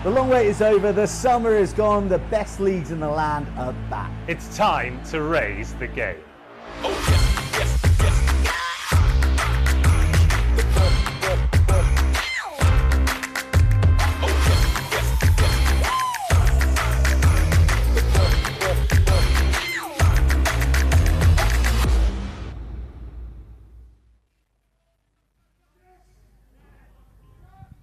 The long wait is over, the summer is gone, the best leagues in the land are back. It's time to raise the game.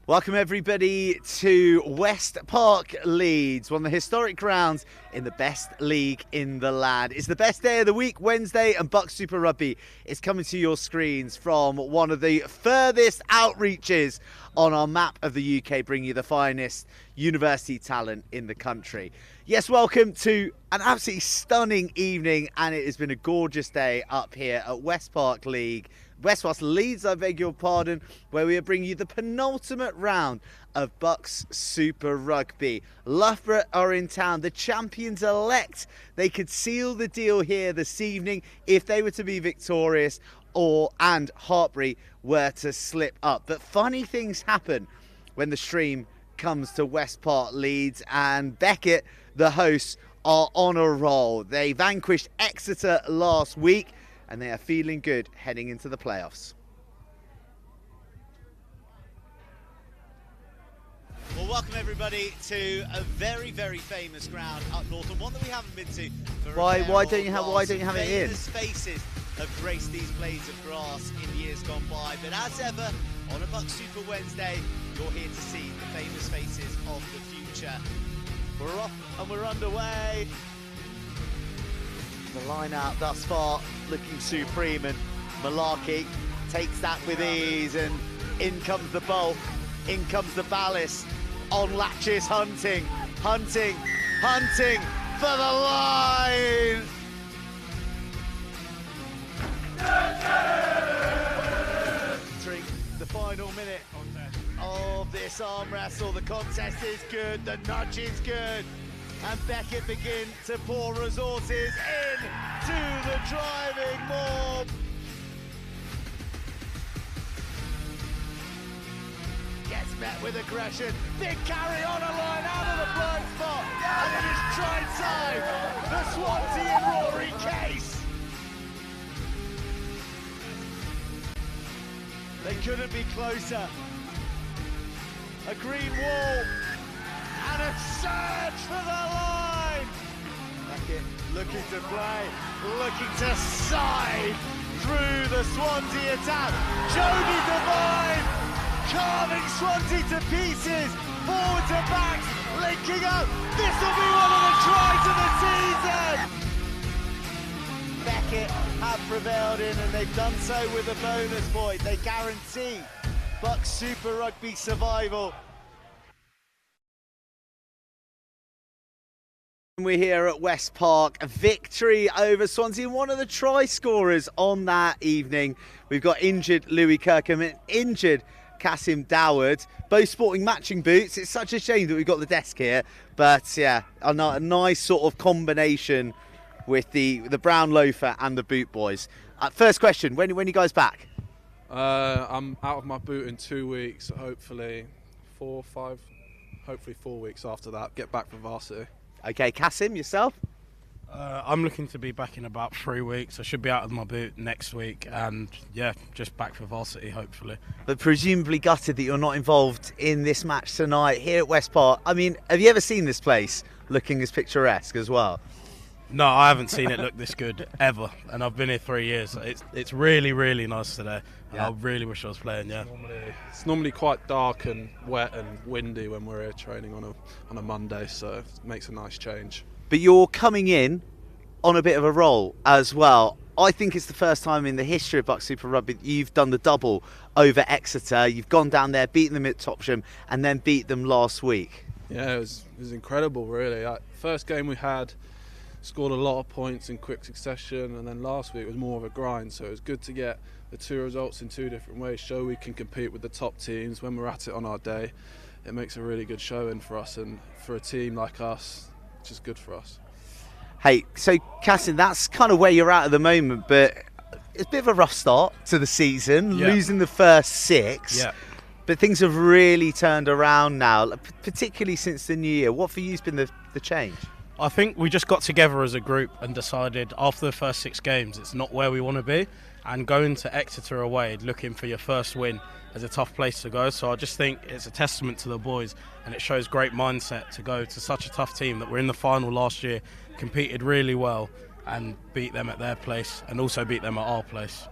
Welcome everybody to West Park, Leeds, one of the historic grounds in the best league in the land. It's the best day of the week, Wednesday, and BUCS Super Rugby is coming to your screens from one of the furthest outreaches on our map of the UK, bringing you the finest university talent in the country. Yes, welcome to an absolutely stunning evening, and it has been a gorgeous day up here at West Park League. West Leeds, I beg your pardon, where we are bringing you the penultimate round of BUCS Super Rugby. Loughborough are in town, the champions elect. They could seal the deal here this evening if they were to be victorious and Hartpury were to slip up. But funny things happen when the stream comes to West Park Leeds, and Beckett, the hosts, are on a roll. They vanquished Exeter last week, and they are feeling good heading into the playoffs. Well, welcome everybody to a very, very famous ground up north, and one that we haven't been to for Why don't you have it in? Famous faces have graced these blades of grass in years gone by, but as ever, on a BUCS Super Wednesday, you're here to see the famous faces of the future. We're off and we're underway. The line out thus far looking supreme, and Malarkey takes that with ease, and in comes the bulk, in comes the ballast, on latches hunting for the line. Entering the final minute of this arm wrestle. The contest is good, the nudge is good, and Beckett begin to pour resources into the driving mob. Gets met with aggression. Big carry on a line out of the blind spot. And it is tried time. The Swansea and Rory Case. They couldn't be closer. A green wall. And a surge for the line! Beckett looking to play, looking to side through the Swansea attack. Jody Devine carving Swansea to pieces, forward to back, linking up. This will be one of the tries of the season! Beckett have prevailed in, and they've done so with a bonus point. They guarantee BUCS Super Rugby survival. We're here at West Park, a victory over Swansea, and one of the try scorers on that evening. We've got injured Louis Kirkham and injured Kasim Dawud, both sporting matching boots. It's such a shame that we've got the desk here, but yeah, a nice sort of combination with the brown loafer and the boot boys. First question, when are you guys back? I'm out of my boot in 2 weeks, hopefully 4 weeks after that, get back for varsity. Okay, Kasim, yourself? I'm looking to be back in about 3 weeks. I should be out of my boot next week, and yeah, just back for varsity hopefully. But presumably gutted that you're not involved in this match tonight here at West Park. I mean, have you ever seen this place looking as picturesque as well? No, I haven't seen it look this good ever, and I've been here 3 years. It's really, really nice today. Yeah. I really wish I was playing. Yeah. It's normally quite dark and wet and windy when we're here training on a Monday, so it makes a nice change. But you're coming in on a bit of a roll as well. I think it's the first time in the history of BUCS Super Rugby that you've done the double over Exeter. You've gone down there, beaten them at Topsham, and then beat them last week. Yeah, it was incredible, really. First game we had, scored a lot of points in quick succession, and then last week was more of a grind, so it was good to get the two results in two different ways, show we can compete with the top teams when we're at it on our day. It makes a really good showing for us, and for a team like us, it's just good for us. Hey, so Cassin, that's kind of where you're at the moment, but it's a bit of a rough start to the season, losing the first 6. Yeah. But things have really turned around now, particularly since the new year. What for you has been the change? I think we just got together as a group and decided after the first 6 games it's not where we want to be, and going to Exeter away looking for your first win is a tough place to go. So I just think it's a testament to the boys, and it shows great mindset to go to such a tough team that we're in the final last year, competed really well and beat them at their place and also beat them at our place.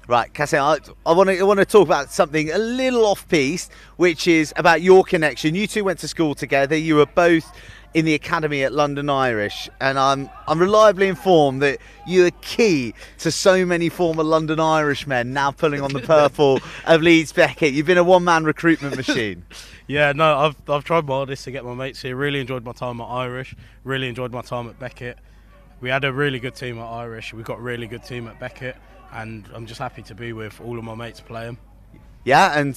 Right, Cassie, I want to talk about something a little off-piste, which is about your connection. You two went to school together. You were both in the academy at London Irish, and I'm reliably informed that you are key to so many former London Irish men now pulling on the purple of Leeds Beckett. You've been a one-man recruitment machine. Yeah, no, I've tried my hardest to get my mates here. Really enjoyed my time at Irish. Really enjoyed my time at Beckett. We had a really good team at Irish. We got a really good team at Beckett, and I'm just happy to be with all of my mates playing. Yeah, and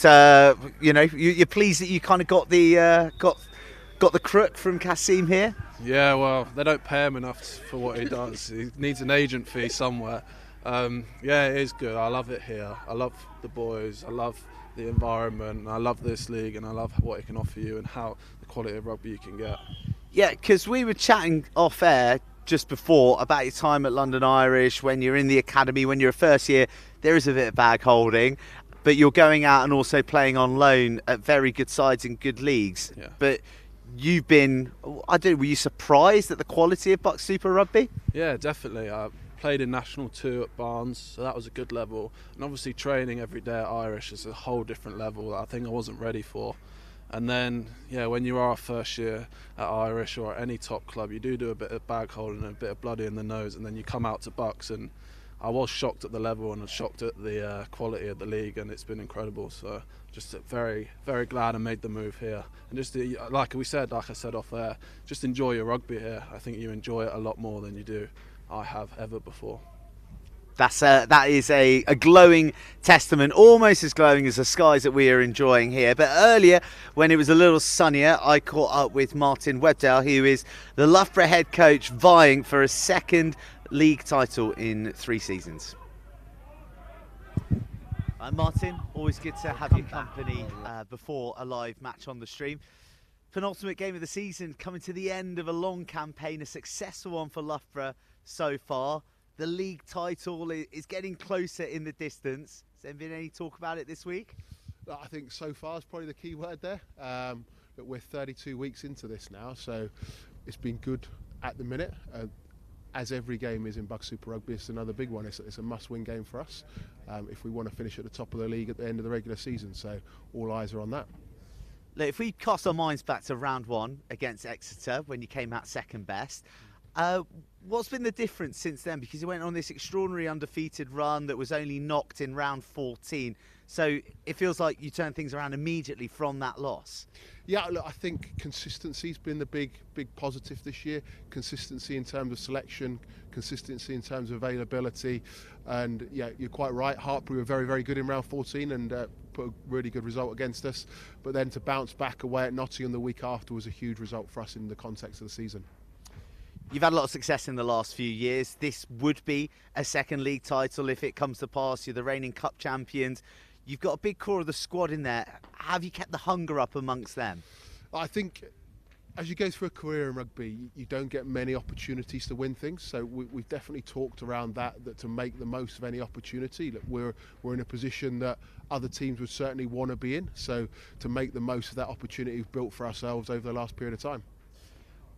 you're pleased that you kind of got the got the crook from Kasim here. Yeah, well, they don't pay him enough for what he does. He needs an agent fee somewhere. Yeah, it is good. I love it here. I love the boys. I love the environment. I love this league, and I love what it can offer you and how the quality of rugby you can get. Yeah, because we were chatting off air just before about your time at London Irish, when you're in the academy, when you're a first year, there is a bit of bag holding, but you're going out and also playing on loan at very good sides in good leagues. Yeah. But you've been, were you surprised at the quality of BUCS Super Rugby? Yeah, definitely. I played in National 2 at Barnes, so that was a good level. And obviously training every day at Irish is a whole different level that I think I wasn't ready for. And then, yeah, when you are a first year at Irish or at any top club, you do a bit of bag holding and a bit of bloody in the nose, and then you come out to BUCS, and I was shocked at the level and shocked at the quality of the league, and it's been incredible. So just very, very glad I made the move here. And just like I said off air, just enjoy your rugby here. I think you enjoy it a lot more than I have ever before. That is a glowing testament, almost as glowing as the skies that we are enjoying here. But earlier, when it was a little sunnier, I caught up with Martin Webdale, who is the Loughborough head coach, vying for a second league title in 3 seasons. Martin, always good to have your company before a live match on the stream. Penultimate game of the season, coming to the end of a long campaign, a successful one for Loughborough so far. The league title is getting closer in the distance. Has there been any talk about it this week? I think so far is probably the key word there. But we're 32 weeks into this now, so it's been good at the minute. As every game is in BUCS Super Rugby, it's another big one. It's a must-win game for us if we want to finish at the top of the league at the end of the regular season. So all eyes are on that. Look, if we cast our minds back to round 1 against Exeter, when you came out second best, what's been the difference since then? Because you went on this extraordinary undefeated run that was only knocked in round 14. So it feels like you turned things around immediately from that loss. Yeah, look, I think consistency's been the big positive this year. Consistency in terms of selection, consistency in terms of availability, and yeah, you're quite right. Hartpury were very, very good in round 14 and put a really good result against us. But then to bounce back away at Nottingham the week after was a huge result for us in the context of the season. You've had a lot of success in the last few years. This would be a second league title if it comes to pass. You're the reigning cup champions. You've got a big core of the squad in there. Have you kept the hunger up amongst them? I think as you go through a career in rugby, you don't get many opportunities to win things. So we've definitely talked around that to make the most of any opportunity. Look, we're in a position that other teams would certainly want to be in. So to make the most of that opportunity we've built for ourselves over the last period of time.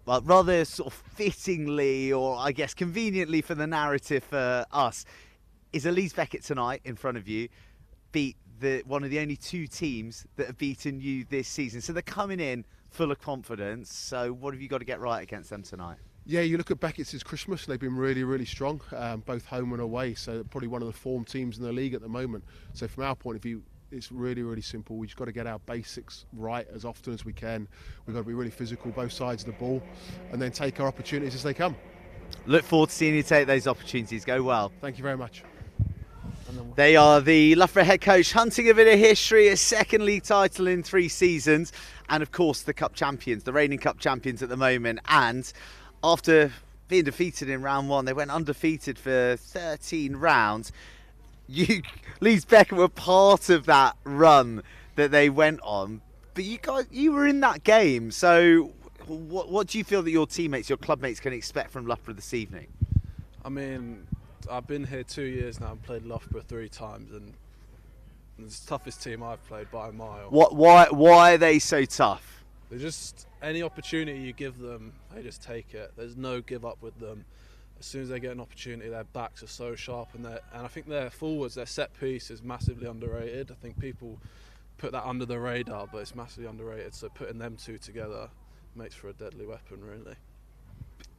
Well, rather sort of fittingly, or I guess conveniently for the narrative for us, is a Leeds Beckett tonight in front of you beat one of the only 2 teams that have beaten you this season. So they're coming in full of confidence. So what have you got to get right against them tonight? Yeah, you look at Beckett since Christmas, they've been really, really strong, both home and away. So probably one of the form teams in the league at the moment. So from our point of view, it's really, really simple. We've just got to get our basics right as often as we can. We've got to be really physical, both sides of the ball, and then take our opportunities as they come. Look forward to seeing you take those opportunities. Go well. Thank you very much. They are the Loughborough head coach, hunting a bit of history, a second league title in 3 seasons, and of course the cup champions, the reigning cup champions at the moment. And after being defeated in round 1, they went undefeated for 13 rounds. Leeds Beckett were part of that run that they went on. But you were in that game, so what do you feel that your teammates, your club mates, can expect from Loughborough this evening? I mean, I've been here 2 years now and played Loughborough 3 times, and it's the toughest team I've played by a mile. Why are they so tough? They're just, any opportunity you give them, they just take it. There's no give up with them. As soon as they get an opportunity, their backs are so sharp, and I think their forwards, their set piece is massively underrated. I think people put that under the radar, but it's massively underrated. So putting them two together makes for a deadly weapon, really.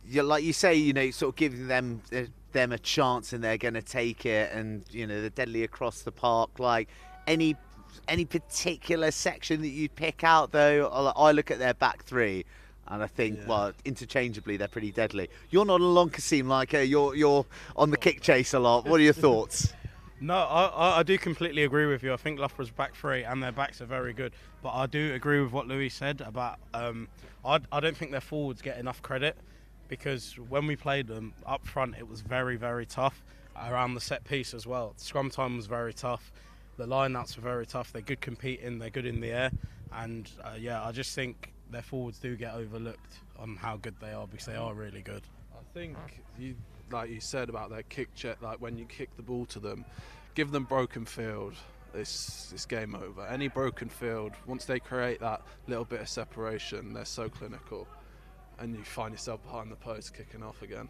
Yeah, like you say, you know, sort of giving them a chance, and they're going to take it, and you know, they're deadly across the park. Like any particular section that you'd pick out, though? I look at their back three, and I think, well, interchangeably, they're pretty deadly. You're not along, Kasim, like you're on the kick chase a lot. What are your thoughts? No, I do completely agree with you. I think Loughborough's back three and their backs are very good. But I do agree with what Louis said about I don't think their forwards get enough credit, because when we played them up front, it was very, very tough around the set piece as well. Scrum time was very tough. The line-outs were very tough. They're good competing. They're good in the air. And, I just think their forwards do get overlooked on how good they are, because they are really good. I think like you said about their kick check, like when you kick the ball to them, give them broken field, it's game over. Any broken field, once they create that little bit of separation, they're so clinical, and you find yourself behind the post kicking off again.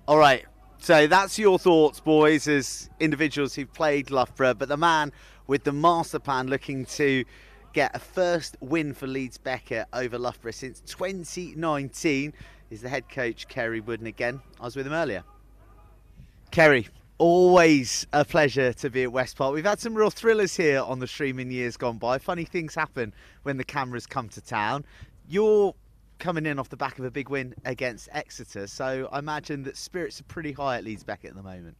All right, so that's your thoughts, boys, as individuals who've played Loughborough, but the man with the master plan looking to get a first win for Leeds Beckett over Loughborough since 2019 is the head coach, Kerry Wooden again. I was with him earlier. Kerry, always a pleasure to be at West Park. We've had some real thrillers here on the stream in years gone by. Funny things happen when the cameras come to town. You're coming in off the back of a big win against Exeter, so I imagine that spirits are pretty high at Leeds Beckett at the moment.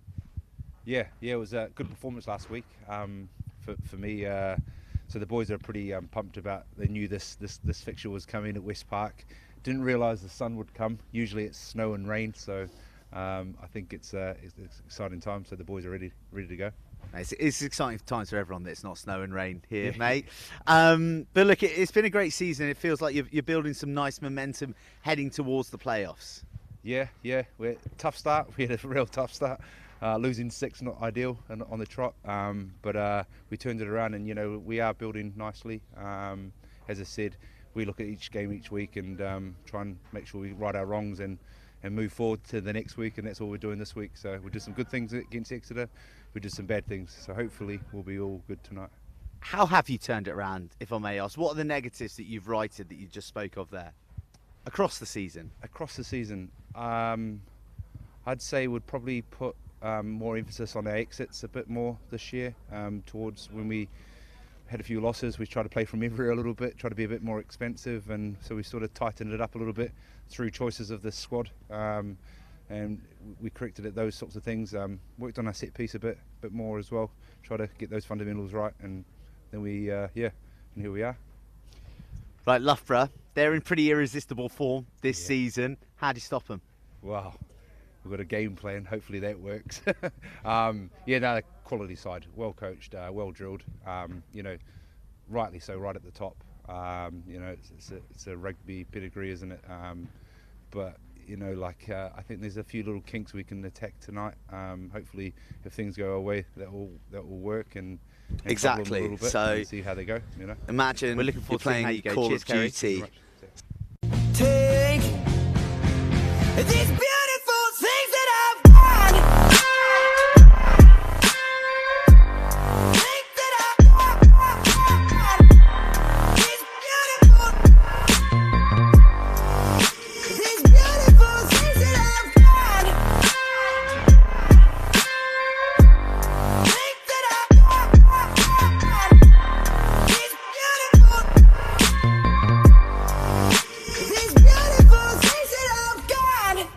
Yeah, it was a good performance last week for me. So the boys are pretty pumped about. They knew this fixture was coming at West Park. Didn't realise the sun would come. Usually it's snow and rain, so I think it's an exciting time. So the boys are ready to go. It's exciting times for everyone that it's not snow and rain here, mate. But look, it's been a great season. It feels like you're building some nice momentum heading towards the playoffs. Yeah. We're tough start. We had a real tough start. Losing 6 not ideal on the trot, but we turned it around, and we are building nicely. As I said, we look at each game each week and try and make sure we right our wrongs and move forward to the next week, and that's what we're doing this week. So we did some good things against Exeter, we did some bad things, so hopefully we'll be all good tonight. How have you turned it around, if I may ask? What are the negatives that you've righted that you just spoke of there across the season? I'd say we'd probably put more emphasis on our exits a bit more this year. Towards when we had a few losses, we tried to play from everywhere a little bit, try to be a bit more expensive, and so we sort of tightened it up a little bit through choices of the squad, and we corrected at those sorts of things. Worked on our set piece a bit more as well, try to get those fundamentals right, and then we and here we are. Right, Loughborough, they're in pretty irresistible form this season. How do you stop them? Wow. We've got a game plan, hopefully that works. The quality side, well coached, well drilled, rightly so, right at the top. It's a rugby pedigree, isn't it? I think there's a few little kinks we can attack tonight. Hopefully, if things go our way, that will work and exactly. A little bit, so and see how they go. Imagine we're looking forward to playing how you go. Call of Duty. Take these beautiful things that I've got. Things that I've got. These beautiful things that I've got. Things that I've got. These beautiful things that I've got.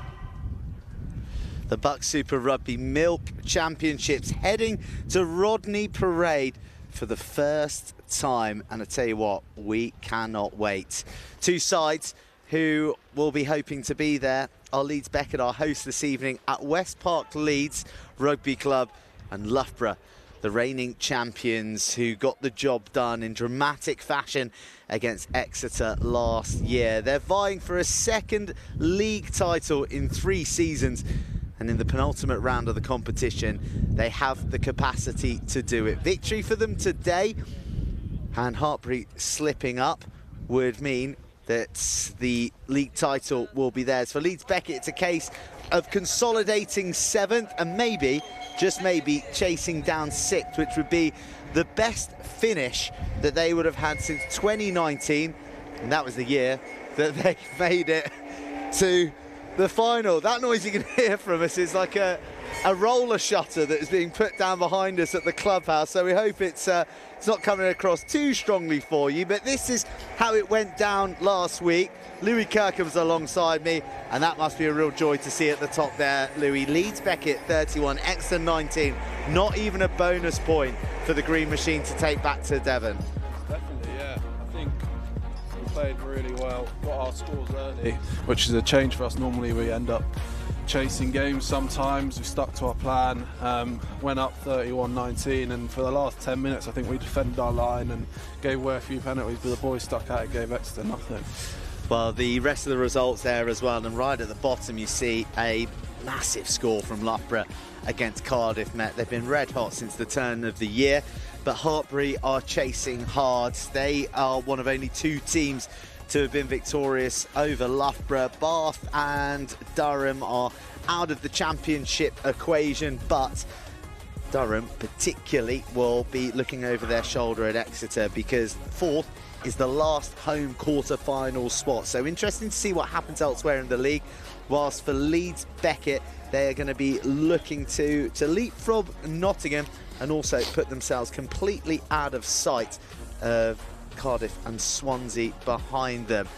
The BUCS Super Rugby Milk Championships heading to Rodney Parade for the first time, and I tell you what, we cannot wait. Two sides who will be hoping to be there are Leeds Beckett, our host this evening, at West Park Leeds Rugby Club, and Loughborough the reigning champions who got the job done in dramatic fashion against Exeter last year. They're vying for a second league title in 3 seasons, and in the penultimate round of the competition, they have the capacity to do it. Victory for them today, and Hartpury slipping up would mean that the league title will be theirs. For Leeds Beckett, it's a case of consolidating 7th and maybe, just maybe, chasing down 6th, which would be the best finish that they would have had since 2019, and that was the year that they made it to the final. That noise you can hear from us is like a roller shutter that is being put down behind us at the clubhouse, so we hope it's not coming across too strongly for you, but this is how it went down last week. Louis Kirkham's alongside me, and that must be a real joy to see at the top there, Louis. Leeds Beckett 31, Exeter 19, not even a bonus point for the Green Machine to take back to Devon. Definitely, yeah. I think we played really well, got our scores early, which is a change for us. Normally we end up chasing games sometimes. We stuck to our plan, went up 31-19, and for the last 10 minutes I think we defended our line and gave away a few penalties, but the boys stuck out and gave Exeter nothing. Well, the rest of the results there as well, and right at the bottom you see a massive score from Loughborough against Cardiff Met. They've been red hot since the turn of the year, but Hartpury are chasing hard. They are one of only 2 teams to have been victorious over Loughborough. Bath and Durham are out of the championship equation, but Durham particularly will be looking over their shoulder at Exeter, because 4th is the last home quarter-final spot. So interesting to see what happens elsewhere in the league. Whilst for Leeds Beckett, they are going to be looking to leapfrog Nottingham and also put themselves completely out of sight of Cardiff and Swansea behind them.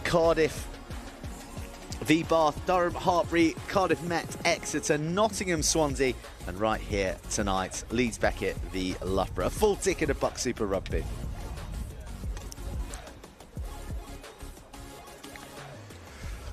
Cardiff v Bath, Durham, Hartpury, Cardiff Met, Exeter, Nottingham, Swansea, and right here tonight, Leeds Beckett v Loughborough. A full ticket of BUCS Super Rugby.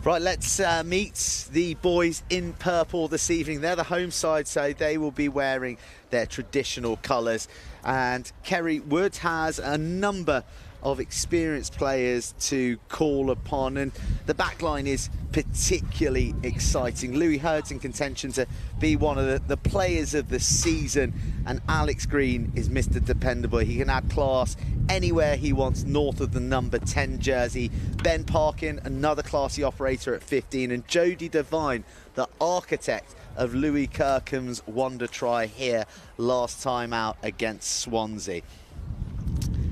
Right, let's meet the boys in purple this evening. They're the home side, so they will be wearing their traditional colours. And Kerry Wood has a number of experienced players to call upon, and the back line is particularly exciting. Louis Hurd's in contention to be one of the players of the season, and Alex Green is Mr. Dependable. He can add class anywhere he wants north of the number 10 jersey. Ben Parkin, another classy operator at 15, and Jody Devine, the architect of Louis Kirkham's wonder try here last time out against Swansea.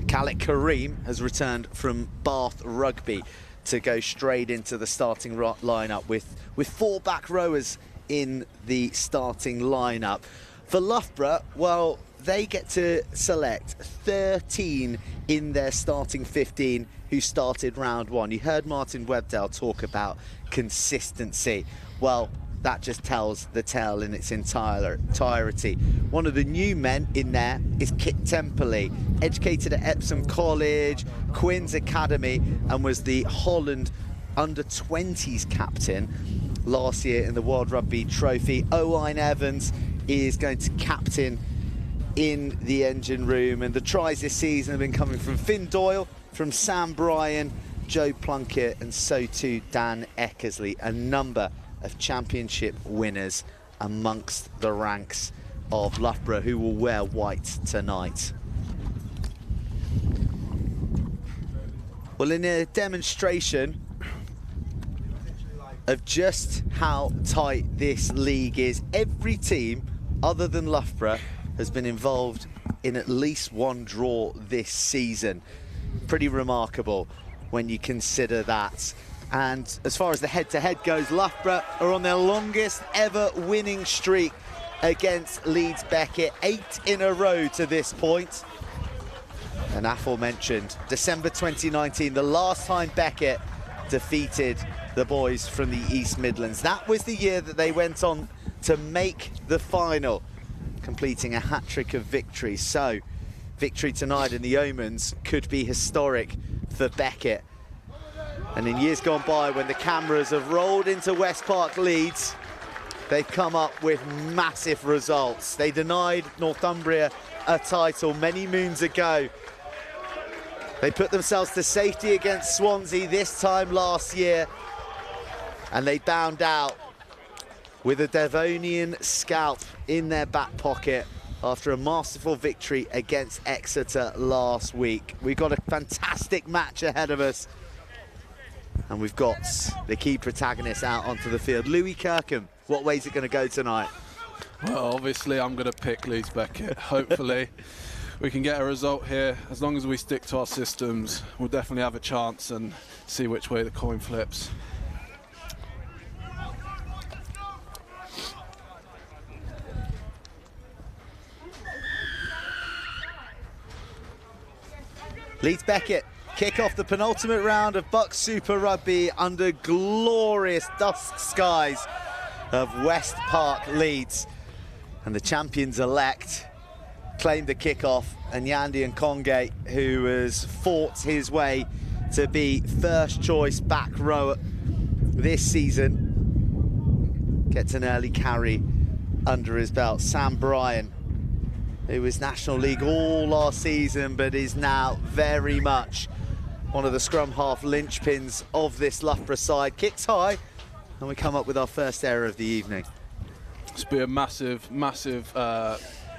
Khaled Kareem has returned from Bath Rugby to go straight into the starting lineup with 4 back rowers in the starting lineup. For Loughborough, well, they get to select 13 in their starting 15 who started round 1. You heard Martin Webdale talk about consistency. Well, that just tells the tale in its entirety. One of the new men in there is Kit Temperley, educated at Epsom College, Queen's Academy, and was the Holland under-20s captain last year in the World Rugby Trophy. Owain Evans is going to captain in the engine room, and the tries this season have been coming from Finn Doyle, from Sam Bryan, Joe Plunkett, and so too Dan Eckersley. A number of championship winners amongst the ranks of Loughborough, who will wear white tonight. Well, in a demonstration of just how tight this league is, every team other than Loughborough has been involved in at least 1 draw this season. Pretty remarkable when you consider that. And as far as the head-to-head goes, Loughborough are on their longest ever winning streak against Leeds Beckett, 8 in a row to this point. And aforementioned, December 2019, the last time Beckett defeated the boys from the East Midlands. That was the year that they went on to make the final, completing a hat-trick of victories. So, victory tonight in the Omens could be historic for Beckett. And in years gone by, when the cameras have rolled into West Park, Leeds, they've come up with massive results. They denied Northumbria a title many moons ago. They put themselves to safety against Swansea this time last year, and they bound out with a Devonian scalp in their back pocket after a masterful victory against Exeter last week. We've got a fantastic match ahead of us, and we've got the key protagonists out onto the field. Louis Kirkham, what way is it going to go tonight? Well, obviously I'm going to pick Leeds Beckett. Hopefully we can get a result here. As long as we stick to our systems, we'll definitely have a chance and see which way the coin flips. Leeds Beckett kick off the penultimate round of BUCS Super Rugby under glorious dusk skies of West Park, Leeds. And the champions-elect claimed the kickoff, and Yandi Nkonge, who has fought his way to be first choice back row this season, gets an early carry under his belt. Sam Bryan, who was National League all last season, but is now very much one of the scrum half linchpins of this Loughborough side, kicks high, and we come up with our first error of the evening. It's been a massive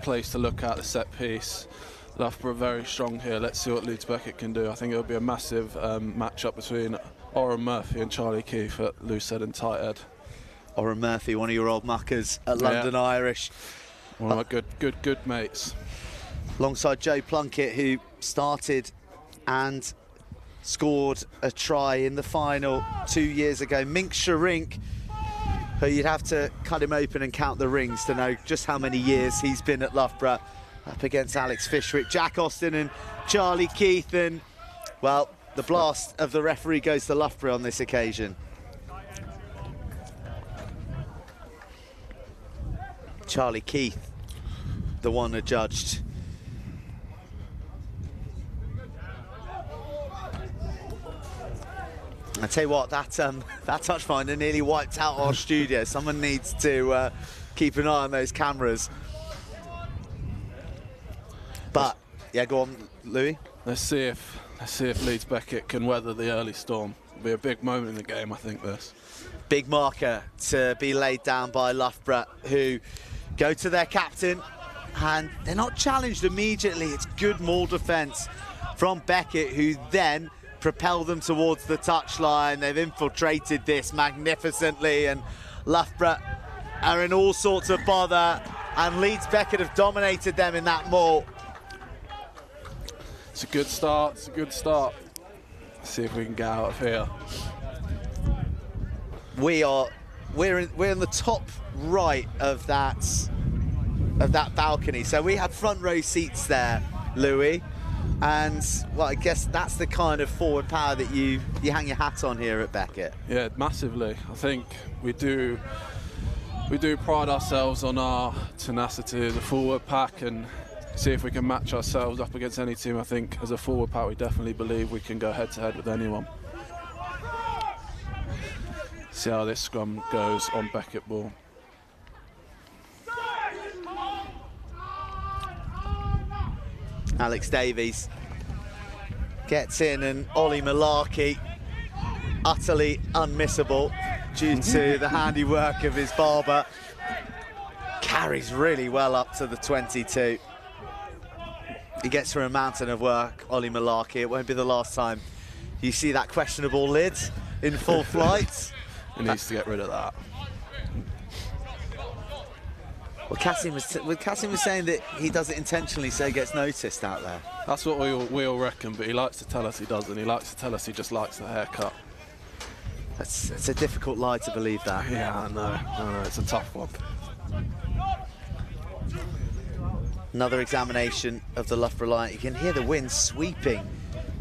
place to look at, the set piece. Loughborough very strong here. Let's see what Leeds Beckett can do. I think it'll be a massive match-up between Oren Murphy and Charlie Keith at loose head and tight head. Oren Murphy, one of your old muckers at London Irish. One of my good mates. Alongside Joe Plunkett, who started and scored a try in the final 2 years ago. Mink Sharink, who you'd have to cut him open and count the rings to know just how many years he's been at Loughborough, up against Alex Fishwick, Jack Austin and Charlie Keith. And, well, the blast of the referee goes to Loughborough on this occasion. Charlie Keith, the one adjudged. I tell you what, that touch finder nearly wiped out our studio. Someone needs to keep an eye on those cameras. But yeah, go on, Louis. Let's see if Leeds Beckett can weather the early storm. It'll be a big moment in the game, I think. This big marker to be laid down by Loughborough, who go to their captain, and they're not challenged immediately. It's good maul defence from Beckett, who then propel them towards the touchline. They've infiltrated this magnificently, and Loughborough are in all sorts of bother, and Leeds Beckett have dominated them in that maul. It's a good start. It's a good start. Let's see if we can get out of here. We're in the top right of that balcony, so we have front row seats there, Louis. And, well, I guess that's the kind of forward power that you hang your hat on here at Beckett. Yeah, massively. I think we do pride ourselves on our tenacity as a forward pack, and see if we can match ourselves up against any team. I think as a forward pack we definitely believe we can go head to head with anyone. See how this scrum goes on Beckett ball. Alex Davies gets in, and Ollie Malarkey, utterly unmissable due to the handiwork of his barber, carries really well up to the 22. He gets through a mountain of work, Ollie Malarkey. It won't be the last time you see that questionable lid in full flight. He needs to get rid of that. Well, Cassim was saying that he does it intentionally so he gets noticed out there. That's what we all reckon, but he likes to tell us he doesn't. He likes to tell us he just likes the haircut. It's a difficult lie to believe that. Yeah, I know, it's a tough one. Another examination of the Loughborough line. You can hear the wind sweeping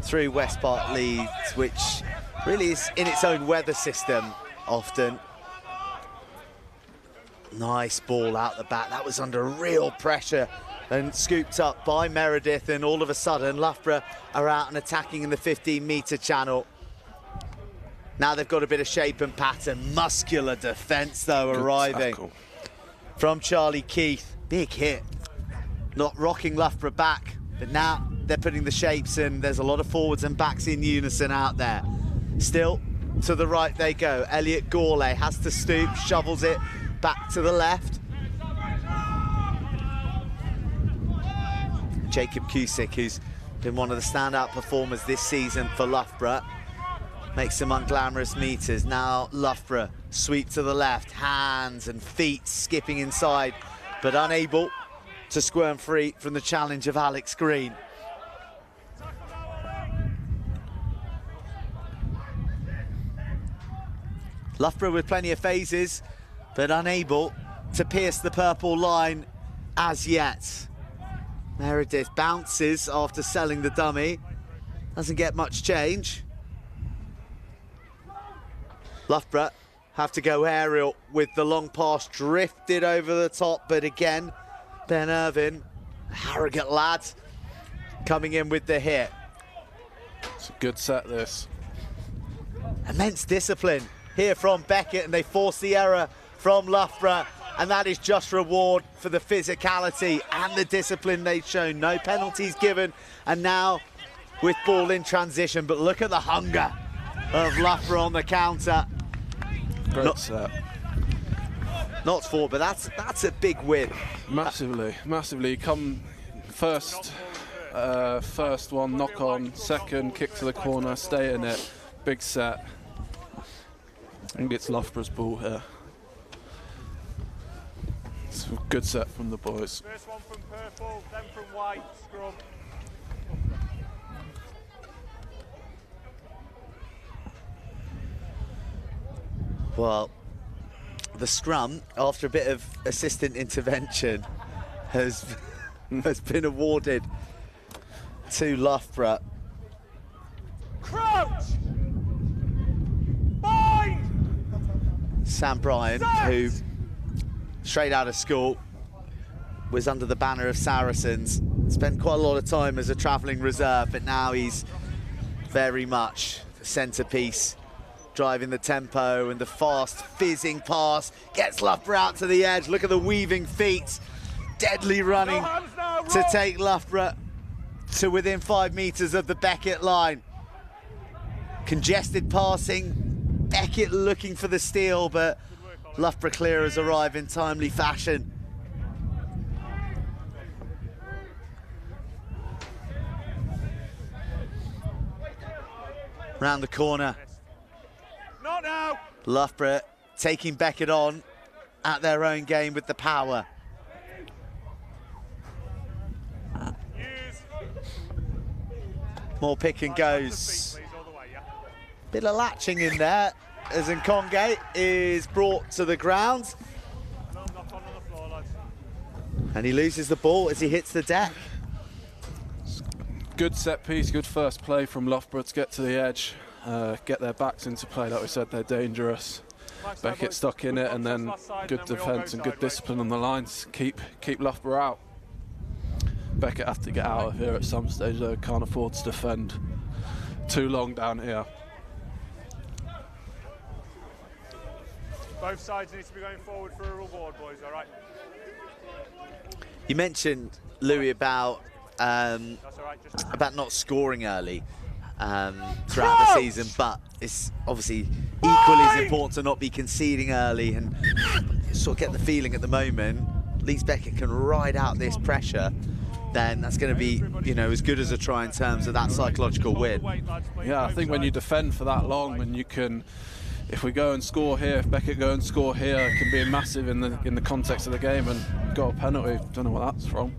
through West Park, Leeds, which really is in its own weather system often. Nice ball out the back. That was under real pressure and scooped up by Meredith, and all of a sudden Loughborough are out and attacking in the 15-metre channel. Now they've got a bit of shape and pattern. Muscular defence, though, Good arriving tackle. from Charlie Keith. Big hit. Not rocking Loughborough back, but now they're putting the shapes in. There's a lot of forwards and backs in unison out there. Still to the right they go. Elliot Gourlay has to stoop, shovels it back to the left. Jacob Cusick, who's been one of the standout performers this season for Loughborough, makes some unglamorous meters. Now Loughborough, sweep to the left, hands and feet skipping inside, but unable to squirm free from the challenge of Alex Green. Loughborough with plenty of phases, but unable to pierce the purple line as yet. Meredith bounces after selling the dummy. Doesn't get much change. Loughborough have to go aerial with the long pass drifted over the top, but again, Ben Irvin, Harrogate lad, coming in with the hit. It's a good set, this. Immense discipline here from Beckett, and they force the error from Loughborough, and that is just reward for the physicality and the discipline they've shown. No penalties given, and now with ball in transition, but look at the hunger of Loughborough on the counter. Great set. Not for, but that's a big win. Massively, massively. Come first one, knock on, second, kick to the corner, stay in it, big set. I think it's Loughborough's ball here. It's a good set from the boys. First one from purple, then from white, scrum. Well, the scrum, after a bit of assistant intervention, has been awarded to Loughborough. Crouch! Bind! Sam Bryan, who straight out of school was under the banner of Saracens, spent quite a lot of time as a travelling reserve, but now he's very much the centrepiece, driving the tempo, and the fast fizzing pass gets Loughborough out to the edge. Look at the weaving feet, deadly running to take Loughborough to within 5 metres of the Beckett line. Congested passing, Beckett looking for the steal, but Loughborough clearers arrive in timely fashion. Round the corner. Not now! Loughborough taking Beckett on at their own game with the power. Use. More pick and goes. Please, all the way, yeah. Bit of latching in there as Nkonge is brought to the ground. No, knock on the floor, lads. And he loses the ball as he hits the deck. Good set piece, good first play from Loughborough to get to the edge, get their backs into play. Like we said, they're dangerous. Beckett stuck in it, and then good defence and good discipline on the lines. Keep Loughborough out. Beckett have to get out of here at some stage, though. Can't afford to defend too long down here. Both sides need to be going forward for a reward, boys, all right? You mentioned, Louis, about That's all right, just not scoring early throughout the season, but it's obviously equally as important to not be conceding early, and you sort of get the feeling at the moment Leeds Beckett can ride out this pressure, then that's going to be, you know, as good as a try in terms of that psychological win. Yeah, I think when you defend for that long, when you can, if we go and score here, if Beckett go and score here, it can be massive in the context of the game, and got a penalty. Don't know what that's from.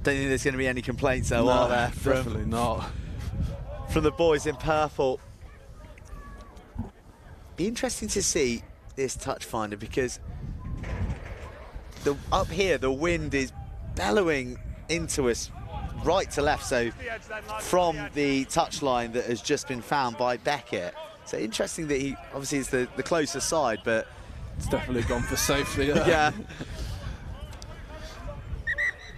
Don't think there's going to be any complaints, though, No, are there? definitely not. From the boys in purple. Be interesting to see this touch finder, because up here the wind is bellowing into us right to left, so from the touchline that has just been found by Beckett. So interesting that he obviously is the closer side, but It's definitely gone for safety. yeah.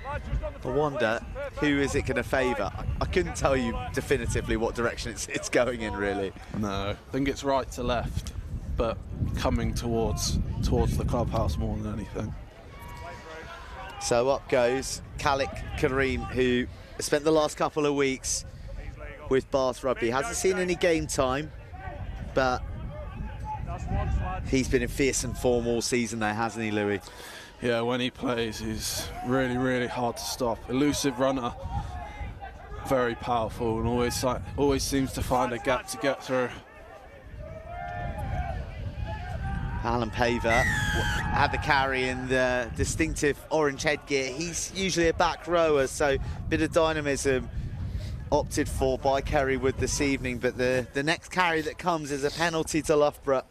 I wonder who is it going to favour? I couldn't tell you definitively what direction it's going in, really. No, I think it's right to left, but coming towards the clubhouse more than anything. So up goes Khalid Kareem, who spent the last couple of weeks with Bath Rugby. Hasn't seen any game time, but he's been in fearsome form all season there, hasn't he, Louis? Yeah, when he plays, he's really, really hard to stop. Elusive runner, very powerful, and always seems to find a gap to get through. Alan Paver had the carry in the distinctive orange headgear. He's usually a back rower, so a bit of dynamism opted for by Kerrywood this evening, but the next carry that comes is a penalty to Loughborough.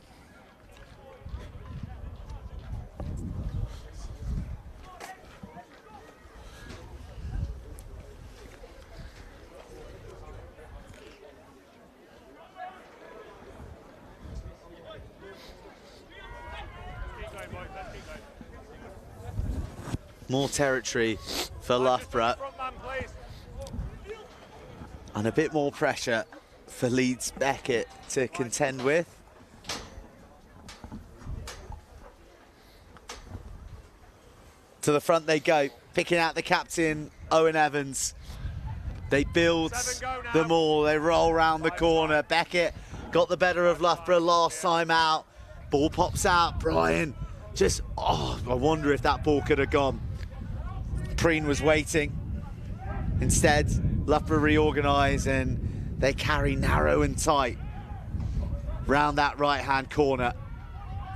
More territory for Loughborough. And a bit more pressure for Leeds Beckett to contend with. To the front they go, picking out the captain, Owen Evans. They build them all, they roll round the corner. Beckett got the better of Loughborough last time out. Ball pops out, Brian. I wonder if that ball could have gone. Preen was waiting. Instead, Loughborough reorganise and they carry narrow and tight round that right-hand corner.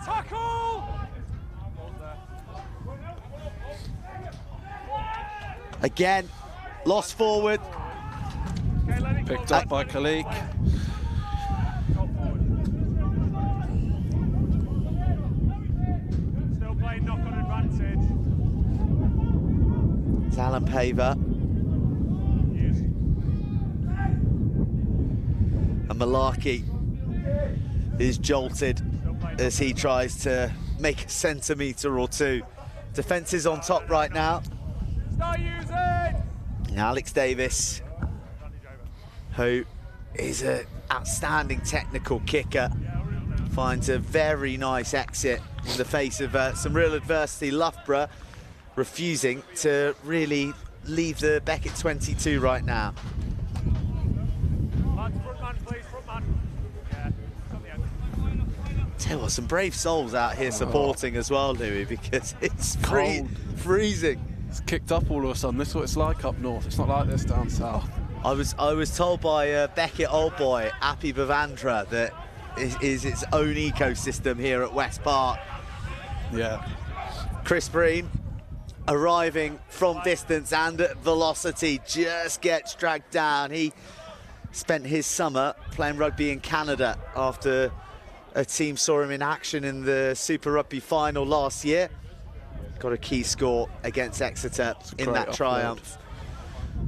Tackle! Again, lost forward. Picked up by Khalid. Still playing knock-on advantage. It's Alan Paver. And Malarkey is jolted as he tries to make a centimetre or two. Defence is on top right now. Start using! Alex Davis, who is an outstanding technical kicker, finds a very nice exit in the face of some real adversity. Loughborough refusing to really leave the Beckett 22 right now. Front man, please, front man. Yeah, on the end. Tell you what, some brave souls out here supporting as well, Louis, because it's Cold. freezing. It's kicked up all of a sudden. This is what it's like up north. It's not like this down south. I was told by Beckett old boy Appy Bavandra that is its own ecosystem here at West Park. Yeah. Chris Breen arriving from distance and at velocity just gets dragged down. He spent his summer playing rugby in Canada after a team saw him in action in the Super Rugby final last year. Got a key score against Exeter in that triumph.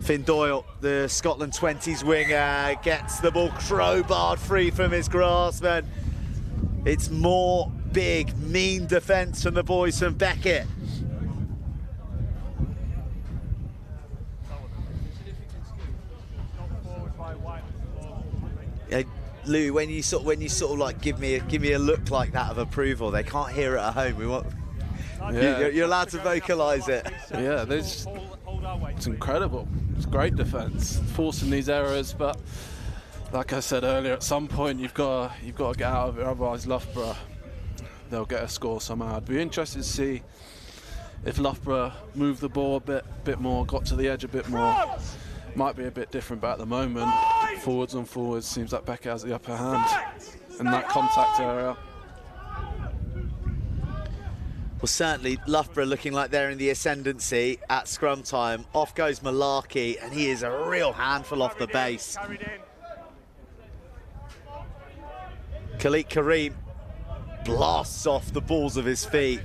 Finn Doyle, the Scotland 20s winger, gets the ball crowbarred free from his grasp, and it's more big, mean defence from the boys from Beckett. Lou, when you sort of like give me a look like that of approval, they can't hear it at home. We want. Yeah. You're allowed to vocalise it. Yeah, it's incredible. It's great defence, forcing these errors, but like I said earlier, at some point you've got to get out of it. Otherwise, Loughborough, they'll get a score somehow. I'd be interested to see if Loughborough moved the ball a bit more, got to the edge a bit more. Might be a bit different, but at the moment, forwards on forwards, seems like Beckett has the upper hand in that contact area. Well, certainly Loughborough looking like they're in the ascendancy at scrum time. Off goes Malarkey, and he is a real handful off the base. Khalid Kareem blasts off the balls of his feet.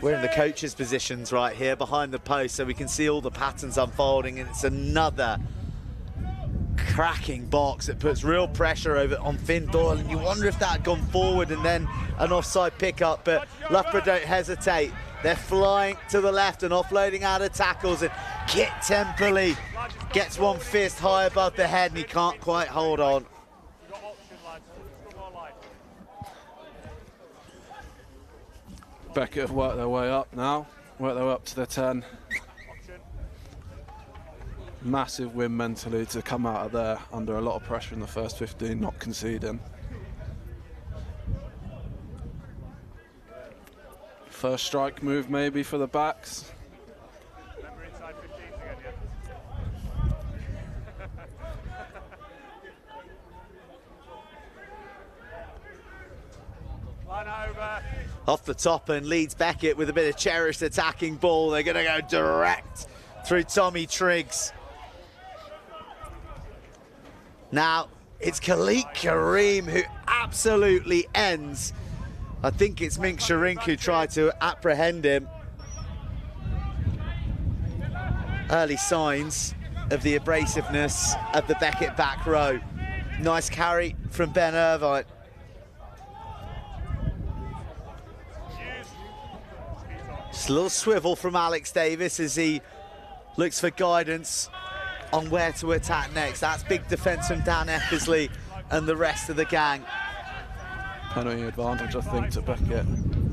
We're in the coaches' positions right here behind the post, so we can see all the patterns unfolding, and it's another cracking box that puts real pressure on Finn Doyle, and you wonder if that had gone forward and then an offside pickup, but Loughborough don't hesitate. They're flying to the left and offloading out of tackles, and Kit Temperley gets one fist high above the head and he can't quite hold on. Got option, lads. Come on, line. Beckett have worked their way up now, worked their way up to the 10. Option. Massive win mentally to come out of there under a lot of pressure in the first 15, not conceding. First strike move maybe for the backs. Remember inside 15s again, yeah? Line over. Off the top, and Leeds Beckett with a bit of cherished attacking ball. They're going to go direct through Tommy Triggs. Now, it's Khalik Kareem who absolutely ends. I think it's Mink Sharink who tried to apprehend him. Early signs of the abrasiveness of the Beckett back row. Nice carry from Ben Irvine. Just a little swivel from Alex Davis as he looks for guidance on where to attack next. That's big defence from Dan Eppersley and the rest of the gang. Penalty advantage, I think, to Beckett.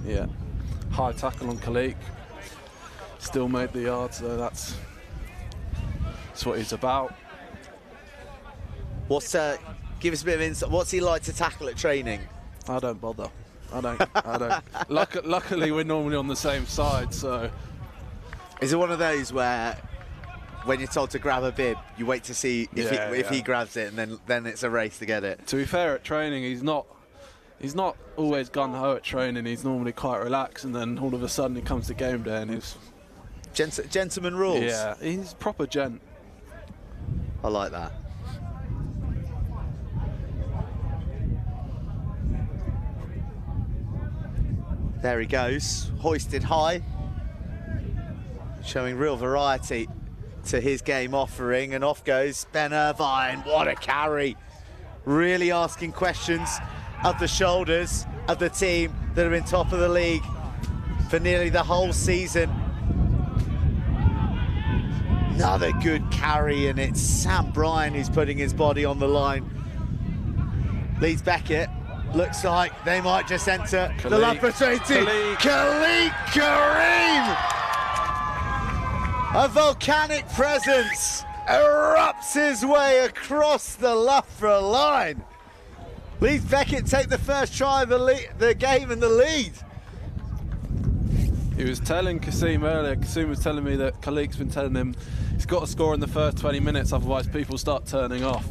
Yeah. High tackle on Khalik. Still made the yards, though. That's what he's about. Give us a bit of insight. What's he like to tackle at training? I don't bother. I don't. Luckily, we're normally on the same side, so. Is it one of those where, when you're told to grab a bib, you wait to see if he grabs it, and then it's a race to get it? To be fair, at training, he's not always gun-ho at training. He's normally quite relaxed, and then all of a sudden he comes to game day and he's... Gentleman rules? Yeah, he's proper gent. I like that. There he goes, hoisted high, showing real variety to his game offering, and off goes Ben Irvine. What a carry. Really asking questions of the shoulders of the team that have been top of the league for nearly the whole season. Another good carry, and it's Sam Bryan who's putting his body on the line. Leeds Beckett looks like they might just enter the Loughborough 22. Khalik Kareem! A volcanic presence erupts his way across the Loughborough line. Leeds Beckett take the first try of the game and the lead. He was telling Kasim earlier, Kasim was telling me that Khalik's been telling him he's got to score in the first 20 minutes, otherwise people start turning off.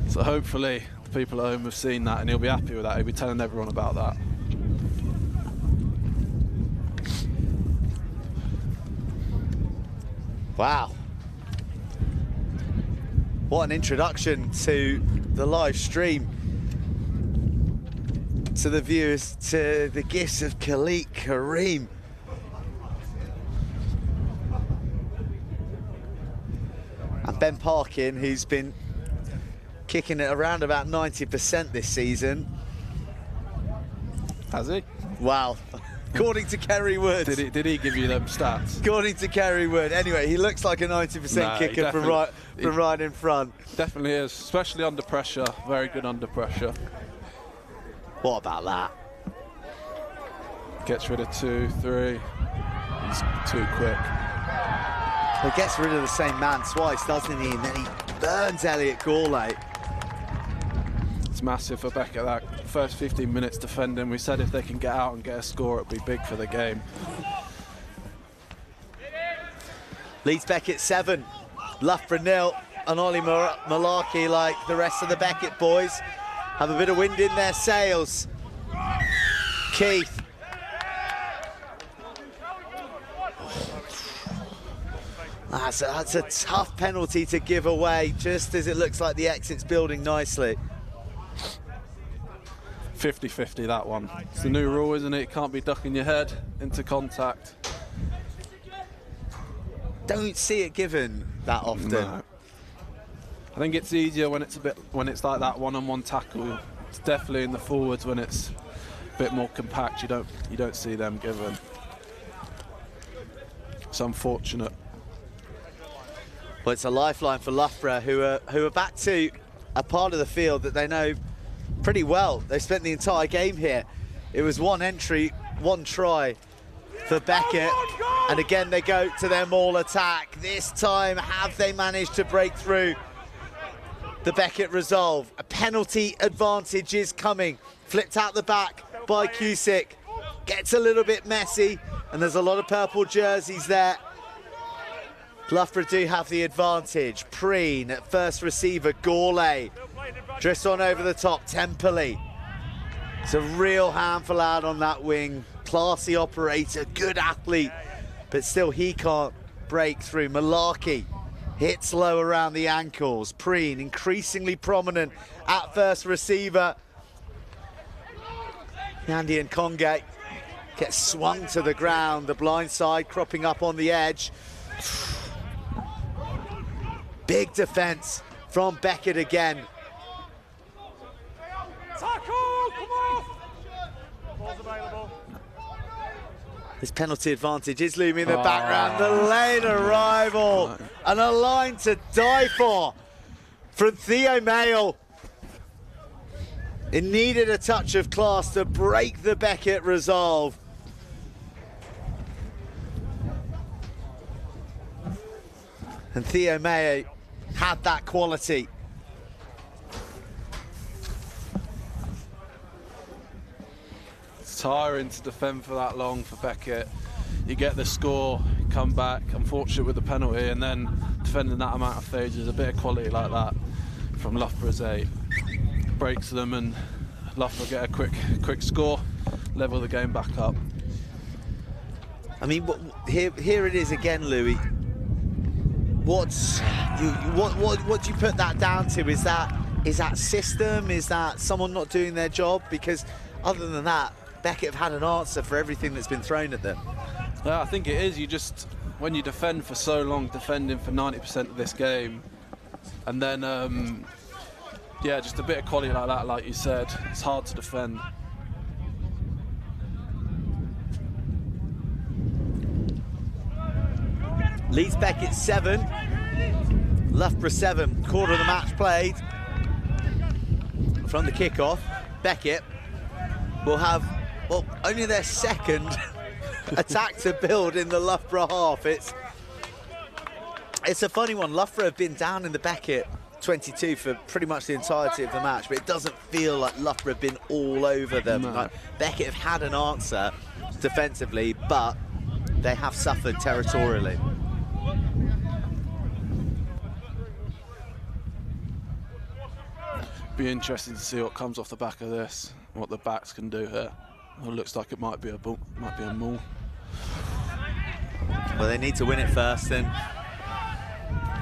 So hopefully the people at home have seen that and he'll be happy with that. He'll be telling everyone about that. Wow. What an introduction to the live stream. To the viewers, to the gifts of Khalik Kareem. And Ben Parkin, who's been kicking it around about 90% this season. Has he? Wow. According to Kerry Wood. Did he give you them stats? According to Kerry Wood. Anyway, he looks like a 90% kicker from right in front. Definitely is, especially under pressure. Very good under pressure. What about that? Gets rid of 2, 3. He's too quick. He gets rid of the same man twice, doesn't he? And then he burns Elliot Gourlay. It's massive for Beckett, that first 15 minutes defending. We said if they can get out and get a score, it'd be big for the game. Leeds Beckett 7, Loughborough 0, and Ollie Malarkey, like the rest of the Beckett boys, have a bit of wind in their sails. Keith. That's a tough penalty to give away, just as it looks like the exit's building nicely. 50-50 that one. It's the new rule, isn't it? You can't be ducking your head into contact. Don't see it given that often. No. I think it's easier when it's like that one-on-one tackle. It's definitely in the forwards when it's a bit more compact. You don't see them given. It's unfortunate. Well, it's a lifeline for Loughborough, who are back to a part of the field that they know pretty well. They spent the entire game here. It was one entry, one try for Beckett, and again they go to their maul attack. This time, have they managed to break through the Beckett resolve? A penalty advantage is coming. Flipped out the back by Cusick. Gets a little bit messy, and there's a lot of purple jerseys there. Loughborough do have the advantage. Preen at first receiver, Gourlay drifts on over the top, Temperley. It's a real handful out on that wing. Classy operator, good athlete, but still he can't break through. Malarkey hits low around the ankles. Preen increasingly prominent at first receiver. Yandy and Congate gets swung to the ground. The blind side cropping up on the edge. Big defence from Beckett again. Tackle! Come off! Ball's available. This penalty advantage is looming in the background. The late arrival and a line to die for from Theo Mayle. It needed a touch of class to break the Beckett resolve. And Theo Mayo had that quality. It's tiring to defend for that long for Beckett. You get the score, come back, unfortunate with the penalty, and then defending that amount of stages, a bit of quality like that from Loughborough's 8 breaks them, and Loughborough get a quick score, level the game back up. I mean, here it is again, Louis. What do you put that down to? Is that system? Is that someone not doing their job? Because other than that, Beckett have had an answer for everything that's been thrown at them. Yeah, I think it is. You just, when you defend for so long, defending for 90% of this game, and then yeah, just a bit of quality like that, like you said, it's hard to defend. Leeds Beckett 7, Loughborough 7, quarter of the match played. From the kickoff, Beckett will have, well, only their second attack to build in the Loughborough half. It's a funny one. Loughborough have been down in the Beckett 22 for pretty much the entirety of the match, but it doesn't feel like Loughborough have been all over them. No. Like, Beckett have had an answer defensively, but they have suffered territorially. Be interesting to see what comes off the back of this, what the backs can do here. It looks like it might be a maul. Well, they need to win it first, and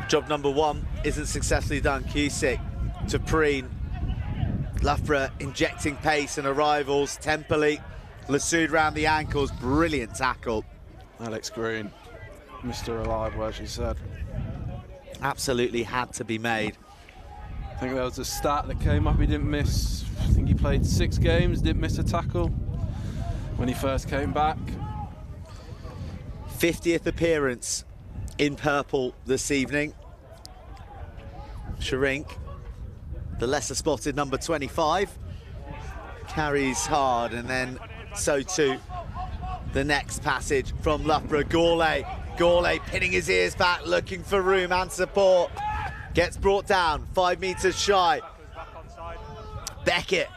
job number 1 isn't successfully done. Cusick to Preen. Loughborough injecting pace and arrivals. Temperley, Lassoud round the ankles. Brilliant tackle. Alex Green, Mr. Reliable, as you said. Absolutely had to be made. I think there was a stat that came up, he didn't miss, I think he played 6 games, didn't miss a tackle when he first came back. 50th appearance in purple this evening. Sharink, the lesser spotted number 25, carries hard, and then so too the next passage from Loughborough. Gourlay pinning his ears back, looking for room and support. Gets brought down, 5 metres shy. Beckett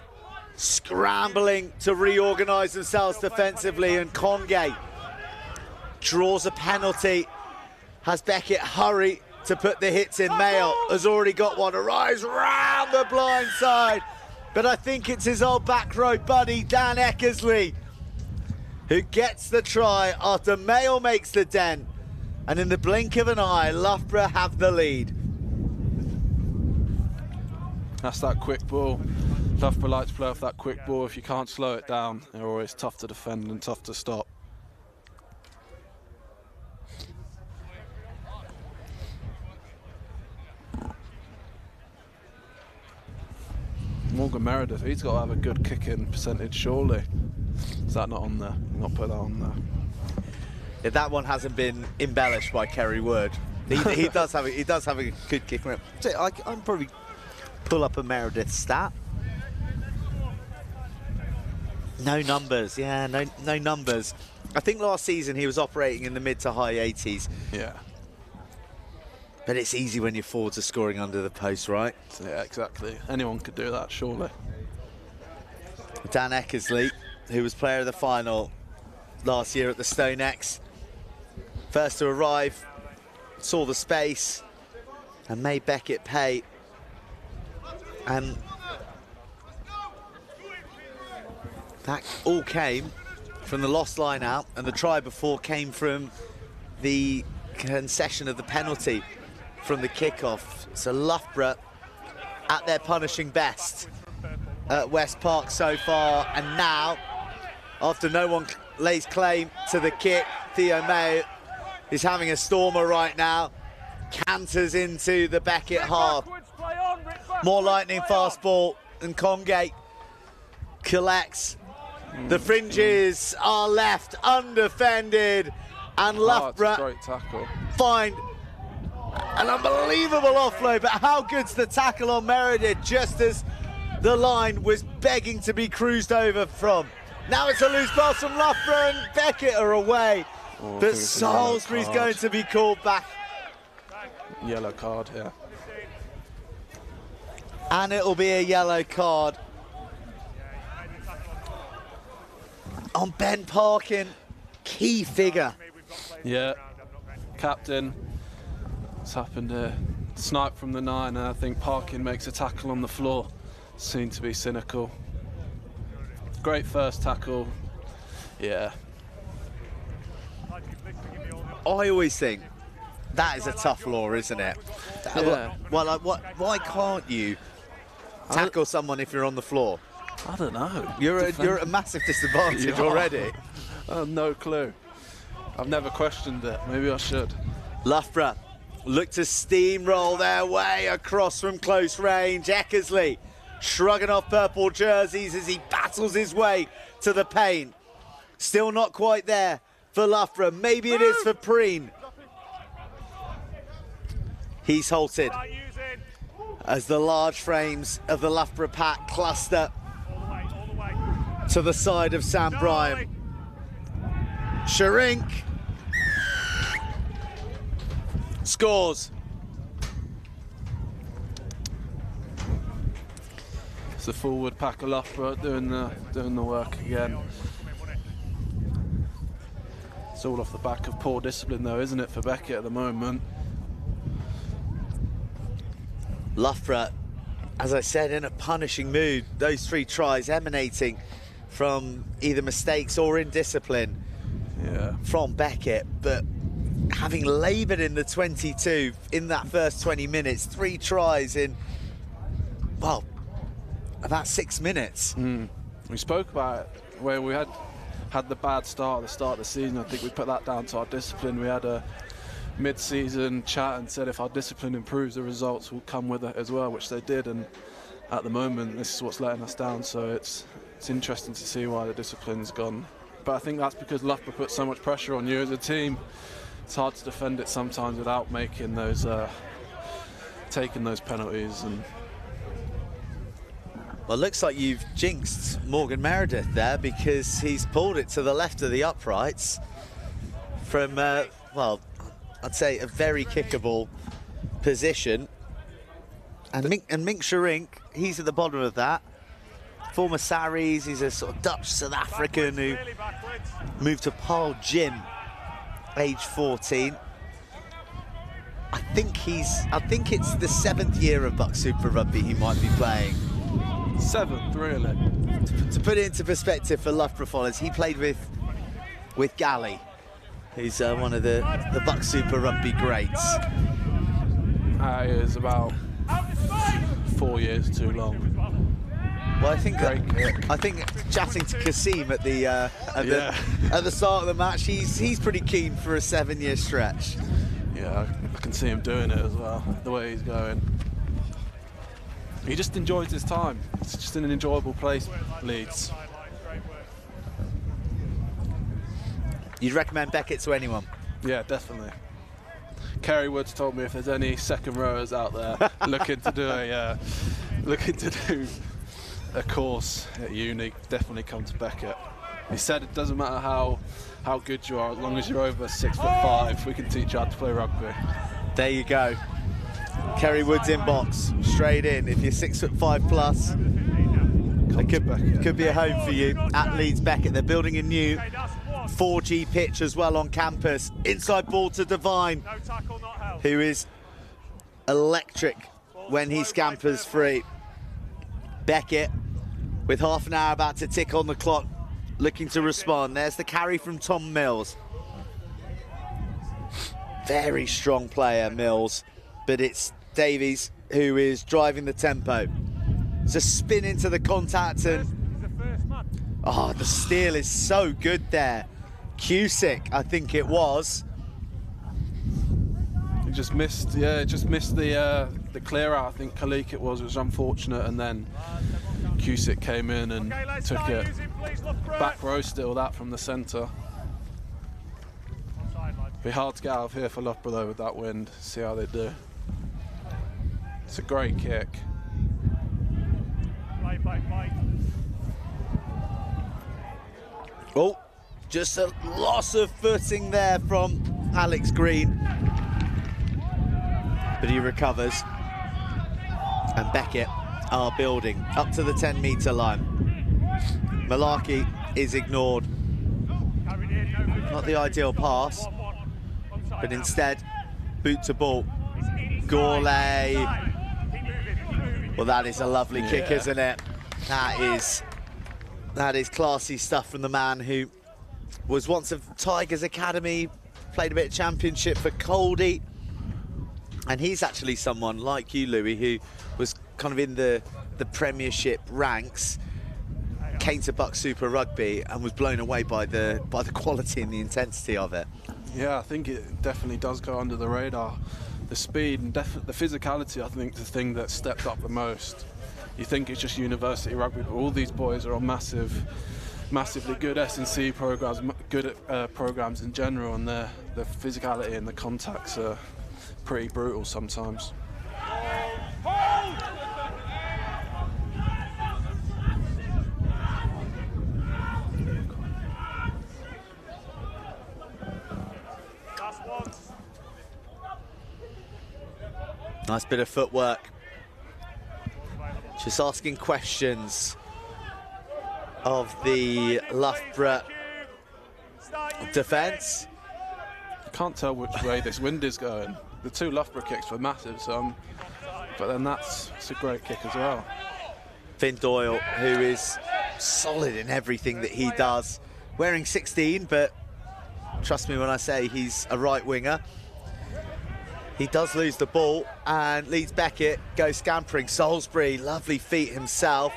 scrambling to reorganise themselves defensively, and Congate draws a penalty. Has Beckett hurry to put the hits in? Mayle has already got one. Arrives round the blind side, but I think it's his old back row buddy Dan Eckersley who gets the try after Mayle makes the dent, and in the blink of an eye, Loughborough have the lead. That's that quick ball. Loughborough like to play off that quick ball. If you can't slow it down, they're always tough to defend and tough to stop. Morgan Meredith, he's got to have a good kicking percentage, surely. Is that not on there? Not put that on there. if that one hasn't been embellished by Kerry Wood. He does have a good kick. I'm probably pull up a Meredith stat. No numbers, yeah, no numbers. I think last season he was operating in the mid to high 80s. Yeah. But it's easy when your forwards are scoring under the post, right? Yeah, exactly. Anyone could do that, surely. Dan Eckersley, who was player of the final last year at the Stone X, first to arrive, saw the space and made Beckett pay. And that all came from the lost line out, and the try before came from the concession of the penalty from the kickoff. So Loughborough at their punishing best at West Park so far, and now, after no one lays claim to the kick, Theo May is having a stormer right now, canters into the Beckett half. More lightning fast ball, and Congate collects. The fringes are left undefended, and Loughborough great tackle. find an unbelievable offload. But how good's the tackle on Meredith, just as the line was begging to be cruised over from? Now it's a loose pass from Loughborough, and Beckett are away. But Salisbury's going to be called back. Yellow card, yeah. And it'll be a yellow card on Ben Parkin, key figure. Yeah, captain. It's happened here. Snipe from the 9, and I think Parkin makes a tackle on the floor. Seemed to be cynical. Great first tackle. Yeah. I always think that is a tough law, isn't it? Yeah. Well, like, why can't you tackle someone if you're on the floor? I don't know. You're at a massive disadvantage You are. already. I have no clue. I've never questioned it. Maybe I should. Loughborough look to steamroll their way across from close range. Eckersley shrugging off purple jerseys as he battles his way to the paint. Still not quite there for Loughborough. Maybe it is for Preen. He's halted as the large frames of the Loughborough pack cluster to the side of Sam Bryant. Sharink scores. It's the forward pack of Loughborough doing the work again. It's all off the back of poor discipline, though, isn't it, for Beckett at the moment? Loughborough, as I said, in a punishing mood. Those 3 tries emanating from either mistakes or indiscipline from Beckett, but having laboured in the 22 in that first 20 minutes, 3 tries in, well, about 6 minutes. We spoke about it where we had the bad start at the start of the season. I think we put that down to our discipline. We had a mid-season chat and said if our discipline improves, the results will come with it as well, which they did. And at the moment, this is what's letting us down. So it's interesting to see why the discipline's gone. But I think that's because Loughborough put so much pressure on you as a team. It's hard to defend it sometimes without making those, taking those penalties. And well, it looks like you've jinxed Morgan Meredith there, because he's pulled it to the left of the uprights from, well, I'd say a very kickable position. And Mink Sharink, he's at the bottom of that. Former Saris, he's a sort of Dutch South African who moved to Paarl Gym, age 14. I think it's the 7th year of BUCS Super Rugby he might be playing. 7th, really. To put it into perspective for Loughborough followers, he played with Galley, who's one of the BUCS Super Rugby greats. It is about 4 years too long. Well, I think chatting to Kasim at the start of the match, he's pretty keen for a 7-year stretch. Yeah, I can see him doing it as well, the way he's going. He just enjoys his time. It's just an enjoyable place, Leeds. You'd recommend Beckett to anyone? Yeah, definitely. Kerry Woods told me if there's any second rowers out there looking to do a course at uni, definitely come to Beckett. He said it doesn't matter how good you are, as long as you're over 6'5", we can teach you how to play rugby. There you go. Kerry Woods inbox, straight in. If you're 6'5" plus, it could be a home for you at Leeds Beckett. They're building a new 4G pitch as well on campus. Inside ball to Devine, who is electric when he scampers free. Beckett, with half an hour about to tick on the clock, looking to respond. There's the carry from Tom Mills. Very strong player, Mills, but it's Davies who is driving the tempo. It's a spin into the contact, and oh, the steal is so good there. Cusick, I think it was. He just missed, the clear out. I think Khalik it was unfortunate, and then Cusick came in and took it. Back row still, that from the centre. Be hard to get out of here for Loughborough though with that wind. See how they do. It's a great kick. Oh, just a loss of footing there from Alex Green. But he recovers. And Beckett are building up to the 10-metre line. Malarkey is ignored. Not the ideal pass, but instead, boot to ball. Gourlay. Well, that is a lovely kick, isn't it? That is classy stuff from the man who was once of Tigers Academy, played a bit of championship for Coldie. And he's actually someone like you, Louis, who was kind of in the Premiership ranks, came to BUCS Super Rugby and was blown away by the quality and the intensity of it. Yeah, I think it definitely does go under the radar. The speed and the physicality, I think, is the thing that stepped up the most. You think it's just university rugby, but all these boys are on massively good S&C programs, good at programs in general, and the physicality and the contacts are pretty brutal sometimes. Nice bit of footwork. Just asking questions of the Loughborough defence. I can't tell which way this wind is going. The two Loughborough kicks were massive, but then it's a great kick as well. Finn Doyle, who is solid in everything that he does. Wearing 16, but trust me when I say he's a right winger. He does lose the ball, and Leeds Beckett goes scampering. Salisbury, lovely feet himself,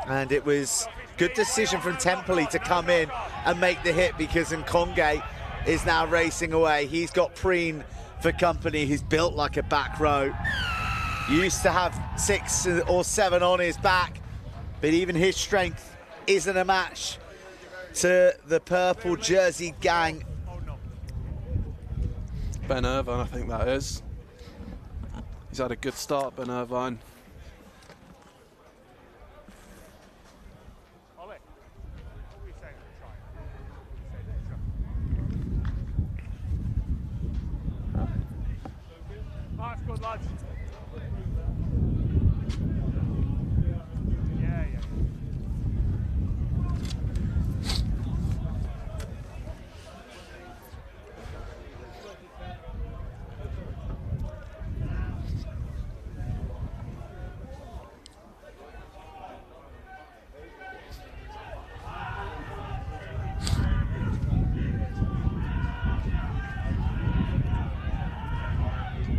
and it was good decision from Templey to come in and make the hit, because Nkonge is now racing away. He's got Preen for company. He's built like a back row. Used to have 6 or 7 on his back, but even his strength isn't a match to the purple jersey gang. Ben Irvine, I think that is. He's had a good start, Ben Irvine. That's good, lads.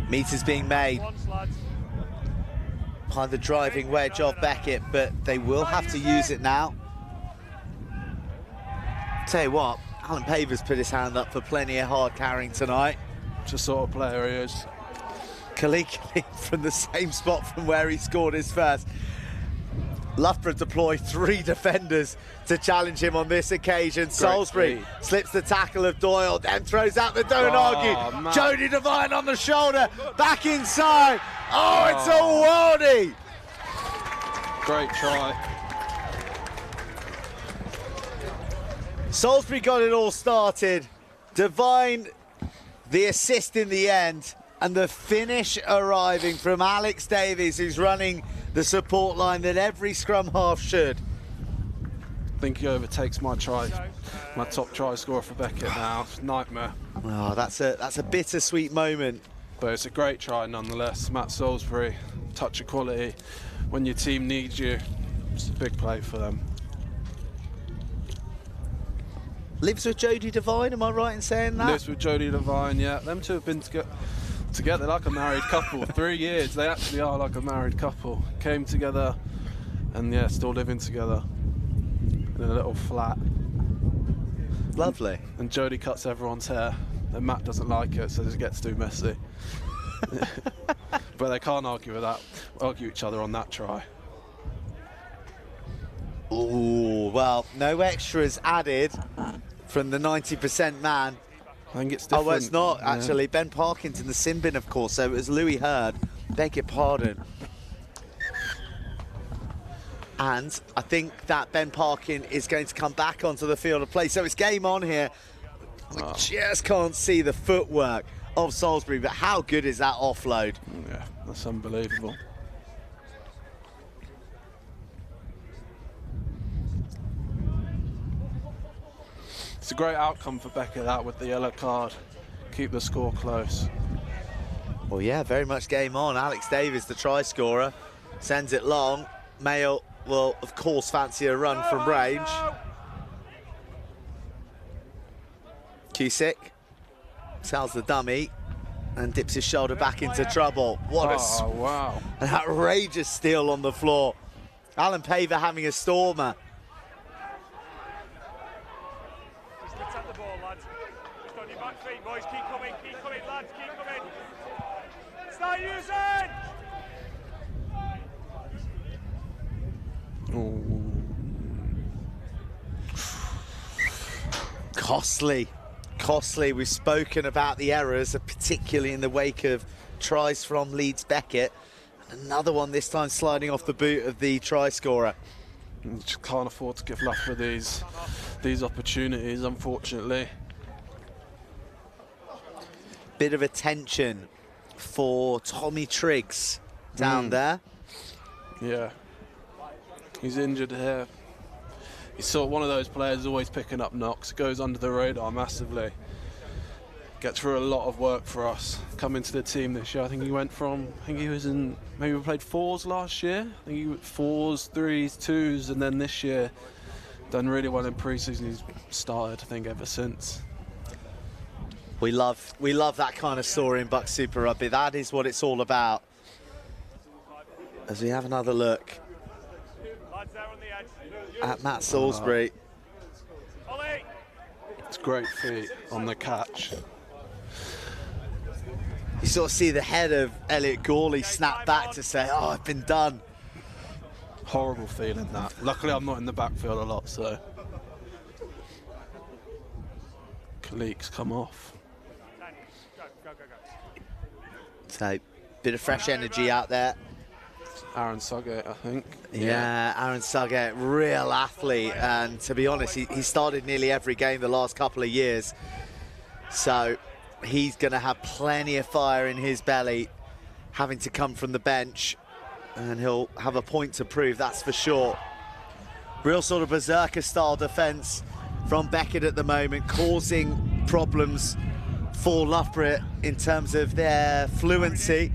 Meters being made by the driving wedge of Beckett, but they will have to use it now. Tell you what, Alan Pavers put his hand up for plenty of hard carrying tonight. It's the sort of player he is. Khalik from the same spot from where he scored his first. Loughborough deploy 3 defenders to challenge him on this occasion. Salisbury feed. slips the tackle of Doyle, then throws out the don't argue. man. Jody Devine on the shoulder, back inside. Oh, it's a worldie. Great try. Salisbury got it all started. Devine, the assist in the end, and the finish arriving from Alex Davies, who's running the support line that every scrum half should. I think he overtakes my top try scorer for Beckett now. It's a nightmare. Oh, that's a bittersweet moment. But it's a great try nonetheless. Matt Salisbury, touch of quality. When your team needs you, it's a big play for them. Lives with Jodie Devine, am I right in saying that? Lives with Jodie Devine, yeah. Them two have been together like a married couple. 3 years, they actually are like a married couple. Came together and yeah, still living together in a little flat. Lovely. And Jodie cuts everyone's hair and Matt doesn't like it, so it gets too messy. But they can't argue each other on that try. Oh, well, no extras added from the 90% man. I think it's different. Oh, well, it's not, Yeah. actually. Ben Parkins in the sin bin, of course, so it was Louis Hurd. Beg your pardon. And I think that Ben Parkin is going to come back onto the field of play. So it's game on here. We just can't see the footwork of Salisbury, but how good is that offload? Yeah, that's unbelievable. It's a great outcome for Beckett, that, with the yellow card. Keep the score close. Well, yeah, very much game on. Alex Davies, the try scorer, sends it long. Mayo will, of course, fancy a run from range. Cusick sells the dummy and dips his shoulder back into trouble. What wow. an outrageous steal on the floor. Alan Paver having a stormer. Just attack the ball, lads. Just on your back feet, boys. Keep coming, lads. Keep coming. Start using! Costly. We've spoken about the errors, particularly in the wake of tries from Leeds Beckett. Another one this time sliding off the boot of the try scorer. You just can't afford to give Loughborough these opportunities, unfortunately. Bit of attention for Tommy Triggs down there. Yeah. He's injured here. He's sort of one of those players always picking up knocks, goes under the radar massively. Gets through a lot of work for us. Coming to the team this year, I think he was in, maybe we played 4s last year. I think he was 4s, 3s, 2s, and then this year done really well in pre-season. He's started, I think, ever since. We love that kind of story in BUCS Super Rugby. That is what it's all about. As we have another look Lads there on the edge. at Matt Salisbury. Ollie! It's great feet on the catch. You sort of see the head of Elliot Gawley snap back to say, oh, I've been done. Horrible feeling, that. Luckily, I'm not in the backfield a lot, so. Kaleek's come off. Go. So, bit of fresh energy out there. Aaron Sugate, I think. Yeah, Aaron Sugate, real athlete, and to be honest, he started nearly every game the last couple of years. So he's going to have plenty of fire in his belly, having to come from the bench, and he'll have a point to prove, that's for sure. Real sort of berserker-style defence from Beckett at the moment, causing problems for Loughborough in terms of their fluency.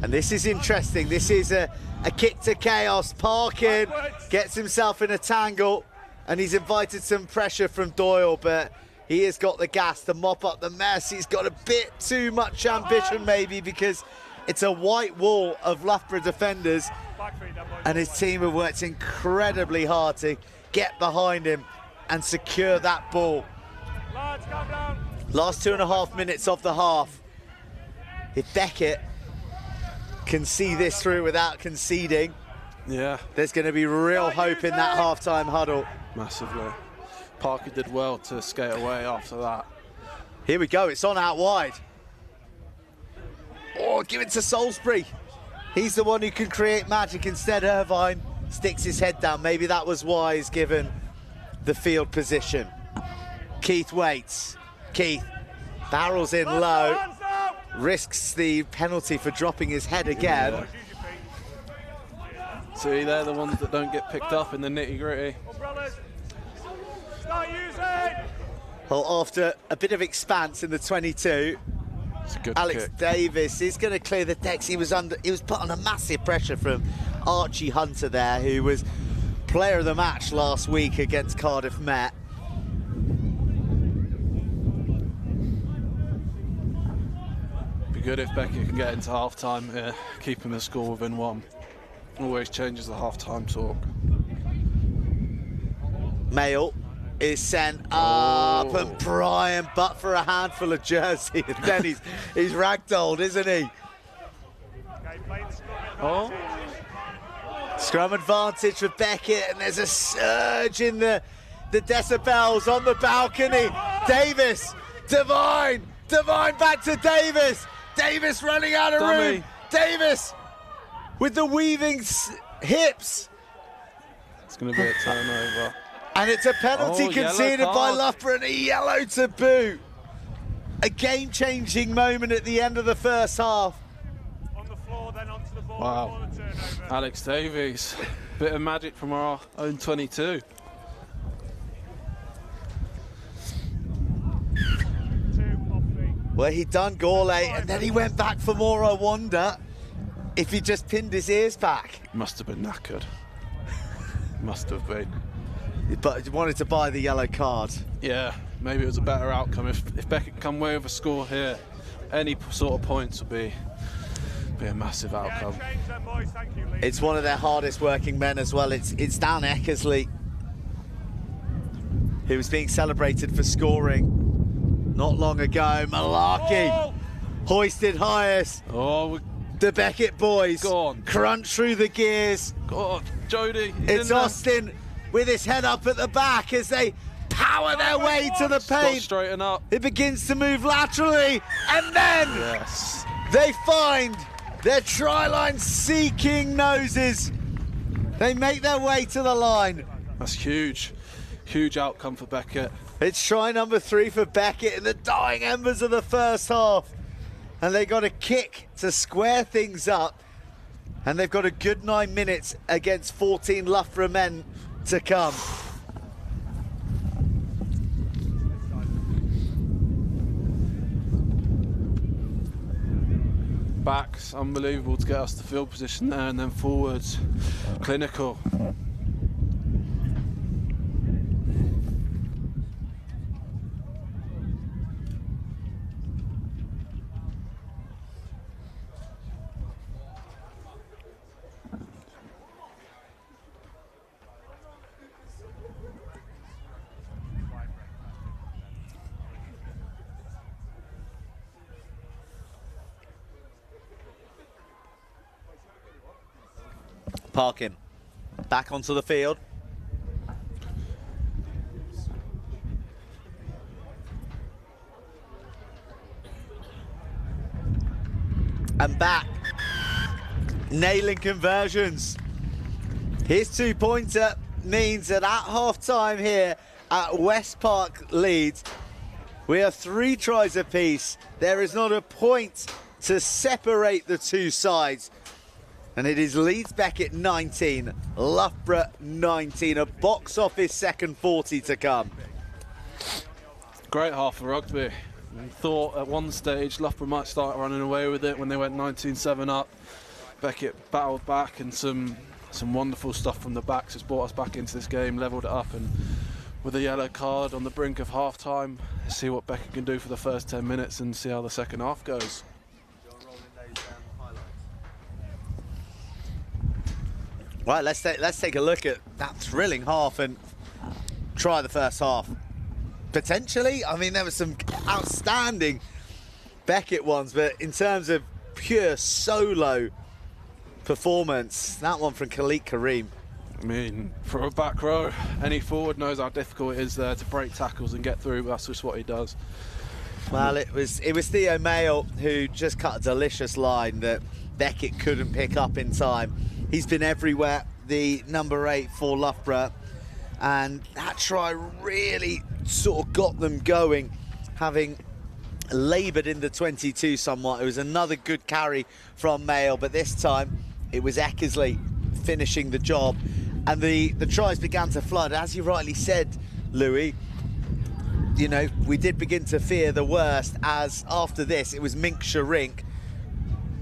And this is interesting. This is a kick to chaos. Parkin gets himself in a tangle, and he's invited some pressure from Doyle, but he has got the gas to mop up the mess. He's got a bit too much ambition, maybe, because it's a white wall of Loughborough defenders, and his team have worked incredibly hard to get behind him and secure that ball. Lads, calm down. Last 2.5 minutes of the half. If Beckett can see this through without conceding, Yeah, There's going to be real hope in that half-time huddle. massively. Parker did well to skate away after that. Here we go, it's on out wide. Oh, give it to Salisbury. He's the one who can create magic. Instead, Irvine sticks his head down. Maybe that was wise given the field position. Keith waits. Keith barrels in low, risks the penalty for dropping his head again. Yeah. See, they're the ones that don't get picked up in the nitty-gritty. Umbrellas. Start using. Well, after a bit of expanse in the 22, It's a good Alex kick. Davis is going to clear the decks. He was put under massive pressure from Archie Hunter there, who was player of the match last week against Cardiff Met. Be good if Beckett can get into half-time here, keeping the score within one. Always changes the half-time talk. Mail is sent up, and Brian, but for a handful of jersey, and then he's ragdolled, isn't he? Okay, play the scrum Oh. advantage. Scrum advantage for Beckett, and there's a surge in the decibels on the balcony. Davis, Devine back to Davis. Davis running out of Dummy. room. Davis with the weaving hips. It's going to be a turnover. And it's a penalty Oh, yellow conceded by card. Loughborough and a yellow to boot. A game-changing moment at the end of the first half. On the floor, then onto the ball. Wow. For the turnover. Alex Davies, bit of magic from our own 22. Two off feet. Well, he'd done Gourlay, and then he went back for more. I wonder if he just pinned his ears back. Must have been knackered. Must have been. But he wanted to buy the yellow card. Yeah, maybe it was a better outcome. If Beckett come away with a score here, any sort of points would be a massive Yeah, outcome. change them, boys. Thank you, Lee. It's one of their hardest working men as well. It's Dan Eckersley, who was being celebrated for scoring not long ago. Malarkey Ball. hoisted highest. Oh, we The Beckett boys Go on. crunch through the gears. God, Jody. he's It's in there. Austin with his head up at the back as they power their way to the Got paint. straighten up. It begins to move laterally, and then Yes. they find their try-line seeking noses. They make their way to the line. That's huge. Huge outcome for Beckett. It's try number 3 for Beckett in the dying embers of the first half. And they got a kick to square things up. And they've got a good 9 minutes against 14 Loughborough men to come. Backs, unbelievable to get us to field position there, and then forwards, clinical. Parkin back onto the field. And back. Nailing conversions. His 2-pointer means that at half-time here at West Park, Leeds, we are 3 tries apiece. There is not a point to separate the two sides. And it is Leeds Beckett 19, Loughborough 19, a box office second 40 to come. Great half of rugby. We thought at one stage Loughborough might start running away with it when they went 19-7 up. Beckett battled back, and some wonderful stuff from the backs has brought us back into this game, levelled it up, and with a yellow card on the brink of half-time, see what Beckett can do for the first 10 minutes and see how the second half goes. Right, let's take a look at that thrilling half and try the first half. Potentially, I mean, there were some outstanding Beckett ones, but in terms of pure solo performance. That one from Khalik Kareem. I mean, for a back row, any forward knows how difficult it is there to break tackles and get through. That's just what he does. Well, it was Theo Mayle who just cut a delicious line that Beckett couldn't pick up in time. He's been everywhere, the number 8 for Loughborough, and that try really sort of got them going, having laboured in the 22 somewhat. It was another good carry from Mayle, but this time it was Eckersley finishing the job, and the tries began to flood. As you rightly said, Louis, you know, we did begin to fear the worst, as after this it was Mink Sharink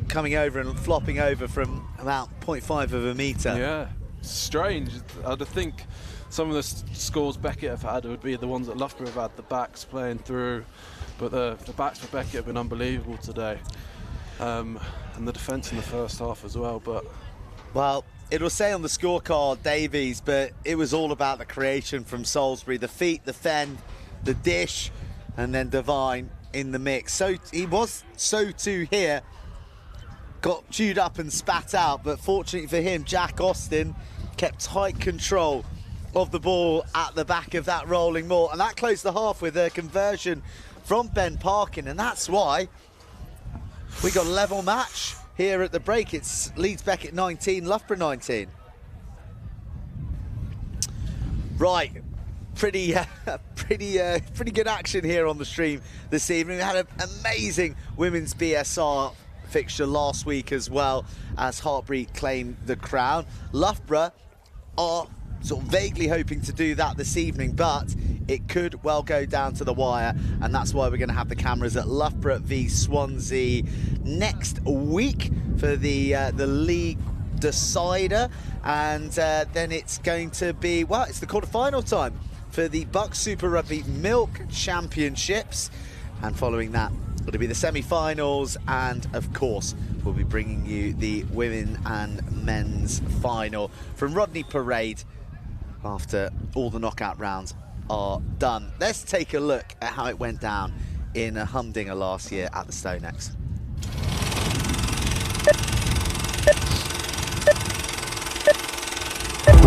coming over and flopping over from about 0.5 of a metre. Yeah, strange. I'd think some of the scores Beckett have had would be the ones that Loughborough have had, the backs playing through, but the backs for Beckett have been unbelievable today. And the defence in the first half as well. But well, it'll say on the scorecard Davies, but it was all about the creation from Salisbury. The feet, the fend, the dish, and then Devine in the mix. So he was so too here. Got chewed up and spat out, but fortunately for him, Jack Austin kept tight control of the ball at the back of that rolling maul, and that closed the half with a conversion from Ben Parkin, and that's why we got a level match here at the break. It's Leeds Beckett 19, Loughborough 19. Right, pretty good action here on the stream this evening. We had an amazing women's BSR fixture last week as well, as Hartpury claimed the crown. Loughborough are sort of vaguely hoping to do that this evening, but it could well go down to the wire, and that's why we're going to have the cameras at Loughborough v Swansea next week for the league decider, and then it's going to be, well, it's the quarter-final time for the BUCS Super Rugby Milk Championships, and following that it'll be the semi-finals, and of course we'll be bringing you the women and men's final from Rodney Parade after all the knockout rounds are done. Let's take a look at how it went down in Humdinger last year at the Stonex.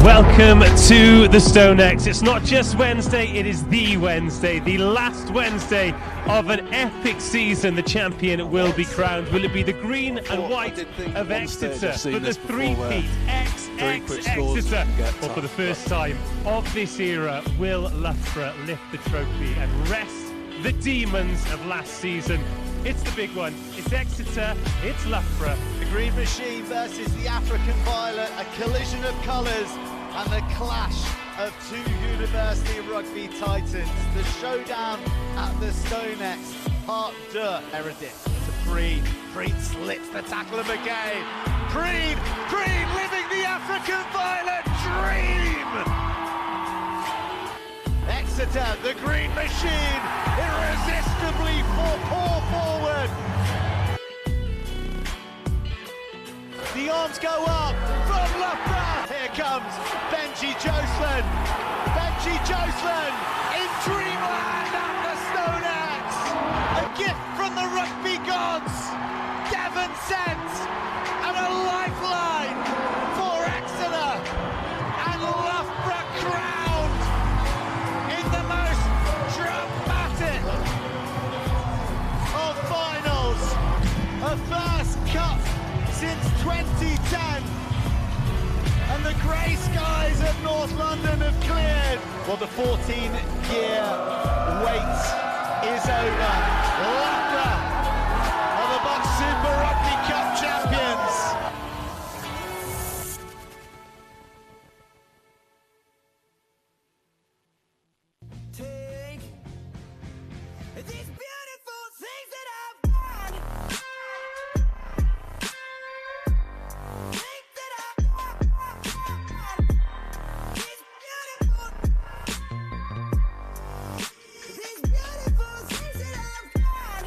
Welcome to the Stonex. It's not just Wednesday, it is the Wednesday, the last Wednesday of an epic season. The champion will be crowned. Will it be the green and white of Exeter for the three-peat Exeter? Or for the first time of this era, will Loughborough lift the trophy and rest the demons of last season? It's the big one. It's Exeter, it's Loughborough. The Green Machine versus the African Violet, a collision of colours and the clash of two University Rugby titans. The showdown at the Stonex. Hart de Meredith to Creed. Creed slips the tackle of McGay. Creed living the African Violet dream! Exeter, the Green Machine, irresistibly pour forward. The arms go up from Loughborough. Here comes Benji Jocelyn. Benji Jocelyn in dreamland at the Stonex. A gift from the rugby gods. Devon sent, and a lifeline for Exeter. And Loughborough crowned in the most dramatic of finals. A first cup since 2010, and the grey skies of North London have cleared. Well, the 14-year wait is over. Loughborough are the BUCS Super Rugby Cup champions. Take these beautiful things that I've done. Things that I've done. These beautiful things that I've done.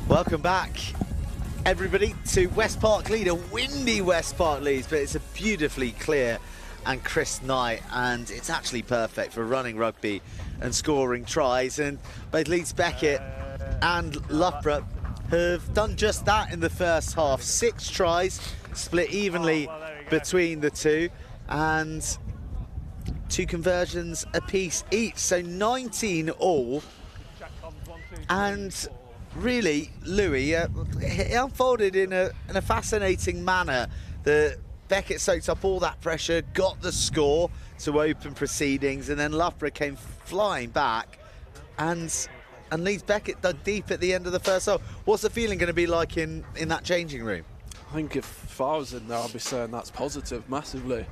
Welcome back, everybody, to West Park Leeds, a windy West Park Leeds, but it's a beautifully clear and crisp night, and it's actually perfect for running rugby and scoring tries. And both Leeds Beckett and Loughborough have done just that in the first half. 6 tries, split evenly between the two, and 2 conversions apiece each, so 19 all. And really, Louis, it unfolded in a fascinating manner. The Beckett soaked up all that pressure, got the score to open proceedings, and then Loughborough came flying back, and Leeds Beckett dug deep at the end of the first half. What's the feeling going to be like in that changing room? I think if I was in there, I'd be saying that's positive massively.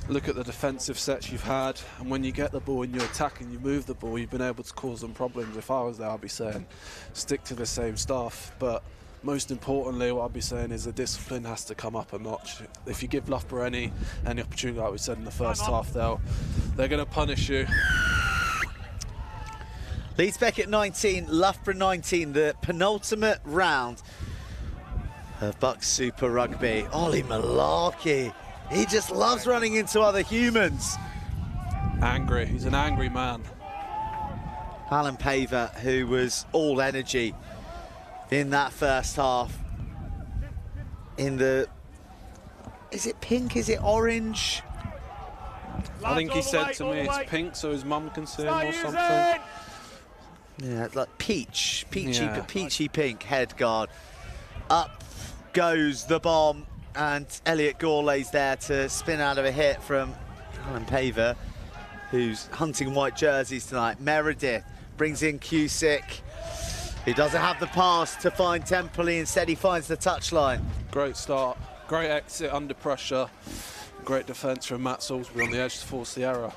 Look at the defensive sets you've had, and when you get the ball and you attack and you move the ball, you've been able to cause them problems. If I was there, I'd be saying stick to the same stuff. But most importantly, what I'd be saying is the discipline has to come up a notch. If you give Loughborough any opportunity, like we said in the first half, they're going to punish you. Leeds Beckett 19, Loughborough 19, the penultimate round of BUCS Super Rugby. Ollie Malarkey, he just loves running into other humans. Angry, he's an angry man. Alan Paver, who was all energy in that first half. In the, is it pink, is it orange? I think he said to me it's pink so his mum can see him or something. Yeah, it's like peachy pink head guard. Up goes the bomb, and Elliot Gourlay's there to spin out of a hit from Alan Paver, who's hunting white jerseys tonight. Meredith brings in Cusick, who doesn't have the pass to find Temperley. Instead, he finds the touchline. Great start, great exit under pressure, great defence from Matt Salisbury on the edge to force the error.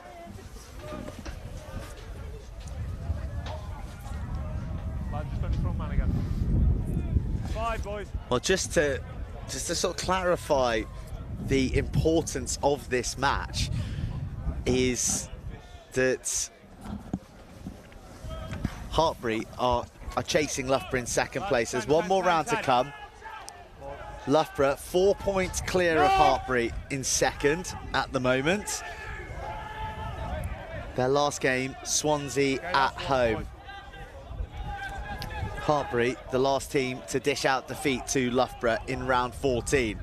Well, just to sort of clarify the importance of this match is that Hartpury are chasing Loughborough in second place. There's one more round to come. Loughborough 4 points clear of Hartpury in second at the moment. Their last game, Swansea at home. Hartpury, the last team to dish out defeat to Loughborough in round 14.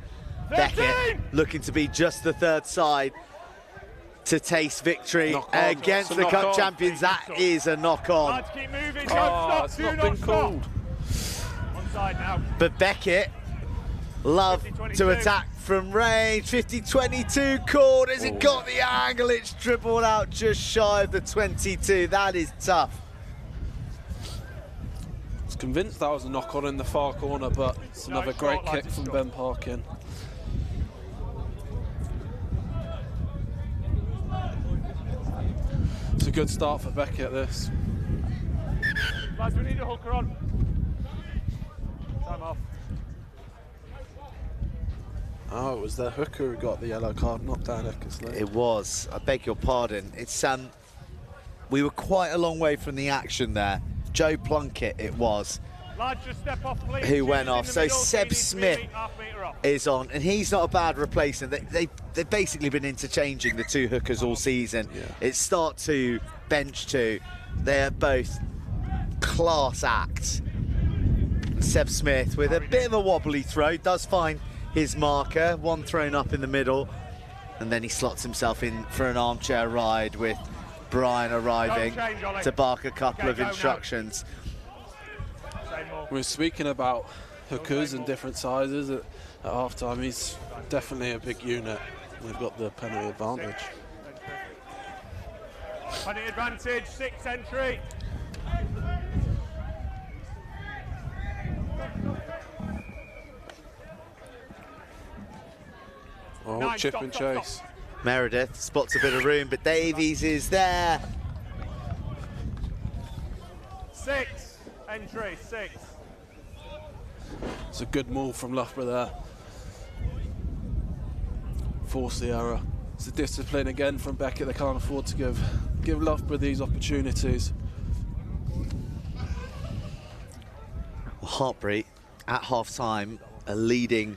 Beckett looking to be just the third side to taste victory against the Cup champions. That is a knock-on. Keep moving, it's not been called. inside now. But Beckett love 50-22. to attack from range. 50-22 called. Has it got the angle? It's dribbled out just shy of the 22. That is tough. I was convinced that was a knock on in the far corner, but it's another it's great short, lads, kick it's from short. Ben Parkin. It's a good start for Beckett, this. Lads, we need a hooker on. Time off. Oh, it was the hooker who got the yellow card, not Dan Eckersley. It was. I beg your pardon. It's we were quite a long way from the action there. Joe Plunkett it was Lads, just step off, please. who went Shooters in off. the So middle, Seb you need to be Smith half-metre off. is on, and he's not a bad replacement. They've basically been interchanging the two hookers all season. Yeah. It's start two, bench two. They're both class acts. Seb Smith with a bit of a wobbly throw does find his marker, one thrown up in the middle, and then he slots himself in for an armchair ride with Brian arriving Don't change, Ollie. to bark a couple Okay, of go now. instructions. Same more. We're speaking about hookers and different sizes at half time. He's definitely a big unit. They've got the penalty advantage. Penalty advantage, 6 entry. Oh, Nine, chip stop, and stop, chase. Meredith spots a bit of room, but Davies is there. 6 entry, 6. It's a good move from Loughborough there. Force the error. It's a discipline again from Beckett. They can't afford to give Loughborough these opportunities. Hartpury at half-time are leading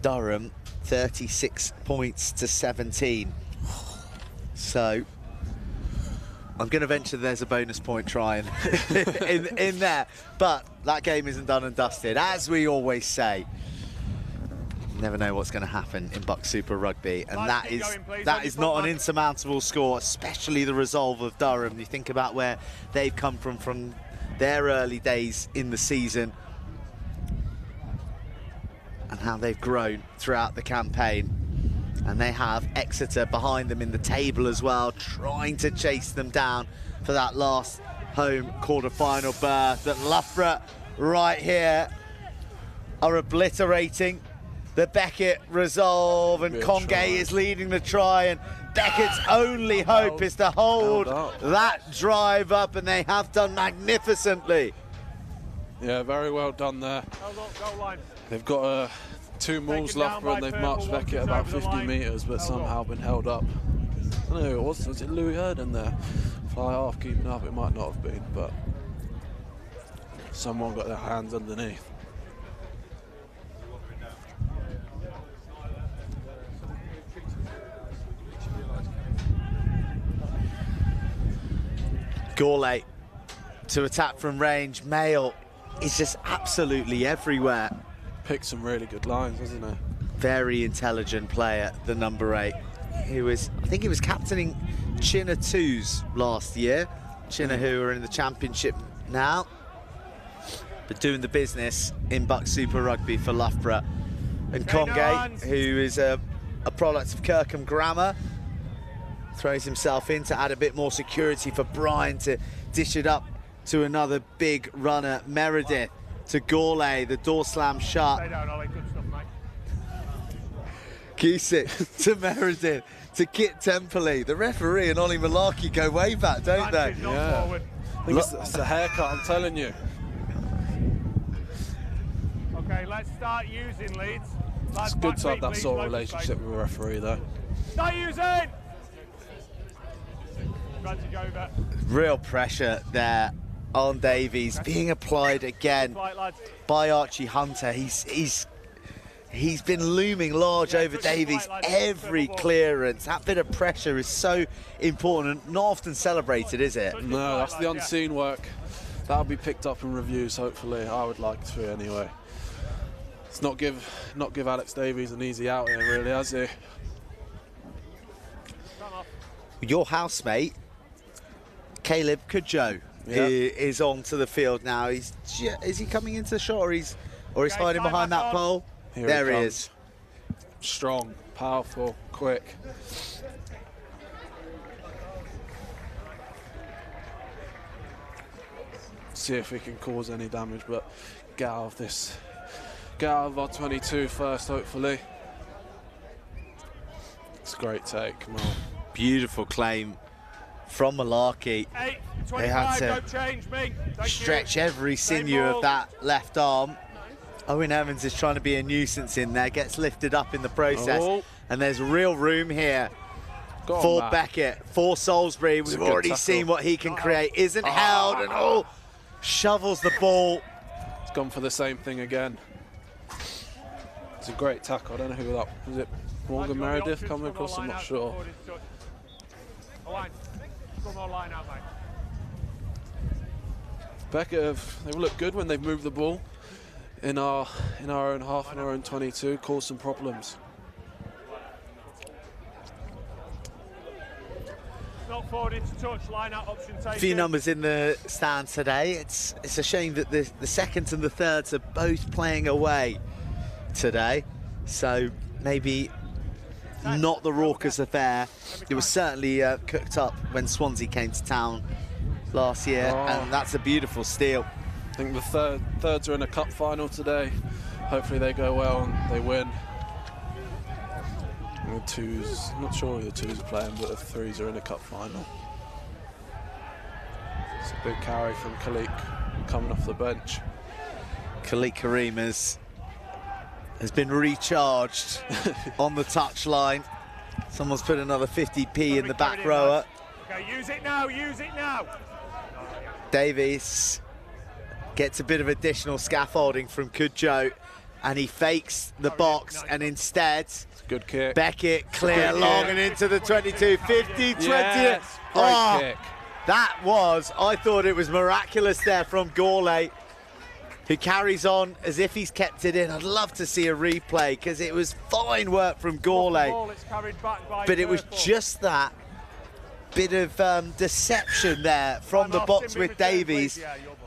Durham 36 points to 17. So I'm going to venture there's a bonus point trying in there, but that game isn't done and dusted. As we always say, you never know what's going to happen in BUCS Super Rugby, and Lads, that keep is going, please, that on is your not front an line. insurmountable score, especially the resolve of Durham. You think about where they've come from their early days in the season and how they've grown throughout the campaign. And they have Exeter behind them in the table as well, trying to chase them down for that last home quarter-final berth. But Loughborough right here are obliterating the Beckett resolve, and Good Congay try. is leading the try, and Beckett's only hope is to hold Held up. that drive up, and they have done magnificently. Yeah, very well done there. Hold up, goal line. They've got 2 moves Taken down Loughborough, and by they've marched Purple, Beckett once about over the 50 line. metres, but Held somehow been held up. I don't know who it was. Was it Louis Hurden there? Fly half, keeping up. It might not have been, but someone got their hands underneath. Gourlay to attack from range. Mail is just absolutely everywhere. Picked some really good lines, hasn't he? Very intelligent player, the number 8. He was, I think he was captaining Chinner 2s last year. Chinner, who are in the championship now, but doing the business in BUCS Super Rugby for Loughborough. And Okay, no Congay, hands. who is a product of Kirkham Grammar, throws himself in to add a bit more security for Brian to dish it up to another big runner, Meredith, to Gourlay. The door slam shut. Stay down, Ollie. Good stuff, mate. Cusick to Meredith to Kit Temperley. The referee and Ollie Malarkey go way back, don't they? Advantage, not Yeah. forward. I think it's the haircut, I'm telling you. Okay, let's start using Leeds. Lads, It's good back to have feet, that please, sort of loads relationship with a referee, though. space. Start using! Advantage over. Real pressure there on Davies, being applied again Flight, lads. by Archie Hunter. He's been looming large Yeah, over good Davies fight, lads. every Good clearance. That bit of pressure is so important and not often celebrated, is it? No, that's the Yeah. unseen work. That'll be picked up in reviews, hopefully. I would like to, anyway. Let's not give Alex Davies an easy out here, really, has he? Your housemate, Caleb Kudjoe, who is onto the field now. Is he coming into the shot, or he's hiding behind that pole? There he is. Strong, powerful, quick. See if we can cause any damage, but get out of this. Get out of our 22 first, hopefully. It's a great take, come on. Beautiful claim from Malarkey. 8, 25, They had to don't change me. Thank stretch you. every sinew of that left arm. Owen Evans is trying to be a nuisance in there, gets lifted up in the process, and there's real room here for Beckett, for Salisbury. We've already seen what he can create. Isn't held, and shovels the ball. It's gone for the same thing again. It's a great tackle. I don't know who that was. It Morgan Meredith coming across? I'm not sure. Beckett they've looked good when they've moved the ball in our own half, in our own 22, caused some problems. Not forward into touch, line out option taken. A few numbers in the stand today. It's a shame that the seconds and the thirds are both playing away today, so maybe not the raucous affair. It was certainly cooked up when Swansea came to town last year, and that's a beautiful steal. I think the thirds are in a cup final today. Hopefully they go well and they win. And the twos, not sure who the twos are playing, but the threes are in a cup final. It's a big carry from Khalik coming off the bench. Khalik Kareem has been recharged on the touchline. Someone's put another 50p in the back rower. Okay, use it now, use it now. Davies gets a bit of additional scaffolding from Kudjo, and he fakes the box, and instead, good kick. Beckett clear long and into the 22, 50, 20. Yes, Oh, great kick. that was, I thought it was miraculous there from Gourlay, who carries on as if he's kept it in. I'd love to see a replay, because it was fine work from Gourlay, but it was just that bit of deception there from the box with Davies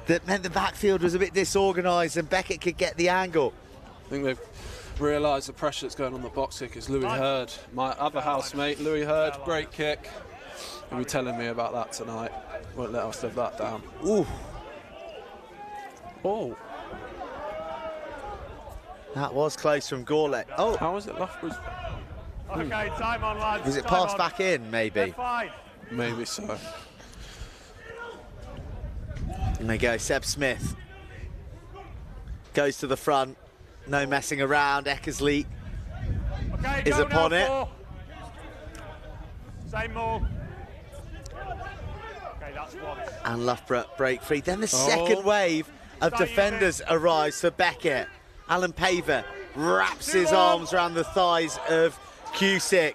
that meant the backfield was a bit disorganised and Beckett could get the angle. I think they've realised the pressure that's going on the box kick is Louis Hurd, my other housemate. Louis Hurd, great kick. He'll be telling me about that tonight. Won't let us live that down. Ooh. Oh. That was close from Gourlay. Oh. How was it Loughborough's? Okay, time on, lads. Was it passed back in, maybe? Maybe so. And they go, Seb Smith goes to the front, no messing around. Eckersley is upon it. Same more. Okay, that's one. And Loughborough break free. Then the second wave of defenders arrives for Beckett. Alan Paver wraps his arms around the thighs of Cusick.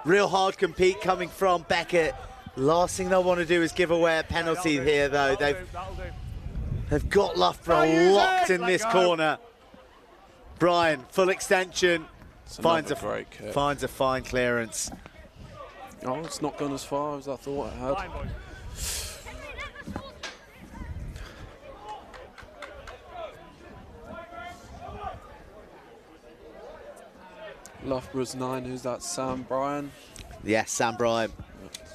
Real hard compete coming from Beckett. Last thing they'll want to do is give away a penalty here, though. They've got Loughborough locked in this corner. Brian, full extension, finds a fine clearance. Oh, it's not gone as far as I thought it had. Loughborough's 9, who's that? Sam Bryan? Yes, Sam Bryan.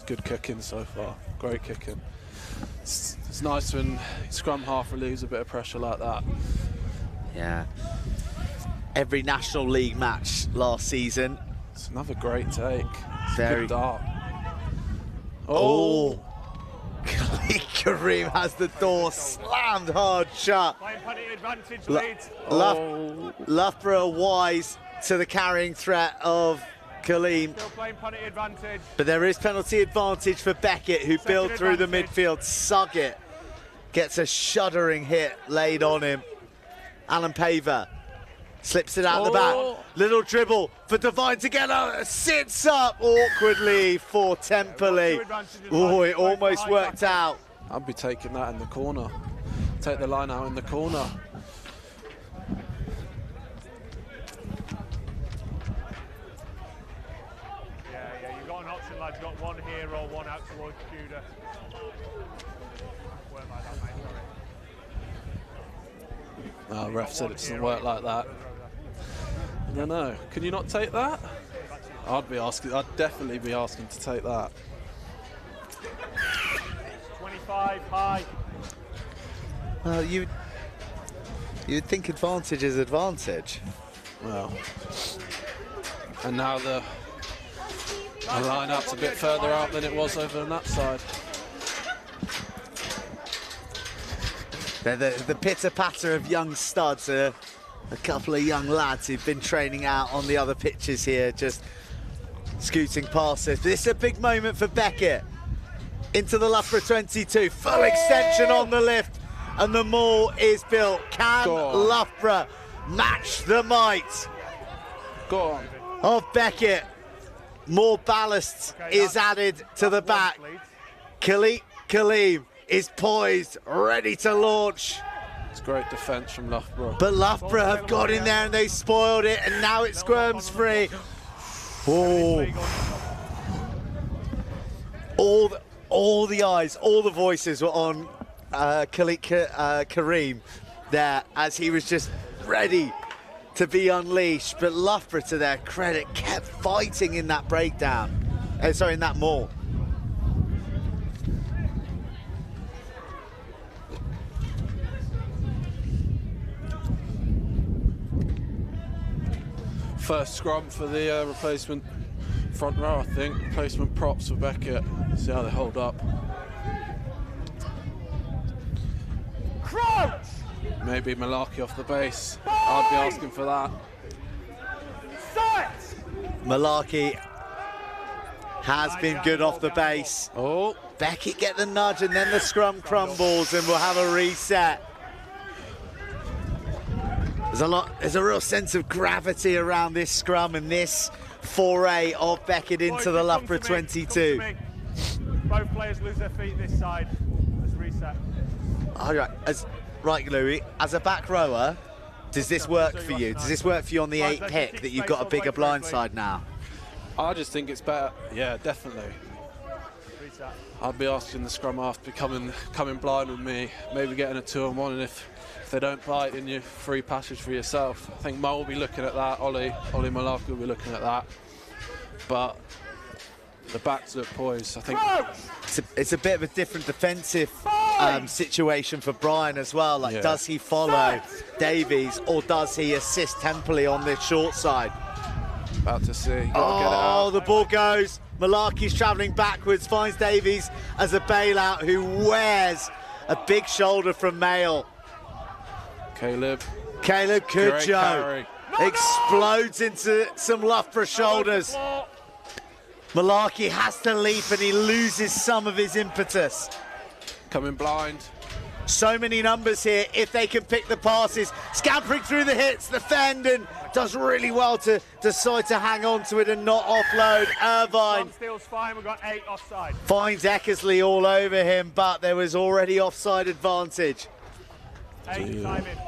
Good kicking so far, great kicking. It's nice when scrum half relieves a bit of pressure like that. Yeah. Every National League match last season. It's another great take. It's Very good dart. Oh! Kareem has the door slammed hard shut. Loughborough wise to the carrying threat of Kaleem. But there is penalty advantage for Beckett, who build through the midfield. Suggett gets a shuddering hit laid on him. Alan Paver slips it out the back. Little dribble for Devine to get out. Sits up awkwardly for Temperley. Oh, it almost worked out. I'd be taking that in the corner. Take the line out in the corner. Yeah, you've got an option, lads. You've got one here or one out towards Judah. Work like that, mate, sorry. Oh, ref said it doesn't work like that. No. Can you not take that? I'd definitely be asking to take that. 25 high. Well, you'd think advantage is advantage. Well, and now the line-up's a bit further out than it was over on that side. The pitter-patter of young studs, a couple of young lads who've been training out on the other pitches here, just scooting past us. This is a big moment for Beckett. Into the Loughborough 22, full extension on the lift, and the maul is built. Can Loughborough match the might of Beckett? More ballast is added to the back. Khalid Kaleem is poised, ready to launch. It's great defence from Loughborough. But Loughborough have got in there and they spoiled it, and now it squirms free. Oh. All the eyes, all the voices were on Khalid Kareem there as he was just ready to be unleashed. But Loughborough, to their credit, kept fighting in that breakdown. In that maul. First scrum for the replacement front row, I think. Replacement props for Beckett. See how they hold up. Crouch! Maybe Malarkey off the base. I'd be asking for that. Set! Malarkey has been good off the base. Oh, Beckett get the nudge and then the scrum crumbles and we'll have a reset. There's a real sense of gravity around this scrum and this foray of Beckett into the Loughborough 22. Both players lose their feet this side. Let's reset. All right, right, Louis, as a back rower, does this work for you? Does this work for you on the 8 pick, that you've got a bigger blind side now? I just think it's better. Yeah, definitely. Reset. I'd be asking the scrum half to coming blind with me, maybe getting a 2-on-1, and if they don't bite, then you free passage for yourself. I think Mo will be looking at that, Ollie Malarkey will be looking at that. But the backs look poised, I think. It's a bit of a different defensive situation for Brian as well. Like, does he follow Davies or does he assist Templey on this short side? About to see. Oh, the ball goes. Malarkey's travelling backwards, finds Davies as a bailout, who wears a big shoulder from Mail. Caleb, good Joe. Explodes into some Loughborough shoulders. Malarkey has to leap and he loses some of his impetus. Coming blind. So many numbers here if they can pick the passes. Scampering through the hits, the fend, and does really well to decide to hang on to it and not offload. Irvine Steel's fine, we've got 8 offside. finds Eckersley all over him, but there was already offside advantage. 8 timing.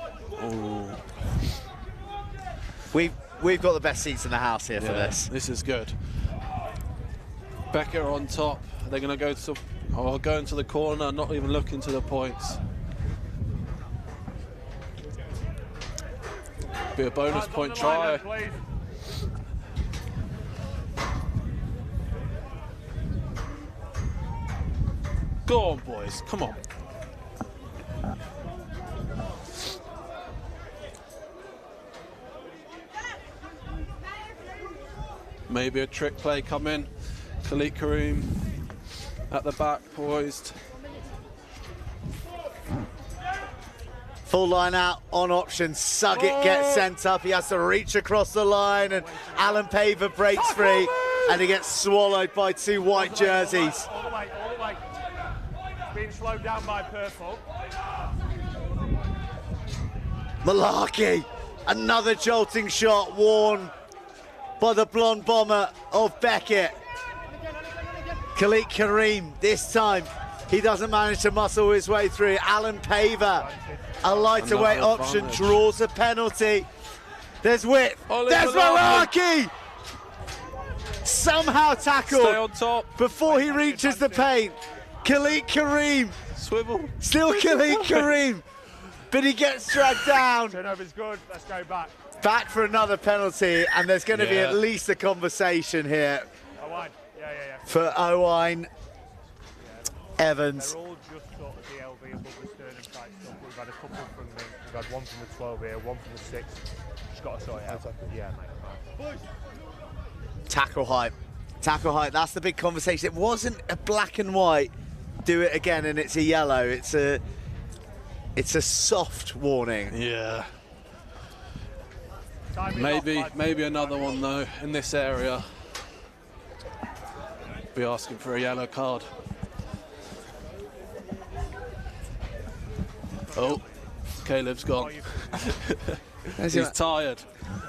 Oh. We've got the best seats in the house here for this. This is good. Beckett on top. They're going to go into the corner, not even looking to the points. Be a bonus point try. Go on, boys. Come on. Maybe a trick play coming. Khalid Kareem at the back, poised. Full line out on option. Suggett gets sent up. He has to reach across the line, and Alan Paver breaks free, and he gets swallowed by 2 white jerseys. All the way. Being slowed down by purple. Malarkey, another jolting shot worn by the blonde bomber of Beckett. Khalid Kareem, this time he doesn't manage to muscle his way through. Alan Paver, a lighter weight option, draws a penalty. There's width. There's Malarkey! somehow tackled. Stay on top. Before he reaches the paint. Khalid Kareem. Swivel. Still Khalid Kareem. But he gets dragged down. Turnover's good. Let's go back. Back for another penalty, and there's going to be at least a conversation here Owen. Yeah. for Owen Evans. They're all just sort of DLB above the sternum type stuff. We've had a couple from them. We've had one from the 12 here, one from the 6. Just got to sort it out. Yeah, mate. Tackle height. Tackle height, that's the big conversation. It wasn't a black and white, do it again and it's a yellow. It's a soft warning. Yeah. Maybe another one though in this area. Be asking for a yellow card. Oh, Caleb's gone. He's tired.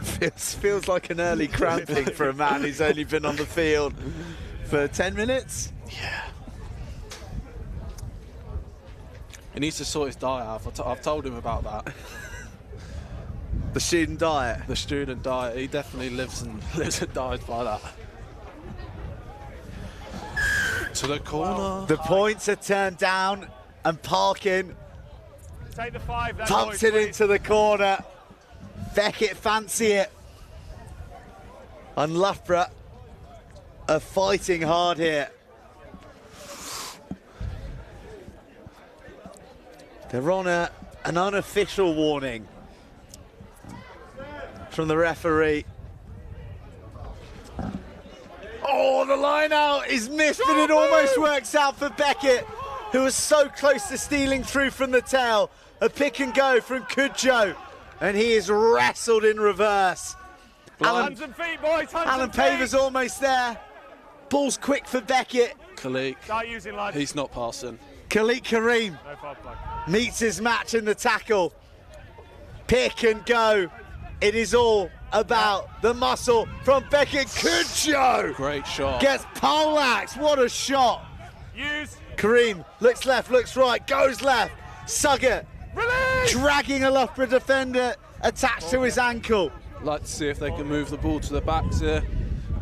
Feels like an early cramping for a man who's only been on the field for 10 minutes. Yeah. He needs to sort his diet out. I've told him about that. The student diet. The student diet. He definitely lives and dies by that. To the corner. The points are turned down, and Parkin Take the 5 then, pumps boys, it please. into the corner. Beckett fancy it. And Loughborough are fighting hard here. They're on an unofficial warning from the referee. Oh, the line out is missed, but it almost works out for Beckett, who was so close to stealing through from the tail. A pick and go from Kudjoe, and he is wrestled in reverse. Hands and feet, boys. Alan Paver's almost there. Ball's quick for Beckett. Khalid. Start using, lads. He's not passing. Khalid Kareem No foul play. meets his match in the tackle. Pick and go. It is all about the muscle from Beckett. Kudjoe Great shot. gets poleaxed. What a shot. Use. Kareem looks left, looks right, goes left. Suggett Release. dragging a Loughborough defender attached to his ankle. Like to see if they can move the ball to the backs here.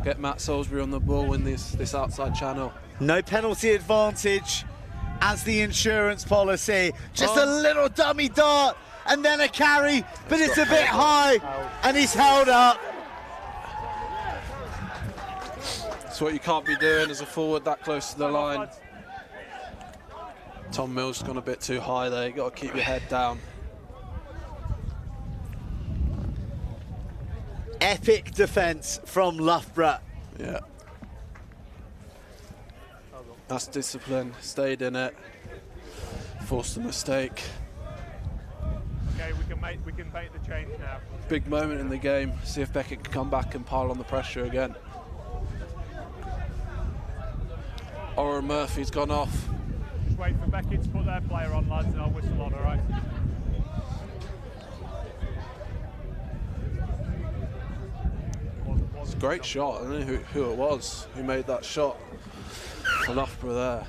Get Matt Salisbury on the ball in this outside channel. No penalty advantage as the insurance policy. Just a little dummy dart and then a carry, but it's a bit high and he's held up. That's what you can't be doing as a forward that close to the line. Tom Mills gone a bit too high there. You got to keep your head down. Epic defence from Loughborough. Yeah. That's discipline. Stayed in it. Forced a mistake. Okay, we can make the change now. Big moment in the game. See if Beckett can come back and pile on the pressure again. Oren Murphy's gone off. Just wait for Beckett to put their player on, lads, and I'll whistle on, all right? It's a great shot. I don't know who it was who made that shot. For Loughborough there.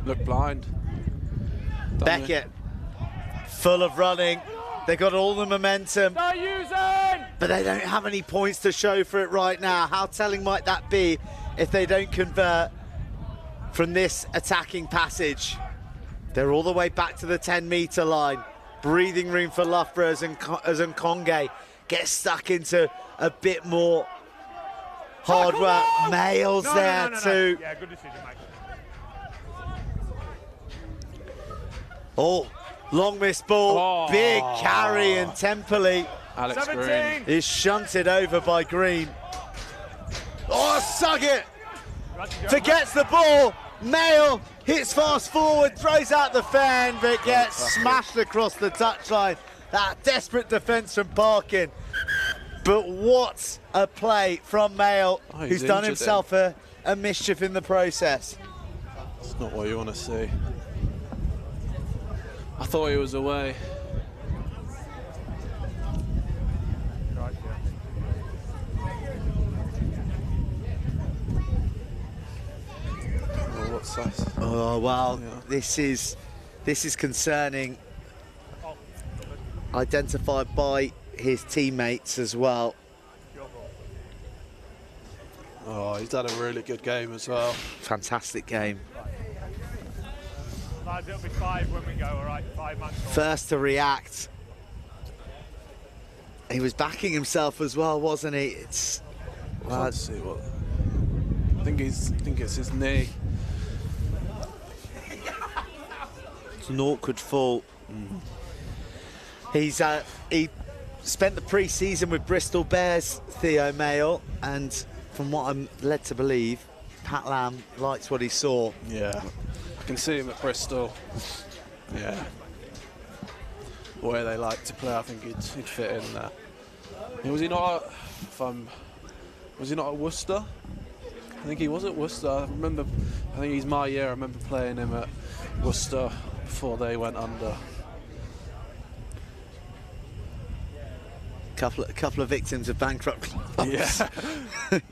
Look blind. Beckett, full of running. They got all the momentum, Start using! but they don't have any points to show for it right now. How telling might that be if they don't convert from this attacking passage? They're all the way back to the 10-metre line. Breathing room for Loughborough as Nkonge gets stuck into a bit more hard work. Mails there too. Yeah, good decision, mate. Oh, long missed ball. Big carry, and Temperley Alex 17. Green. is shunted over by Green. Oh, Suggett forgets the ball. Mail hits fast forward, throws out the fan, but gets smashed across the touchline. That desperate defence from Parkin. But what a play from Mail, who's done himself a mischief in the process. It's not what you want to see. I thought he was away. Right, Oh, what's that? Oh wow, Yeah. this is concerning. identified by his teammates as well. Oh, he's had a really good game as well. Fantastic game. Lads, it'll be 5 when we go, all right? 5 man. First to react. He was backing himself as well, wasn't he? It's. Let's see what. I think it's his knee. It's an awkward fall. He spent the pre-season with Bristol Bears, Theo Mayle, and from what I'm led to believe, Pat Lam likes what he saw. Yeah, I can see him at Bristol. Yeah, where they like to play, I think he'd fit in there. Was he not? Was he not at Worcester? I think he was at Worcester. I think he's my year. I remember playing him at Worcester before they went under. Couple of victims of bankrupt clubs. Yeah,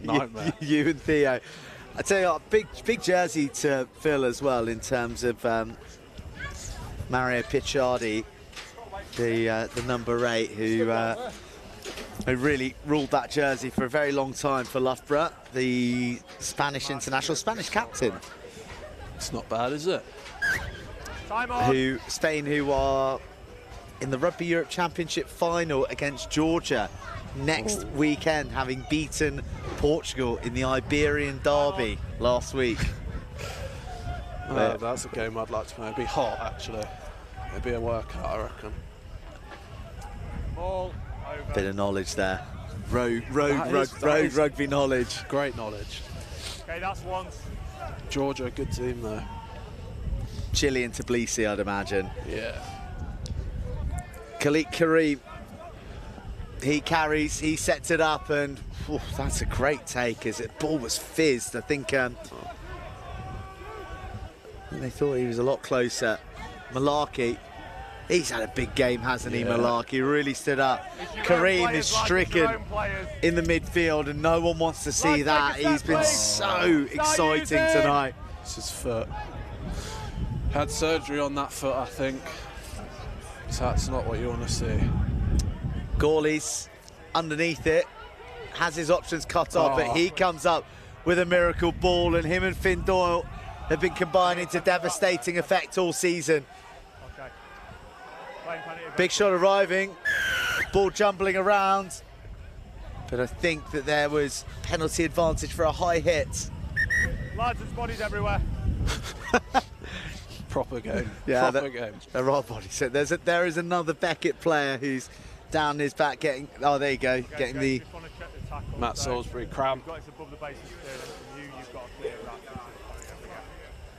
nightmare. you and Theo. I tell you what, big jersey to fill as well in terms of Mario Picciardi, the number 8, who really ruled that jersey for a very long time for Loughborough, the Spanish international, Spanish captain. It's not bad, is it? Spain, who are in the Rugby Europe Championship final against Georgia next weekend, having beaten Portugal in the Iberian Derby last week. That's a game I'd like to play. It'd be hot, actually. It'd be a workout, I reckon. Ball over. Bit of knowledge there. Road rugby knowledge. Great knowledge. Okay, that's once. Georgia, a good team though. Chile and Tbilisi, I'd imagine. Yeah. Khalid Kareem, he carries, he sets it up, and that's a great take as it ball was fizzed. I think they thought he was a lot closer. Malarkey, he's had a big game, hasn't he, Malarkey? Really stood up. Kareem is stricken in the midfield, and no one wants to see that. He's been so exciting tonight. It's his foot. Had surgery on that foot, I think. So that's not what you want to see. Gawley's underneath it, has his options cut off, but he comes up with a miracle ball, and him and Finn Doyle have been combining to devastating effect all season. Big shot arriving, ball jumbling around, but I think that there was penalty advantage for a high hit. Lads, there's bodies everywhere. Proper game. Yeah, proper game. There are bodies. So there is another Beckett player who's down his back getting. Oh, there you go, getting the. Matt Salisbury cramp. You've got it above the basis clearance from you. You've got to clear that.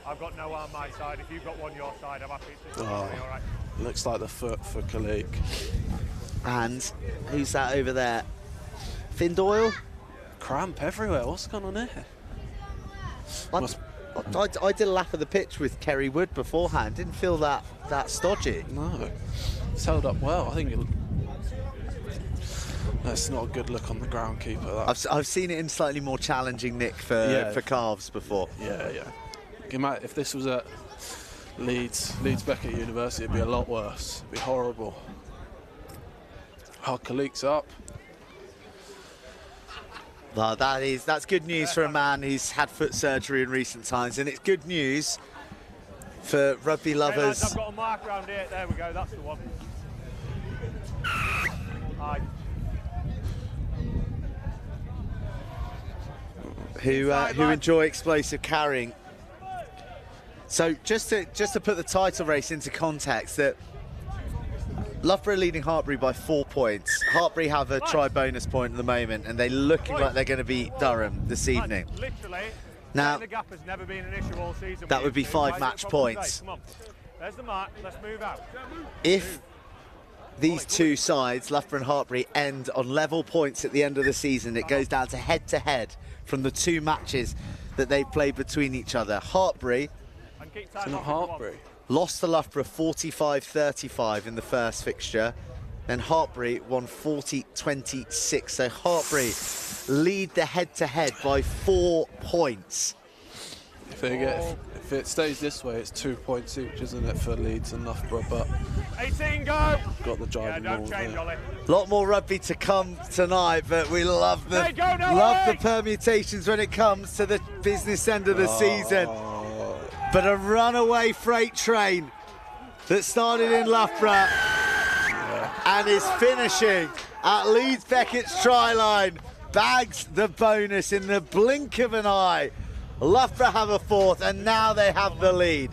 I've got no on my side. If you've got one your side, I'm happy. All right. Looks like the foot for Khalid. And who's that over there? Finn Doyle? Cramp everywhere. What's going on here? I did a lap of the pitch with Kerry Wood beforehand. Didn't feel that stodgy. No, it's held up well. I think that's not a good look on the groundkeeper. I've seen it in slightly more challenging nick for calves before. Yeah. If this was at Leeds Beckett University, it'd be a lot worse. It'd be horrible. Oh, Khalik's up. Well, that's good news for a man who's had foot surgery in recent times, and it's good news for rugby lovers. Hey lads, I've got a mark around here. There we go. That's the one. Aye. Who enjoy explosive carrying. So just to put the title race into context, that Loughborough leading Hartpury by 4 points. Hartpury have a try bonus point at the moment, and they're looking like they're going to beat Durham this evening. Literally, now the gap has never been an issue all season. That would be 5 match points. Come on. There's the mark. Let's move out. If these two sides, Loughborough and Hartpury, end on level points at the end of the season, it goes down to head-to-head from the 2 matches that they've played between each other. Hartpury lost to Loughborough 45-35 in the first fixture, then Hartpury won 40-26. So Hartpury lead the head-to-head by 4 points. If they If it stays this way, it's 2 points each, isn't it, for Leeds and Loughborough? But 18, go! got the driving Don't ball change, there. Ollie. A lot more rugby to come tonight, but we love the Hey, go, Noah! love the permutations when it comes to the business end of the season. But a runaway freight train that started in Loughborough and is finishing at Leeds Beckett's try line bags the bonus in the blink of an eye. Loughborough have a fourth, and now they have the lead.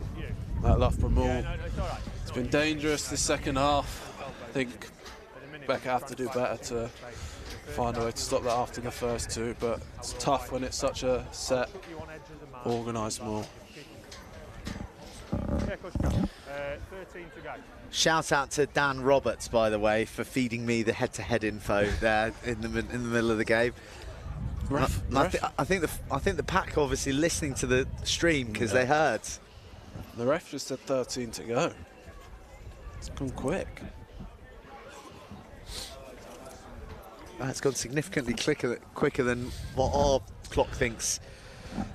That Loughborough ball. No, it's all right. It's been dangerous this second half. I think Beckett have to do better to find a way to stop that after the first two, but it's tough when it's such a set, organised maul. Yeah, of course you can. 13 to go. Shout out to Dan Roberts, by the way, for feeding me the head-to-head info there in the middle of the game. I think the pack obviously listening to the stream because they heard. The ref just said 13 to go. It's gone quick. That's gone significantly quicker than what our clock thinks.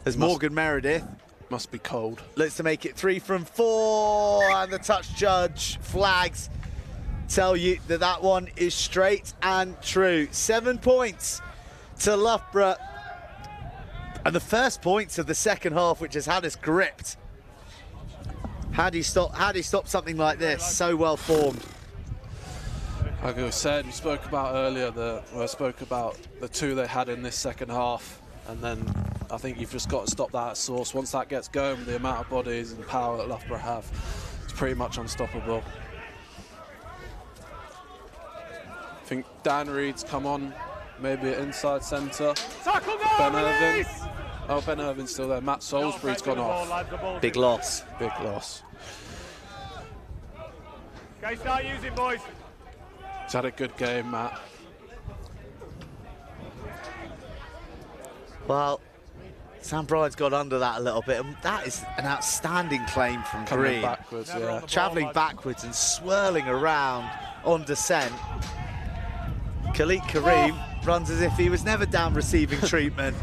There's Morgan Meredith. Must be cold. Looks to make it 3 from 4, and the touch judge flags tell you that that one is straight and true. 7 points to Loughborough, and the first points of the second half, which has had us gripped. How do you stop something like this? So well formed. Like I said, we spoke about earlier I spoke about the two they had in this second half, and then I think you've just got to stop that at source. Once that gets going, with the amount of bodies and power that Loughborough have, it's pretty much unstoppable. I think Dan Reed's come on, maybe at inside centre. Tackle goal, Ben Irvin. release! Oh, Ben Irvin's still there. Matt Salisbury's gone off. Big loss. Big loss. Okay, start using, boys. He's had a good game, Matt. Well, Sam Bryant's got under that a little bit, and that is an outstanding claim from Coming Green. backwards, yeah. Travelling backwards and swirling around on descent. Khalid Kareem runs as if he was never down receiving treatment.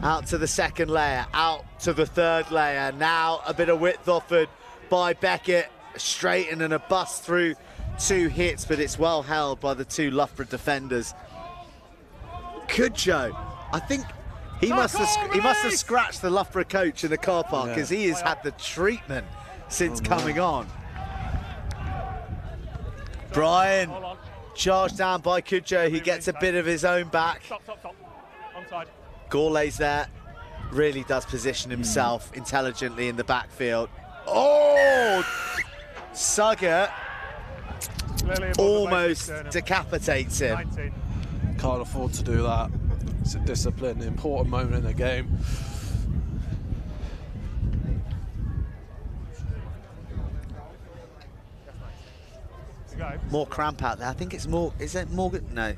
Out to the second layer, out to the third layer. Now a bit of width offered by Beckett. A straighten and a bust through 2 hits, but it's well held by the 2 Loughborough defenders. Kudjo, I think he must have scratched the Loughborough coach in the car park, because he has had the treatment since coming on. Brian, charged down by Kudjo. He gets a bit of his own back. Stop. Onside. Gourlay's there, really does position himself intelligently in the backfield. Oh, Sugger almost decapitates him. 19. Can't afford to do that. It's a discipline, an important moment in the game. More cramp out there. I think it's more. Is it Morgan? No.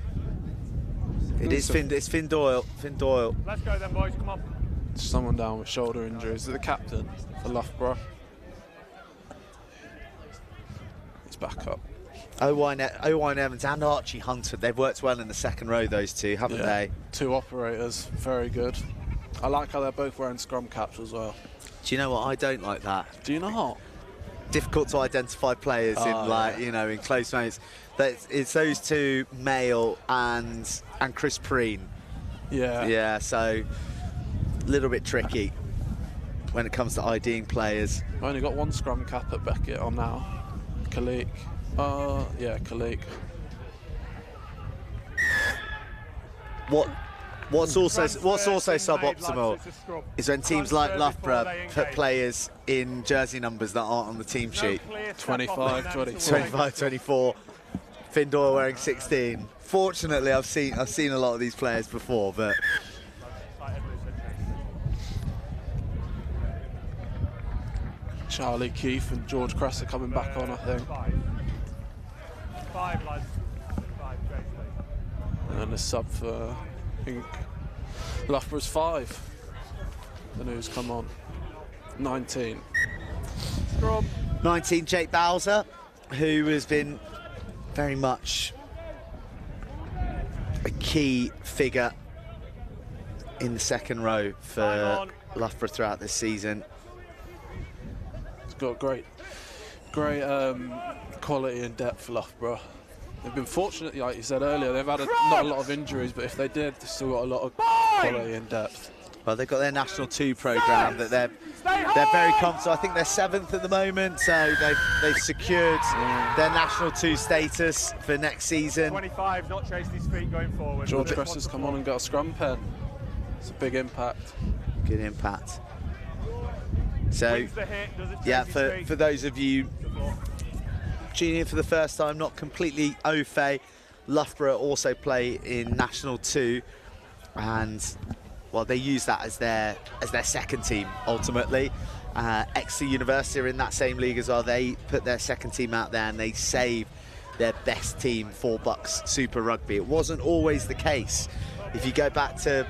It is Finn. It's Finn Doyle. Finn Doyle. Let's go then, boys. Come on. Someone down with shoulder injuries. The captain for Loughborough. He's back up. Owain Evans and Archie Hunter. They've worked well in the second row, those two, haven't they? 2 operators. Very good. I like how they're both wearing scrum caps as well. Do you know what? I don't like that. Do you not? Difficult to identify players in close moments. It's those 2, Mail and Chris Preen. Yeah. Yeah, so a little bit tricky when it comes to IDing players. I've only got 1 scrum cap at Beckett on now. Khalik. Khalik. What's also suboptimal is when teams like Loughborough put players in jersey numbers that aren't on the team sheet. 25, 24. 25, 24. Finn Doyle wearing 16. Fortunately, I've seen a lot of these players before, but Charlie Keefe and George Cress are coming back on, I think. 5, lads. 5, James. And then a sub for, I think, Loughborough's 5. The news come on. 19. 19, Jake Bowser, who has been very much a key figure in the second row for Loughborough throughout this season. It's got great quality and depth for Loughborough. They've been fortunate, like you said earlier, they've had not a lot of injuries, but if they did, they've still got a lot of quality and depth. Well, they've got their National 2 programme that they're very confident. I think they're 7th at the moment, so they've secured their National 2 status for next season. 25, not chased his feet going forward. George Cress has come on and got a scrum pen. It's a big impact. Good impact. So, yeah, for those of you tuning in for the first time, not completely au fait, Loughborough also play in National 2, and well, they use that as their second team ultimately. Exeter University are in that same league as well. They put their second team out there and they save their best team for BUCS Super Rugby. It wasn't always the case. If you go back to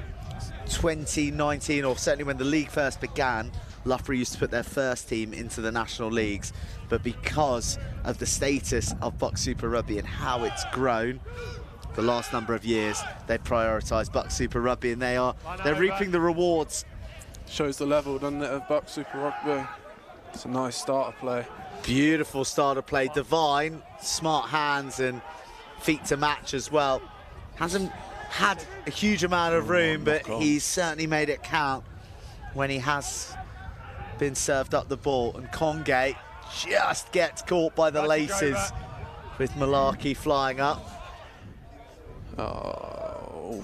2019, or certainly when the league first began, Loughborough used to put their first team into the national leagues, but because of the status of BUCS Super Rugby and how it's grown the last number of years, they've prioritised BUCS Super Rugby, and they're reaping the rewards. Shows the level, doesn't it, of BUCS Super Rugby? It's a nice starter play. Beautiful starter play, Divine, smart hands and feet to match as well. Hasn't had a huge amount of room, but he's certainly made it count when he has been served up the ball, and Congate just gets caught by the laces with Malarkey flying up. Oh.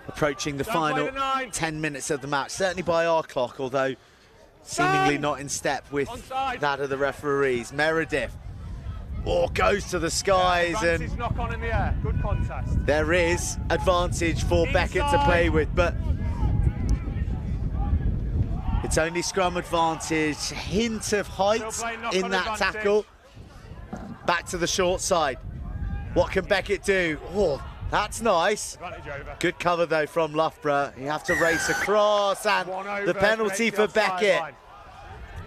Approaching the final 10 minutes of the match, certainly by our clock, although seemingly not in step with that of the referees. Meredith goes to the skies, and knock on in the air. Good contest. there is advantage for Beckett to play with, but it's only scrum advantage. Hint of height in that tackle. Back to the short side. What can Beckett do? Oh, that's nice. Good cover though from Loughborough. You have to race across, and the penalty for Beckett.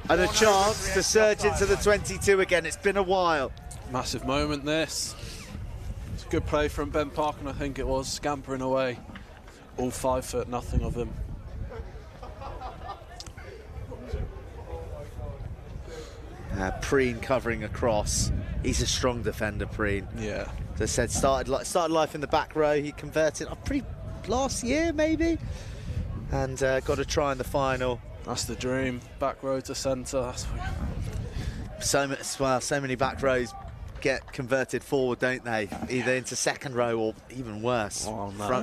And a chance to surge into the 22 again. It's been a while. Massive moment this. It's a good play from Ben Parkin, I think it was, scampering away. All 5 foot nothing of him. Preen covering across. He's a strong defender, Preen. Yeah. As I said, started life in the back row. He converted last year maybe, and got a try in the final. That's the dream. Back row to centre. So many back rows get converted forward, don't they? Either into second row or even worse,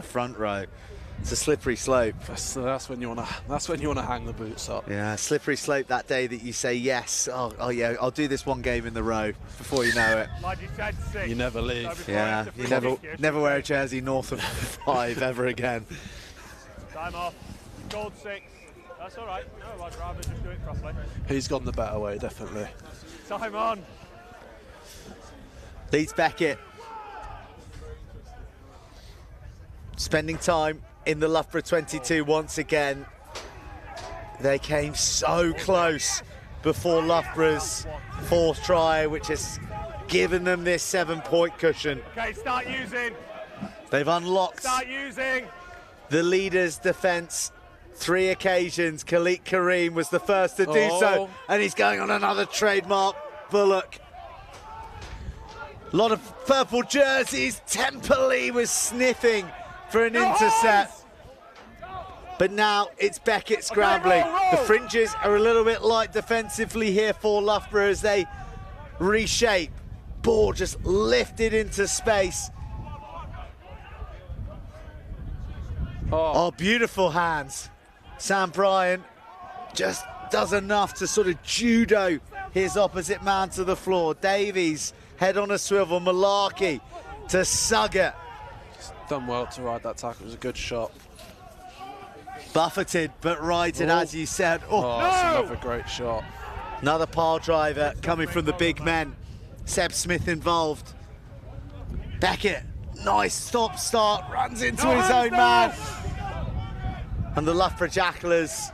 front row. It's a slippery slope. That's when you want to hang the boots up. Yeah, slippery slope that day that you say yes. Oh yeah, I'll do this one game in the row. Before you know it, you never leave. Yeah, you never wear a jersey north of 5 ever again. Time off. Gold 6. That's all right. No, I'd rather just do it properly. He's gone the better way, definitely. Time on. Leeds Beckett spending time in the Loughborough 22 once again. They came so close before Loughborough's 4th try, which has given them this 7-point cushion. Okay, start using. They've unlocked the leaders' defence 3 occasions. Khalid Kareem was the first to do so, and he's going on another trademark Bullock. A lot of purple jerseys. Temperley was sniffing for an intercept. But now it's Beckett scrambling. The fringes are a little bit light defensively here for Loughborough as they reshape. Ball just lifted into space. Oh, beautiful hands. Sam Bryan just does enough to sort of judo his opposite man to the floor. Davies, head on a swivel. Malarkey to Suggett. Done well to ride that tackle. It was a good shot. Buffeted but righted, as you said. That's another great shot. Another pile driver coming from the big men. Seb Smith involved. Beckett, nice stop-start, runs into his own man. And the Loughborough Jackalers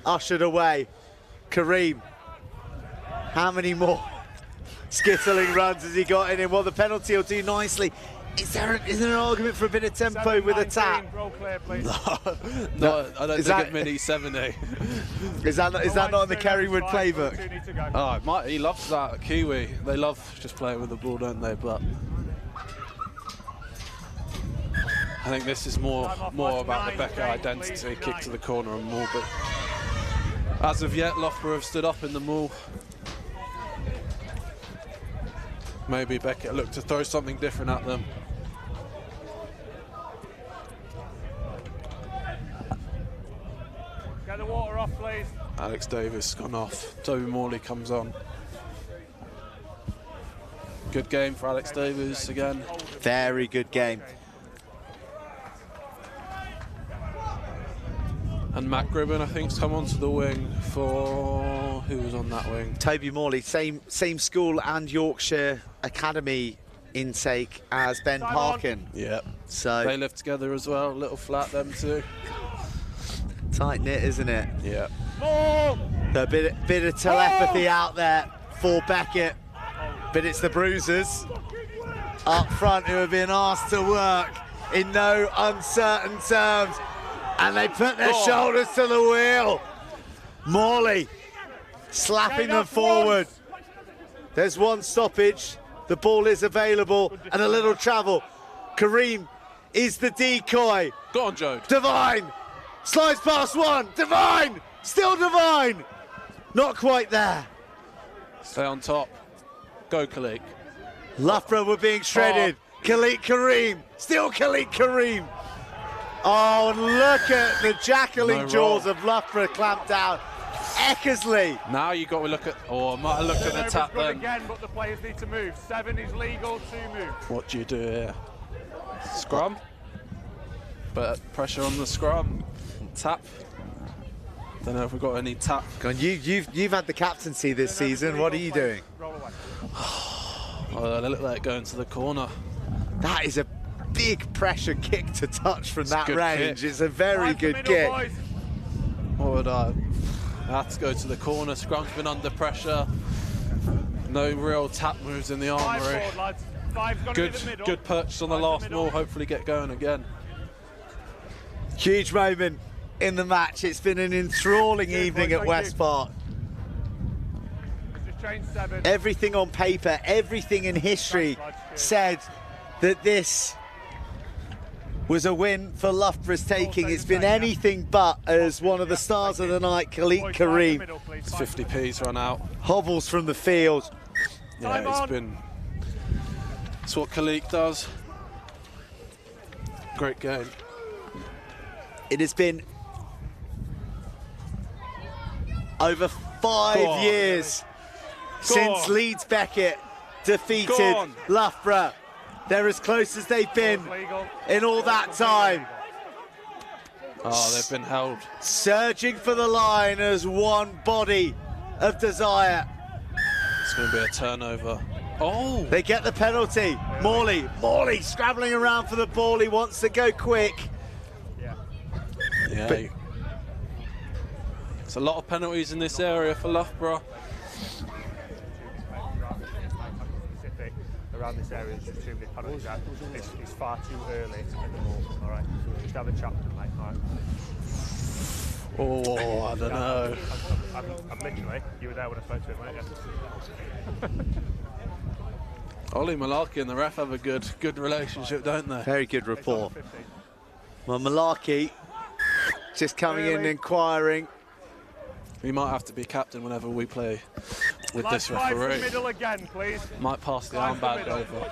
ushered away. Kareem, how many more skittling runs has he got in him? Well, the penalty will do nicely Is there an argument for a bit of tempo with a tap? Roll clear, please. No, I don't Is think that- it mini 70. Is that not in the Kerrywood playbook? Oh, he loves that Kiwi. They love just playing with the ball, don't they? But I think this is more about the Beckett identity, kick to the corner and more. But as of yet, Loughborough have stood up in the maul. Maybe Beckett looked to throw something different at them. Get the water off, please. Alex Davis gone off. Toby Morley comes on. Good game for Alex Davis again. Very good game. And Matt Gribben, I think, has come onto the wing for... Who was on that wing? Toby Morley, same school and Yorkshire Academy intake as Ben Parkin. Yeah. So they live together as well. Little flat, them two. Tight knit, isn't it? Yeah. A bit of telepathy out there for Beckett, but it's the Bruisers up front who have been asked to work in no uncertain terms, and they put their shoulders to the wheel. Morley slapping them forward. There's one stoppage. The ball is available and a little travel. Kareem is the decoy. Go on, Jode. Devine slides past one. Devine, still Devine. Not quite there. Stay on top. Go, Khalik. Loughborough were being shredded. Khalik Kareem, still Khalik Kareem. Oh, look at the jackling jaws of Loughborough clamped down. Eckersley. Now you got to look at... Oh, I might have looked at the tap then. Again, but the players need to move. 7 is legal, 2 move. What do you do here? Scrum. But pressure on the scrum. Tap. Don't know if we've got any tap. Go on, you've had the captaincy this season. What are you doing? Roll away. Oh, they look like going to the corner. That is a big pressure kick to touch from that good range. kick. It's a very good middle, kick. boys. What would I have to go to the corner? Scrum's been under pressure. No real tap moves in the 5 armoury. forward, lads. 5's gonna be the middle. Good purchase on the 5's last middle. ball. Hopefully get going again. Huge moment in the match. It's been an enthralling evening at West Park. Just change 7. Everything on paper, everything in history said that this was a win for Loughborough's taking. It's been anything but, as one of the stars of the night, Khalik Kareem, It's 50p's run out. hobbles from the field. Yeah, it's what Khalik does. Great game. It has been over 5 years since Leeds Beckett defeated Loughborough. They're as close as they've been in all that time. Oh, they've been held. Surging for the line as one body of desire. It's going to be a turnover. Oh! They get the penalty. Morley scrabbling around for the ball. He wants to go quick. Yeah. But it's a lot of penalties in this area for Loughborough. Specific around this area, there's just too many penalties out. It's far too early to make the ball. All right, just have a chat with them, mate. All right. Oh, I don't know. I'm literally, you were there when I spoke to him, weren't you? Ollie Malarkey and the ref have a good relationship, don't they? Very good rapport. Well, Malarkey just coming in and inquiring. He might have to be captain whenever we play with Lads, this referee. the middle again, please. Might pass the armband over.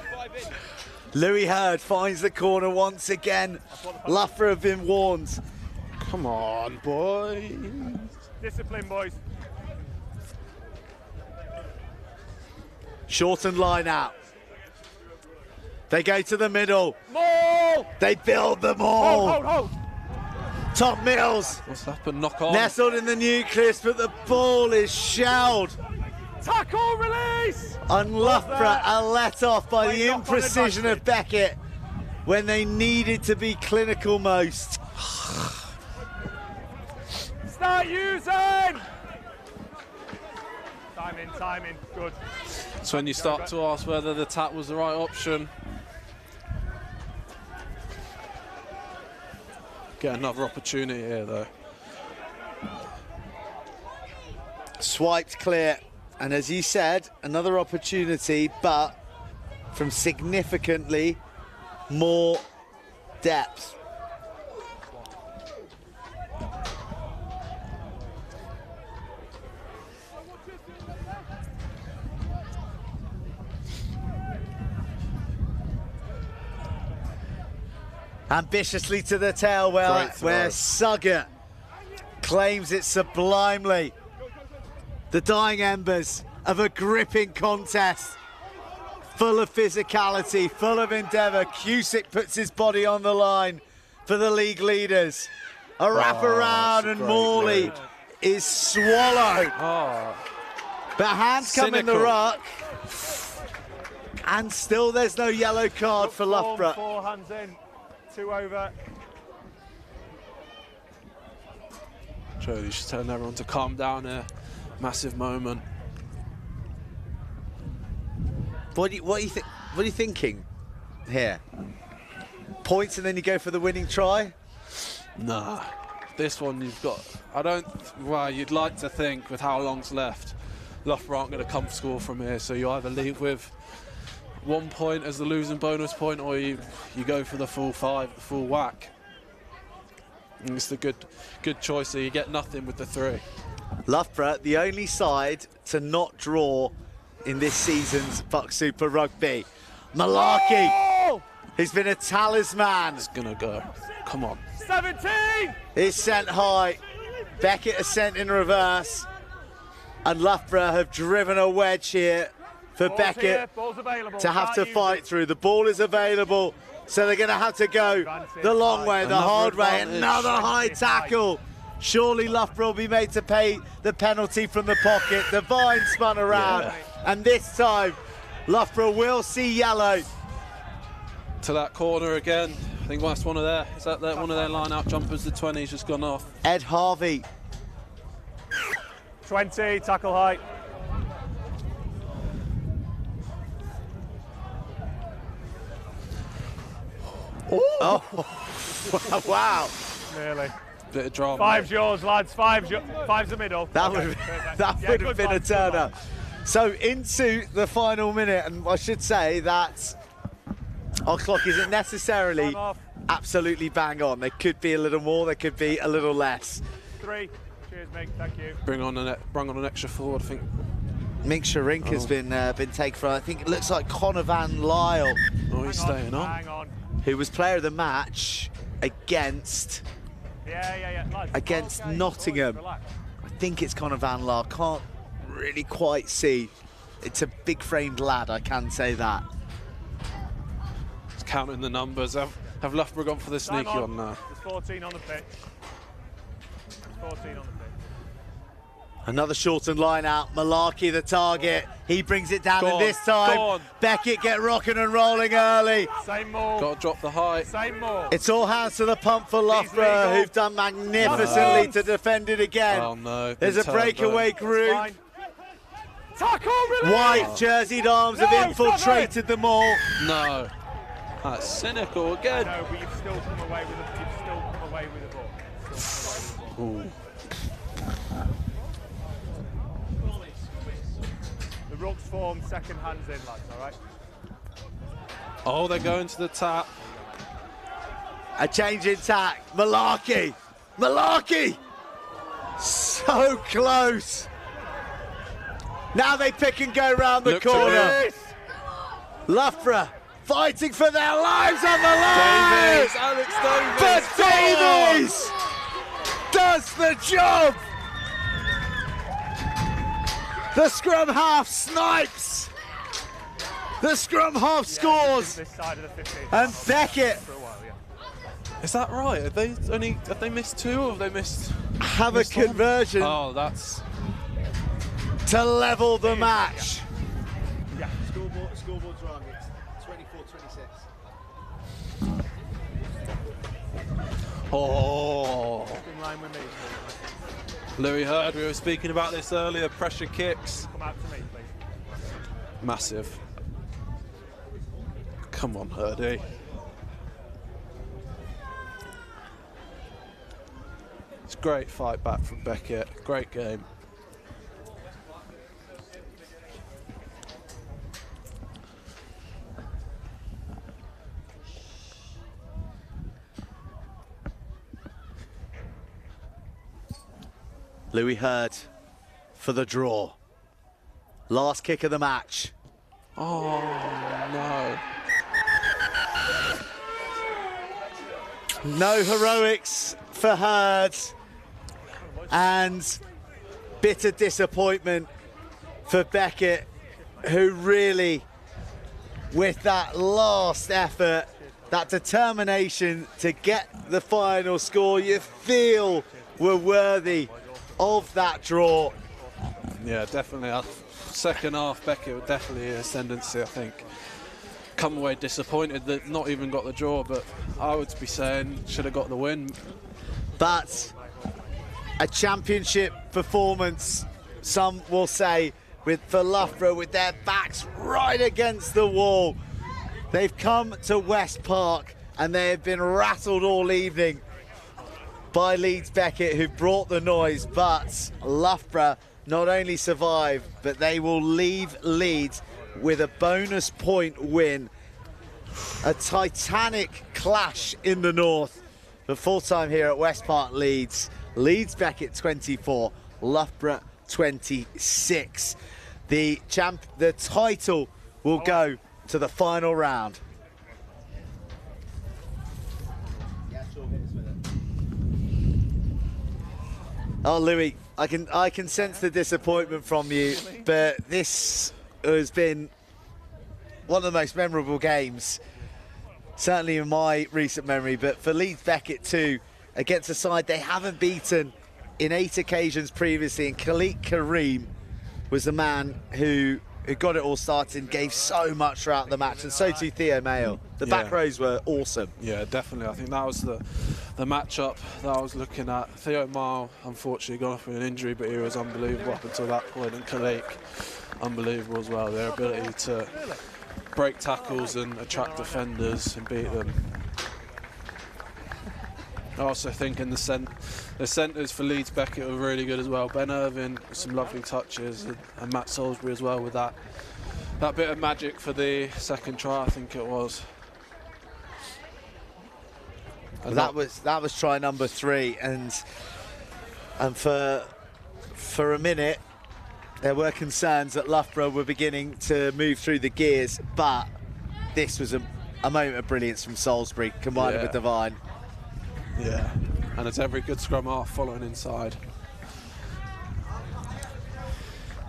Louis Hurd finds the corner once again. Loughborough have been warned. Come on, boys. Discipline, boys. Shortened line out. They go to the middle. Maul! They build the maul. Hold. Tom Mills What's happened? Knock on. nestled in the nucleus, but the ball is shelled. Tackle, release! And Loughborough are let off by the Playing knock-on imprecision of Beckett when they needed to be clinical most. Start using! Timing, good. So when you start to ask whether the tap was the right option, Get another opportunity here, though. Swiped clear, and as you said, another opportunity, but from significantly more depth. Ambitiously to the tail where Suggett claims it sublimely. The dying embers of a gripping contest, full of physicality, full of endeavour. Cusick puts his body on the line for the league leaders. A wrap around and Morley is swallowed. But hands come in the ruck. And still there's no yellow card for Loughborough. 4 hands in, 2 over. Jody's just telling everyone to calm down here. Massive moment. What are you thinking here? Points and then you go for the winning try? Nah, this one you've got. Well, you'd like to think with how long's left, Loughborough aren't going to come score from here. So you either leave with 1 point as the losing bonus point, or you go for the full 5, the full whack. And it's the good choice. So you get nothing with the 3. Loughborough, the only side to not draw in this season's BUCS Super Rugby. Malarkey, who's been a talisman. It's gonna go. Come on. 17! Is sent high. Beckett is sent in reverse. And Loughborough have driven a wedge here for Ball's Beckett here, ball's available. to have to Can't fight use it. through. The ball is available, so they're going to have to go the long way, the hard way. Another high tackle. Surely Loughborough will be made to pay the penalty from the pocket. Devine spun around, and this time Loughborough will see yellow. To that corner again. I think that's one of their. Is that one of their line-out jumpers? The 20's just gone off. Ed Harvey. 20, tackle height. Oh, wow. Nearly. Bit of drama. 5's yours, lads. 5's the middle. That Okay, would perfect. that Yeah, would good have been one, a good turner. one. So into the final minute, and I should say that our clock isn't necessarily Time off. absolutely bang on. There could be a little more, there could be a little less. 3. Cheers, Mick. Thank you. Bring on an extra forward. I think. Mink Sharink has been taken from, I think it looks like Connor Van Lyle, Oh, he's staying on. Hang on. who was player of the match against Yeah. Lads, Against okay, Nottingham. boys, relax. I think it's Connor Van Lyle. Can't really quite see. It's a big framed lad, I can say that. Just counting the numbers. Have Loughborough gone for the Time sneaky on now? There's 14 on the pitch. There's 14 on the pitch. Another shortened line out. Malarkey the target. He brings it down, Go and on, this time go on. Beckett get rocking and rolling early. Same more. Got to drop the height. Same more. It's all hands to the pump for Loughborough, legal. who've done magnificently to defend it again. Oh no. There's a been turned breakaway though. group. Fine. Tackle, release! White jerseyed arms have No, infiltrated them all. No. That's cynical again. No, but you've still come away with the ball. Ooh. The rucks form, second hands in, lads, all right? Oh, they're going to the tap. A change in tack. Malarkey. So close. Now they pick and go round the Look to corner. it. Loughborough fighting for their lives on the line. Davies, Alex Davies. But Davies does the job. The scrum half snipes. The scrum half scores. This side of the 15. And Beckett For a while, yeah. Is that right? Have they missed 2 or have they missed? have a missed one? conversion Oh, that's. to level the match. Yeah. Scoreboard's wrong. It's 24-26. Oh. In line with me. Louis heard we were speaking about this earlier. Pressure kicks. Come out to me, please. Massive. Come on, Hurdy. great fight back from Beckett. Great game. Louis Hurd for the draw. Last kick of the match. Oh, no. No heroics for Hurd. And bitter disappointment for Beckett, who really, with that last effort, that determination to get the final score, you feel were worthy of that draw. Yeah, definitely. Second half, Beckett were definitely in ascendancy, I think. Come away disappointed that not even got the draw, but I would be saying should have got the win. But a championship performance, some will say, for Loughborough, with their backs right against the wall. They've come to West Park and they have been rattled all evening by Leeds Beckett, who brought the noise, but Loughborough not only survive, but they will leave Leeds with a bonus point win. A titanic clash in the north. But full time here at West Park, Leeds. Leeds Beckett 24, Loughborough 26. The title will go to the final round. Oh, Louis, I can sense the disappointment from you, but this has been one of the most memorable games, certainly in my recent memory, but for Leeds Beckett too, against a side they haven't beaten in 8 occasions previously, and Khalid Kareem was the man who got it all started and gave so much throughout the match, and so too Theo Mayo. The back rows were awesome. Yeah, definitely. I think that was the matchup that I was looking at. Theo Mayo, unfortunately, gone off with an injury, but he was unbelievable up until that point, and Khalid, unbelievable as well. Their ability to break tackles and attract defenders and beat them. I also think in the centres for Leeds Beckett were really good as well. Ben Irvin, some lovely touches, and Matt Salisbury as well with that bit of magic for the second try, I think it was. And that was try number 3, and for a minute there were concerns that Loughborough were beginning to move through the gears, but this was a moment of brilliance from Salisbury combined with Devine. Yeah, and it's every good scrum half following inside.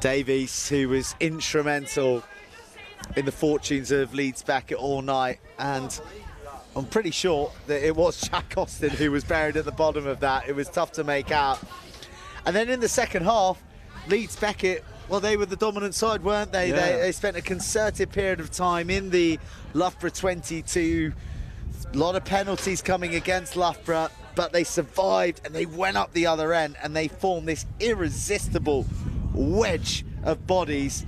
Davies, who was instrumental in the fortunes of Leeds Beckett all night, and I'm pretty sure that it was Jack Austin who was buried at the bottom of that. It was tough to make out. And then in the second half, Leeds Beckett, well, they were the dominant side, weren't they? Yeah. They spent a concerted period of time in the Loughborough 22. A lot of penalties coming against Loughborough, but they survived and they went up the other end and they formed this irresistible wedge of bodies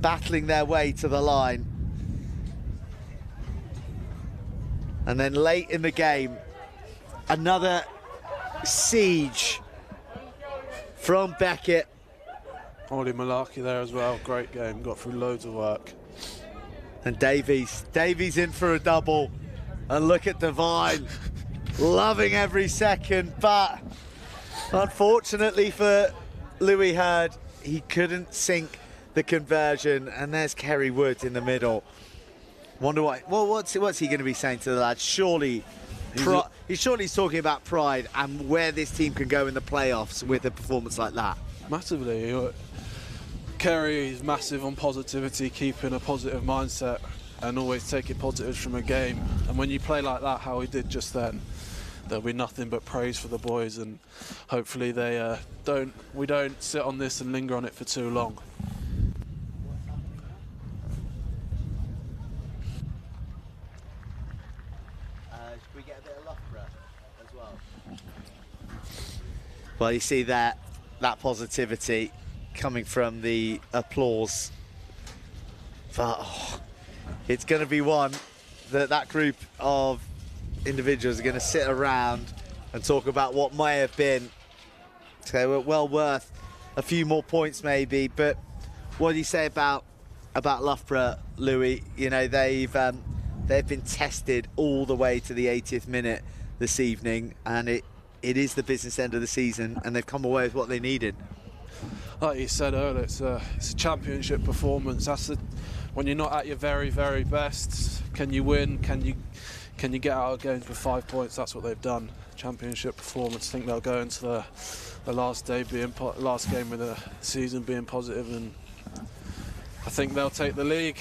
battling their way to the line. And then late in the game, another siege from Beckett. Ollie Malaki there as well, great game, got through loads of work. And Davies in for a double. And look at Devine, loving every second, but unfortunately for Louis Hurd, he couldn't sink the conversion. And there's Kerry Wood in the middle. Wonder what's he going to be saying to the lads? Surely, he's talking about pride and where this team can go in the playoffs with a performance like that. Massively. Kerry is massive on positivity, keeping a positive mindset and always taking positives from a game. And when you play like that, how he did just then, there'll be nothing but praise for the boys, and hopefully we don't sit on this and linger on it for too long. Should we get a bit of Loughborough as well? Well, you see that positivity coming from the applause. But it's going to be one that group of individuals are going to sit around and talk about what may have been. So well worth a few more points maybe. But what do you say about Loughborough, Louis? You know, they've been tested all the way to the 80th minute this evening, and it is the business end of the season, and they've come away with what they needed. Like you said earlier, it's a championship performance. When you're not at your very, very best, can you win? Can you get out of games with 5 points? That's what they've done. Championship performance. I think they'll go into the last game of the season being positive, and I think they'll take the league.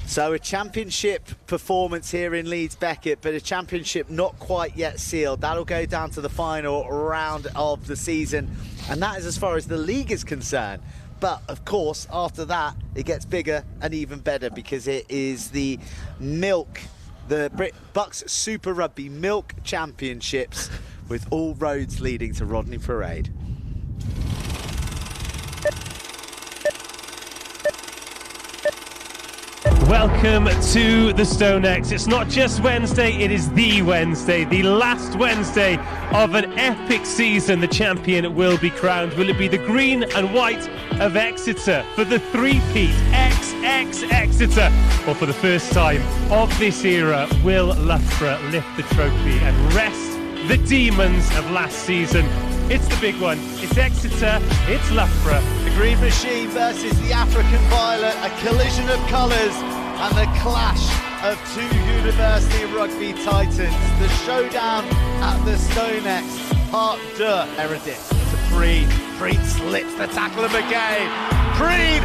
So a championship performance here in Leeds Beckett, but a championship not quite yet sealed. That'll go down to the final round of the season, and that is as far as the league is concerned. But of course, after that, it gets bigger and even better, because it is the BUCS Super Rugby Milk Championships, with all roads leading to Rodney Parade. Welcome to the Stone X. It's not just Wednesday, it is the Wednesday, the last Wednesday of an epic season. The champion will be crowned. Will it be the green and white of Exeter for the three-peat XX Exeter? Or for the first time of this era, will Loughborough lift the trophy and rest the demons of last season? It's the big one. It's Exeter, it's Loughborough. The Green Machine versus the African Violet, a collision of colours and the clash of two University Rugby titans. The showdown at the Stone X. Hartpury. Meredith to Preed. Preed slips the tackle of again. Preed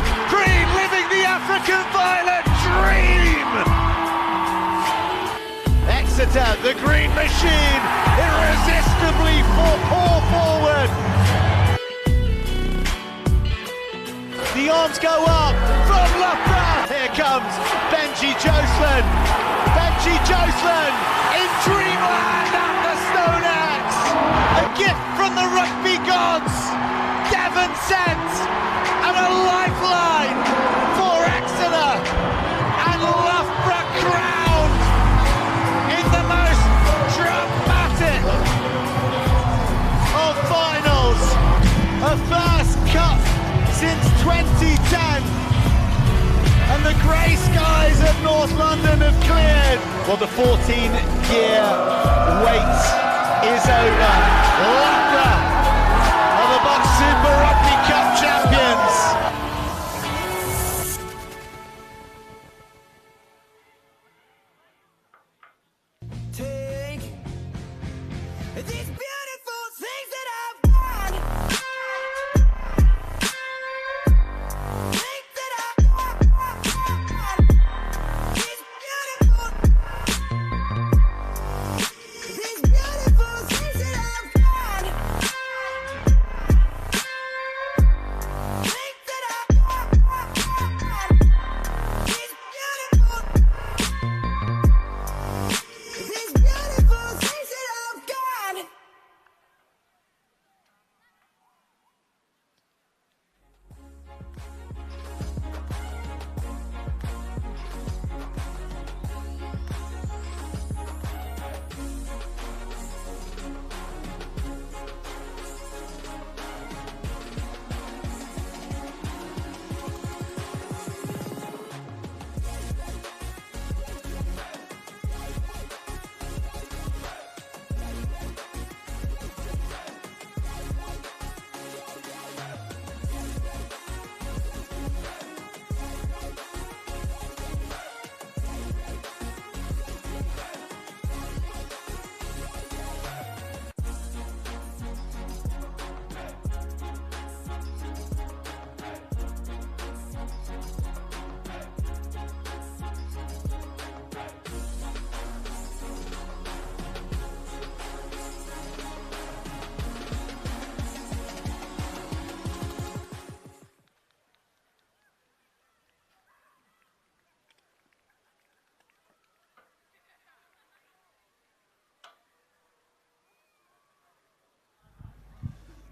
living the African Violet dream! Exeter, the Green Machine, irresistibly pour forward. The arms go up from Loughborough. Here comes Benji Jocelyn. Benji Jocelyn in dreamland at the Stone X. A gift from the rugby gods. Devon sent, and a lifeline for Exeter. And Loughborough crowned in the most dramatic of finals. A first cup since 2010, and the grey skies of North London have cleared. Well, the 14-year wait is over. Loughborough are the BUCS Super Rugby Cup champions. Take these beautiful things that I've got. Things that I've got. These beautiful things that I've got. Things that I've got. These beautiful things that I've got.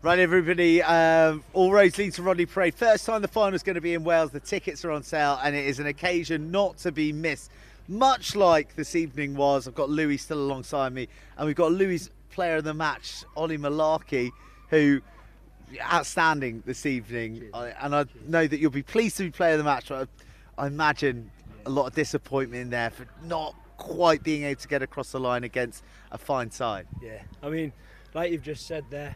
Right, everybody, all roads lead to Rodney Parade. First time the final is going to be in Wales. The tickets are on sale, and it is an occasion not to be missed much like this evening was. I've got Louis still alongside me, and we've got Louis' player of the match, Ollie Malarkey, who outstanding this evening. And I know that you'll be pleased to be player of the match. I imagine a lot of disappointment in there for not quite being able to get across the line against a fine side. Yeah, I mean, like you've just said there,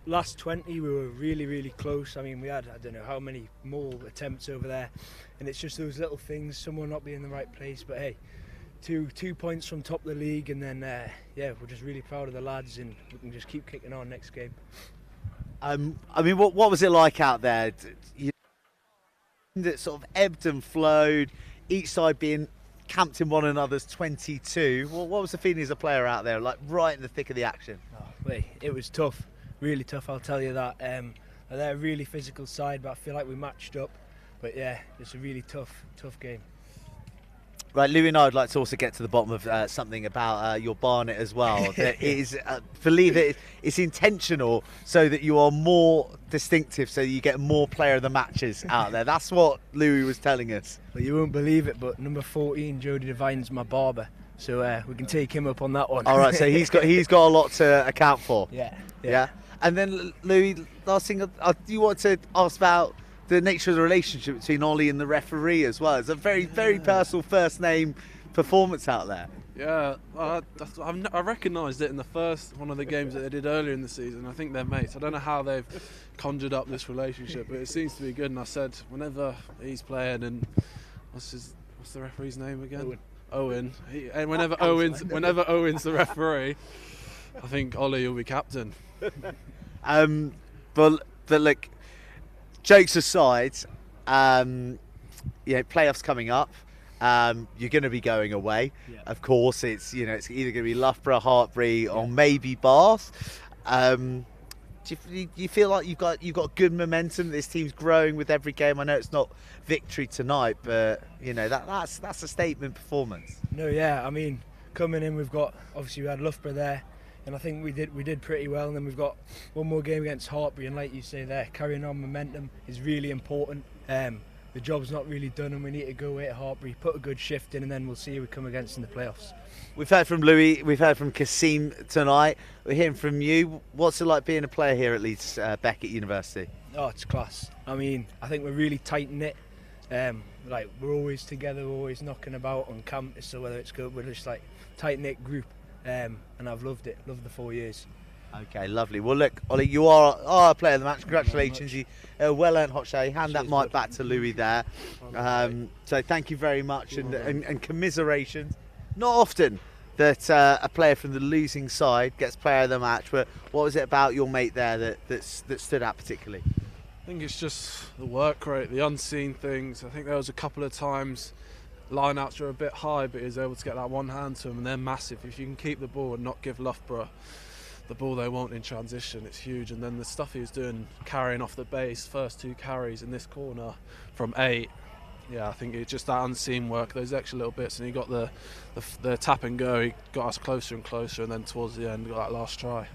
last 20 we were really close. I mean, we had, I don't know how many more attempts over there, and it's just those little things, someone not being in the right place. But hey, two points from top of the league, and then yeah, we're just really proud of the lads, and we can just keep kicking on next game. I mean, what was it like out there? That sort of ebbed and flowed, each side being camped in one another's 22. What was the feeling as a player out there, like right in the thick of the action? Oh, wait, it was tough, really tough, I'll tell you that. They're a really physical side, but I feel like we matched up. But yeah, it's a really tough game. Right, Louis and I would like to also get to the bottom of something about your Barnet as well. That is, believe it's intentional so that you are more distinctive, so you get more player of the matches out there. That's what Louis was telling us. But you won't believe it, but number 14, Jody Devine's my barber, so we can take him up on that one. All right, so he's got a lot to account for. Yeah. And then Louis, last thing you want to ask about the nature of the relationship between Ollie and the referee as well. It's a very personal first name performance out there. Yeah, I recognised it in the first one of the games that they did earlier in the season. I think they're mates. I don't know how they've conjured up this relationship, but it seems to be good. And I said, whenever he's playing, and what's the referee's name again? Owen. And whenever Owen's the referee, I think Ollie will be captain. But look, jokes aside, playoffs coming up. You're going to be going away. Yeah. Of course, it's either going to be Loughborough, Hartpury, or maybe Bath. Do you feel like you've got good momentum? This team's growing with every game. I know it's not victory tonight, but that's a statement performance. No, yeah. I mean, coming in, we had Loughborough there, and I think we did pretty well. And then we've got one more game against Hartpury, and like you say there, carrying on momentum is really important. The job's not really done, and we need to go away at Hartpury, put a good shift in, and then we'll see who we come against in the playoffs. We've heard from Louis, we've heard from Kasim tonight. We're hearing from you. What's it like being a player here at Leeds Beckett University? Oh, it's class. I mean, I think we're really tight knit. We're always together, we're always knocking about on campus. So whether it's good, we're just like tight knit group, and I've loved it. Loved the 4 years. Okay, lovely. Well, look, Ollie, you are a player of the match. Congratulations. You well earned hot shot. Hand that mic back to Louis there. So thank you very much, and commiserations. Not often that a player from the losing side gets player of the match, but what was it about your mate there that stood out particularly? I think it's just the work rate, the unseen things. I think there was a couple of times line-outs were a bit high, but he was able to get that one hand to them, and they're massive. If you can keep the ball and not give Loughborough the ball they want in transition, it's huge. And then the stuff he was doing, carrying off the base, first 2 carries in this corner from 8. Yeah, I think it's just that unseen work, those extra little bits, and he got the tap and go. He got us closer and closer, and then towards the end, got that last try.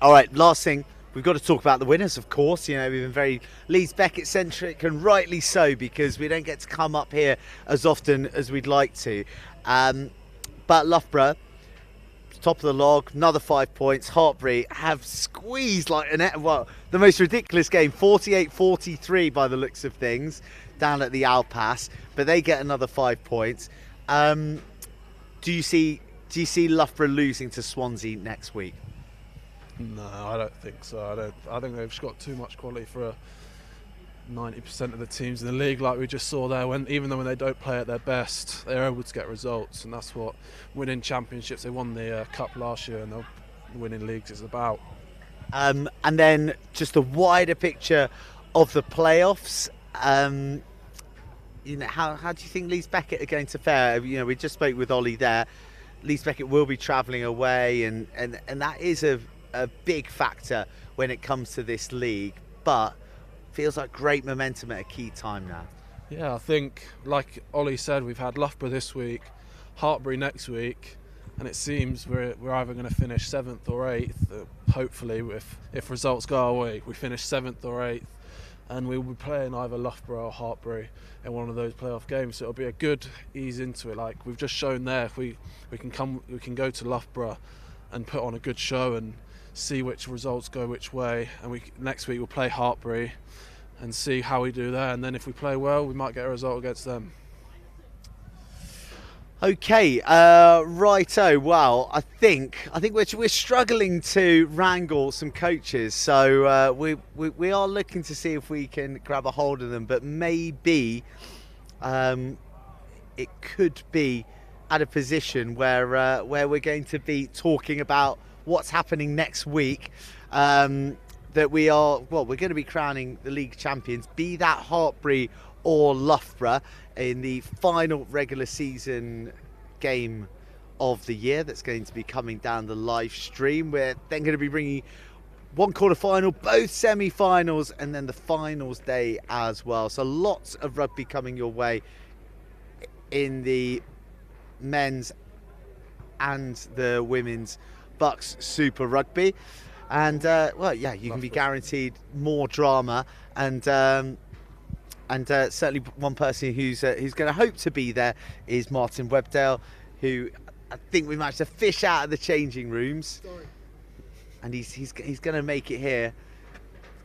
All right, last thing. We've got to talk about the winners, of course. We've been very Leeds Beckett centric, and rightly so, because we don't get to come up here as often as we'd like to. But Loughborough, top of the log, another 5 points. Hartpury have squeezed like the most ridiculous game, 48-43 by the looks of things, down at the Al Pass. But they get another 5 points. Do you see Loughborough losing to Swansea next week? No, I don't think so. I think they've just got too much quality for 90% of the teams in the league, like we just saw there. Even when they don't play at their best, they're able to get results, and that's what winning championships. They won the cup last year, and winning leagues is about. And then just a wider picture of the playoffs. How do you think Leeds Beckett are going to fare? We just spoke with Ollie there. Leeds Beckett will be travelling away, and that is a big factor when it comes to this league, but feels like great momentum at a key time now. Yeah, I think, like Ollie said, we've had Loughborough this week, Hartpury next week, and it seems we're either going to finish 7th or 8th. Hopefully, if results go our way, we finish 7th or 8th. and we will be playing either Loughborough or Hartpury in one of those playoff games. So it'll be a good ease into it. Like we've just shown there, if we can go to Loughborough and put on a good show and see which results go which way. And next week we'll play Hartpury and see how we do there. And then if we play well, we might get a result against them. Okay, righto. Well, I think we're struggling to wrangle some coaches, so we are looking to see if we can grab a hold of them. But maybe it could be at a position where we're going to be talking about what's happening next week. That we're going to be crowning the league champions, be that Hartpury or Loughborough, in the final regular season game of the year that's going to be coming down the live stream. We're then going to be bringing one quarter final, both semi-finals, and then the finals day as well. So lots of rugby coming your way in the men's and the women's BUCS Super Rugby. And you can be guaranteed more drama, and certainly one person who's going to hope to be there is Martin Webdale, who I think we managed to fish out of the changing rooms. Sorry. And he's going to make it here.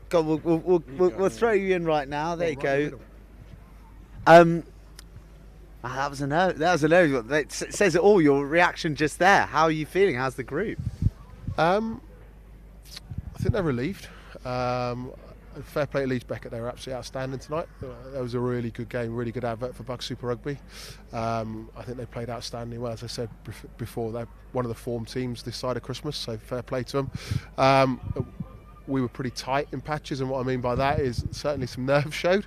God, we'll throw you in right now. There you go. That was a no. It says it all. Your reaction just there. How are you feeling? How's the group? I think they're relieved. Fair play to Leeds Beckett, they were absolutely outstanding tonight. That was a really good game, really good advert for BUCS Super Rugby. I think they played outstanding well. As I said before, they're one of the form teams this side of Christmas, so fair play to them. We were pretty tight in patches, and what I mean by that is certainly some nerve showed.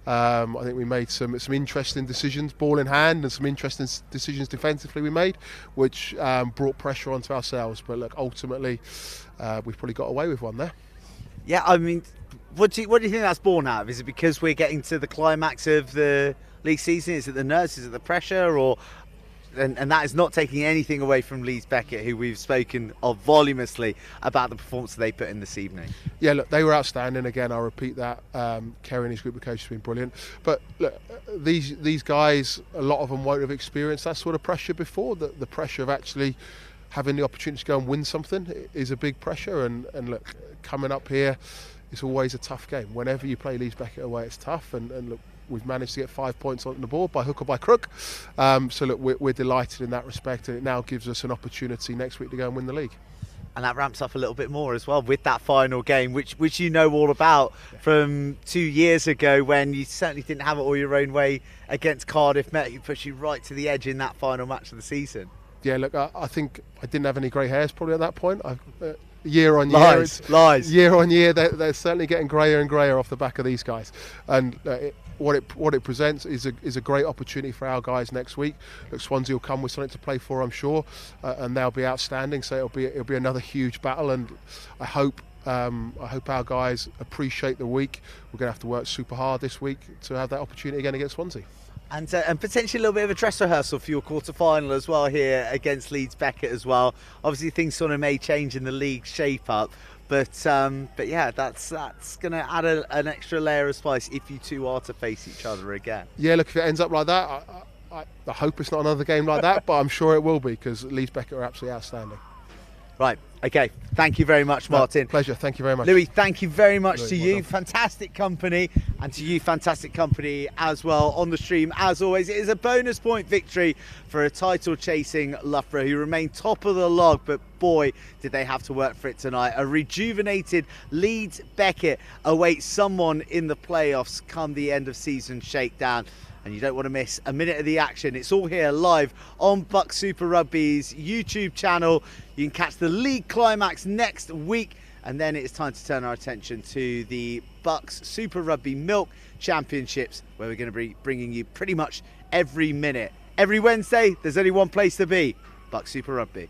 I think we made some interesting decisions, ball in hand, and some interesting decisions defensively we made, which brought pressure onto ourselves. But look, ultimately, we've probably got away with one there. Yeah, I mean, what do you think that's born out of? Is it because we're getting to the climax of the league season? Is it the nerves? Is it the pressure? And that is not taking anything away from Leeds Beckett, who we've spoken of voluminously about the performance they put in this evening. Yeah, look, they were outstanding. Again, I'll repeat that. Kerry and his group of coaches have been brilliant. But look, these guys, a lot of them won't have experienced that sort of pressure before. The pressure of actually having the opportunity to go and win something is a big pressure. And look, coming up here, it's always a tough game. Whenever you play Leeds Beckett away, it's tough. And look, we've managed to get 5 points on the board by hook or by crook. So look, we're delighted in that respect, and it now gives us an opportunity next week to go and win the league. And that ramps up a little bit more as well with that final game, which you know all about from 2 years ago, when you certainly didn't have it all your own way against Cardiff Met, who pushed you right to the edge in that final match of the season. Yeah, look, I think I didn't have any grey hairs probably at that point. Year on year, lies. Year on year, they're certainly getting greyer and greyer off the back of these guys. And what it presents is a great opportunity for our guys next week. Look, Swansea will come with something to play for, I'm sure, and they'll be outstanding. So it'll be another huge battle, and I hope our guys appreciate the week. We're going to have to work super hard this week to have that opportunity again against Swansea. And potentially a little bit of a dress rehearsal for your quarter-final as well here against Leeds Beckett as well. Obviously things sort of may change in the league shape-up, but yeah, that's going to add an extra layer of spice if you two are to face each other again. Yeah, look, if it ends up like that, I hope it's not another game like that, but I'm sure it will be, because Leeds Beckett are absolutely outstanding. Right, okay, thank you very much, Martin. Pleasure, thank you very much. Louis, thank you very much to you, fantastic company, and to you, fantastic company as well on the stream. As always, it is a bonus point victory for a title-chasing Loughborough, who remain top of the log, but boy, did they have to work for it tonight. A rejuvenated Leeds Beckett awaits someone in the playoffs come the end of season shakedown. And you don't want to miss a minute of the action. It's all here live on BUCS Super Rugby's YouTube channel. You can catch the league climax next week, and then it's time to turn our attention to the BUCS Super Rugby Milk Championships, where we're going to be bringing you pretty much every minute. Every Wednesday, there's only one place to be, BUCS Super Rugby.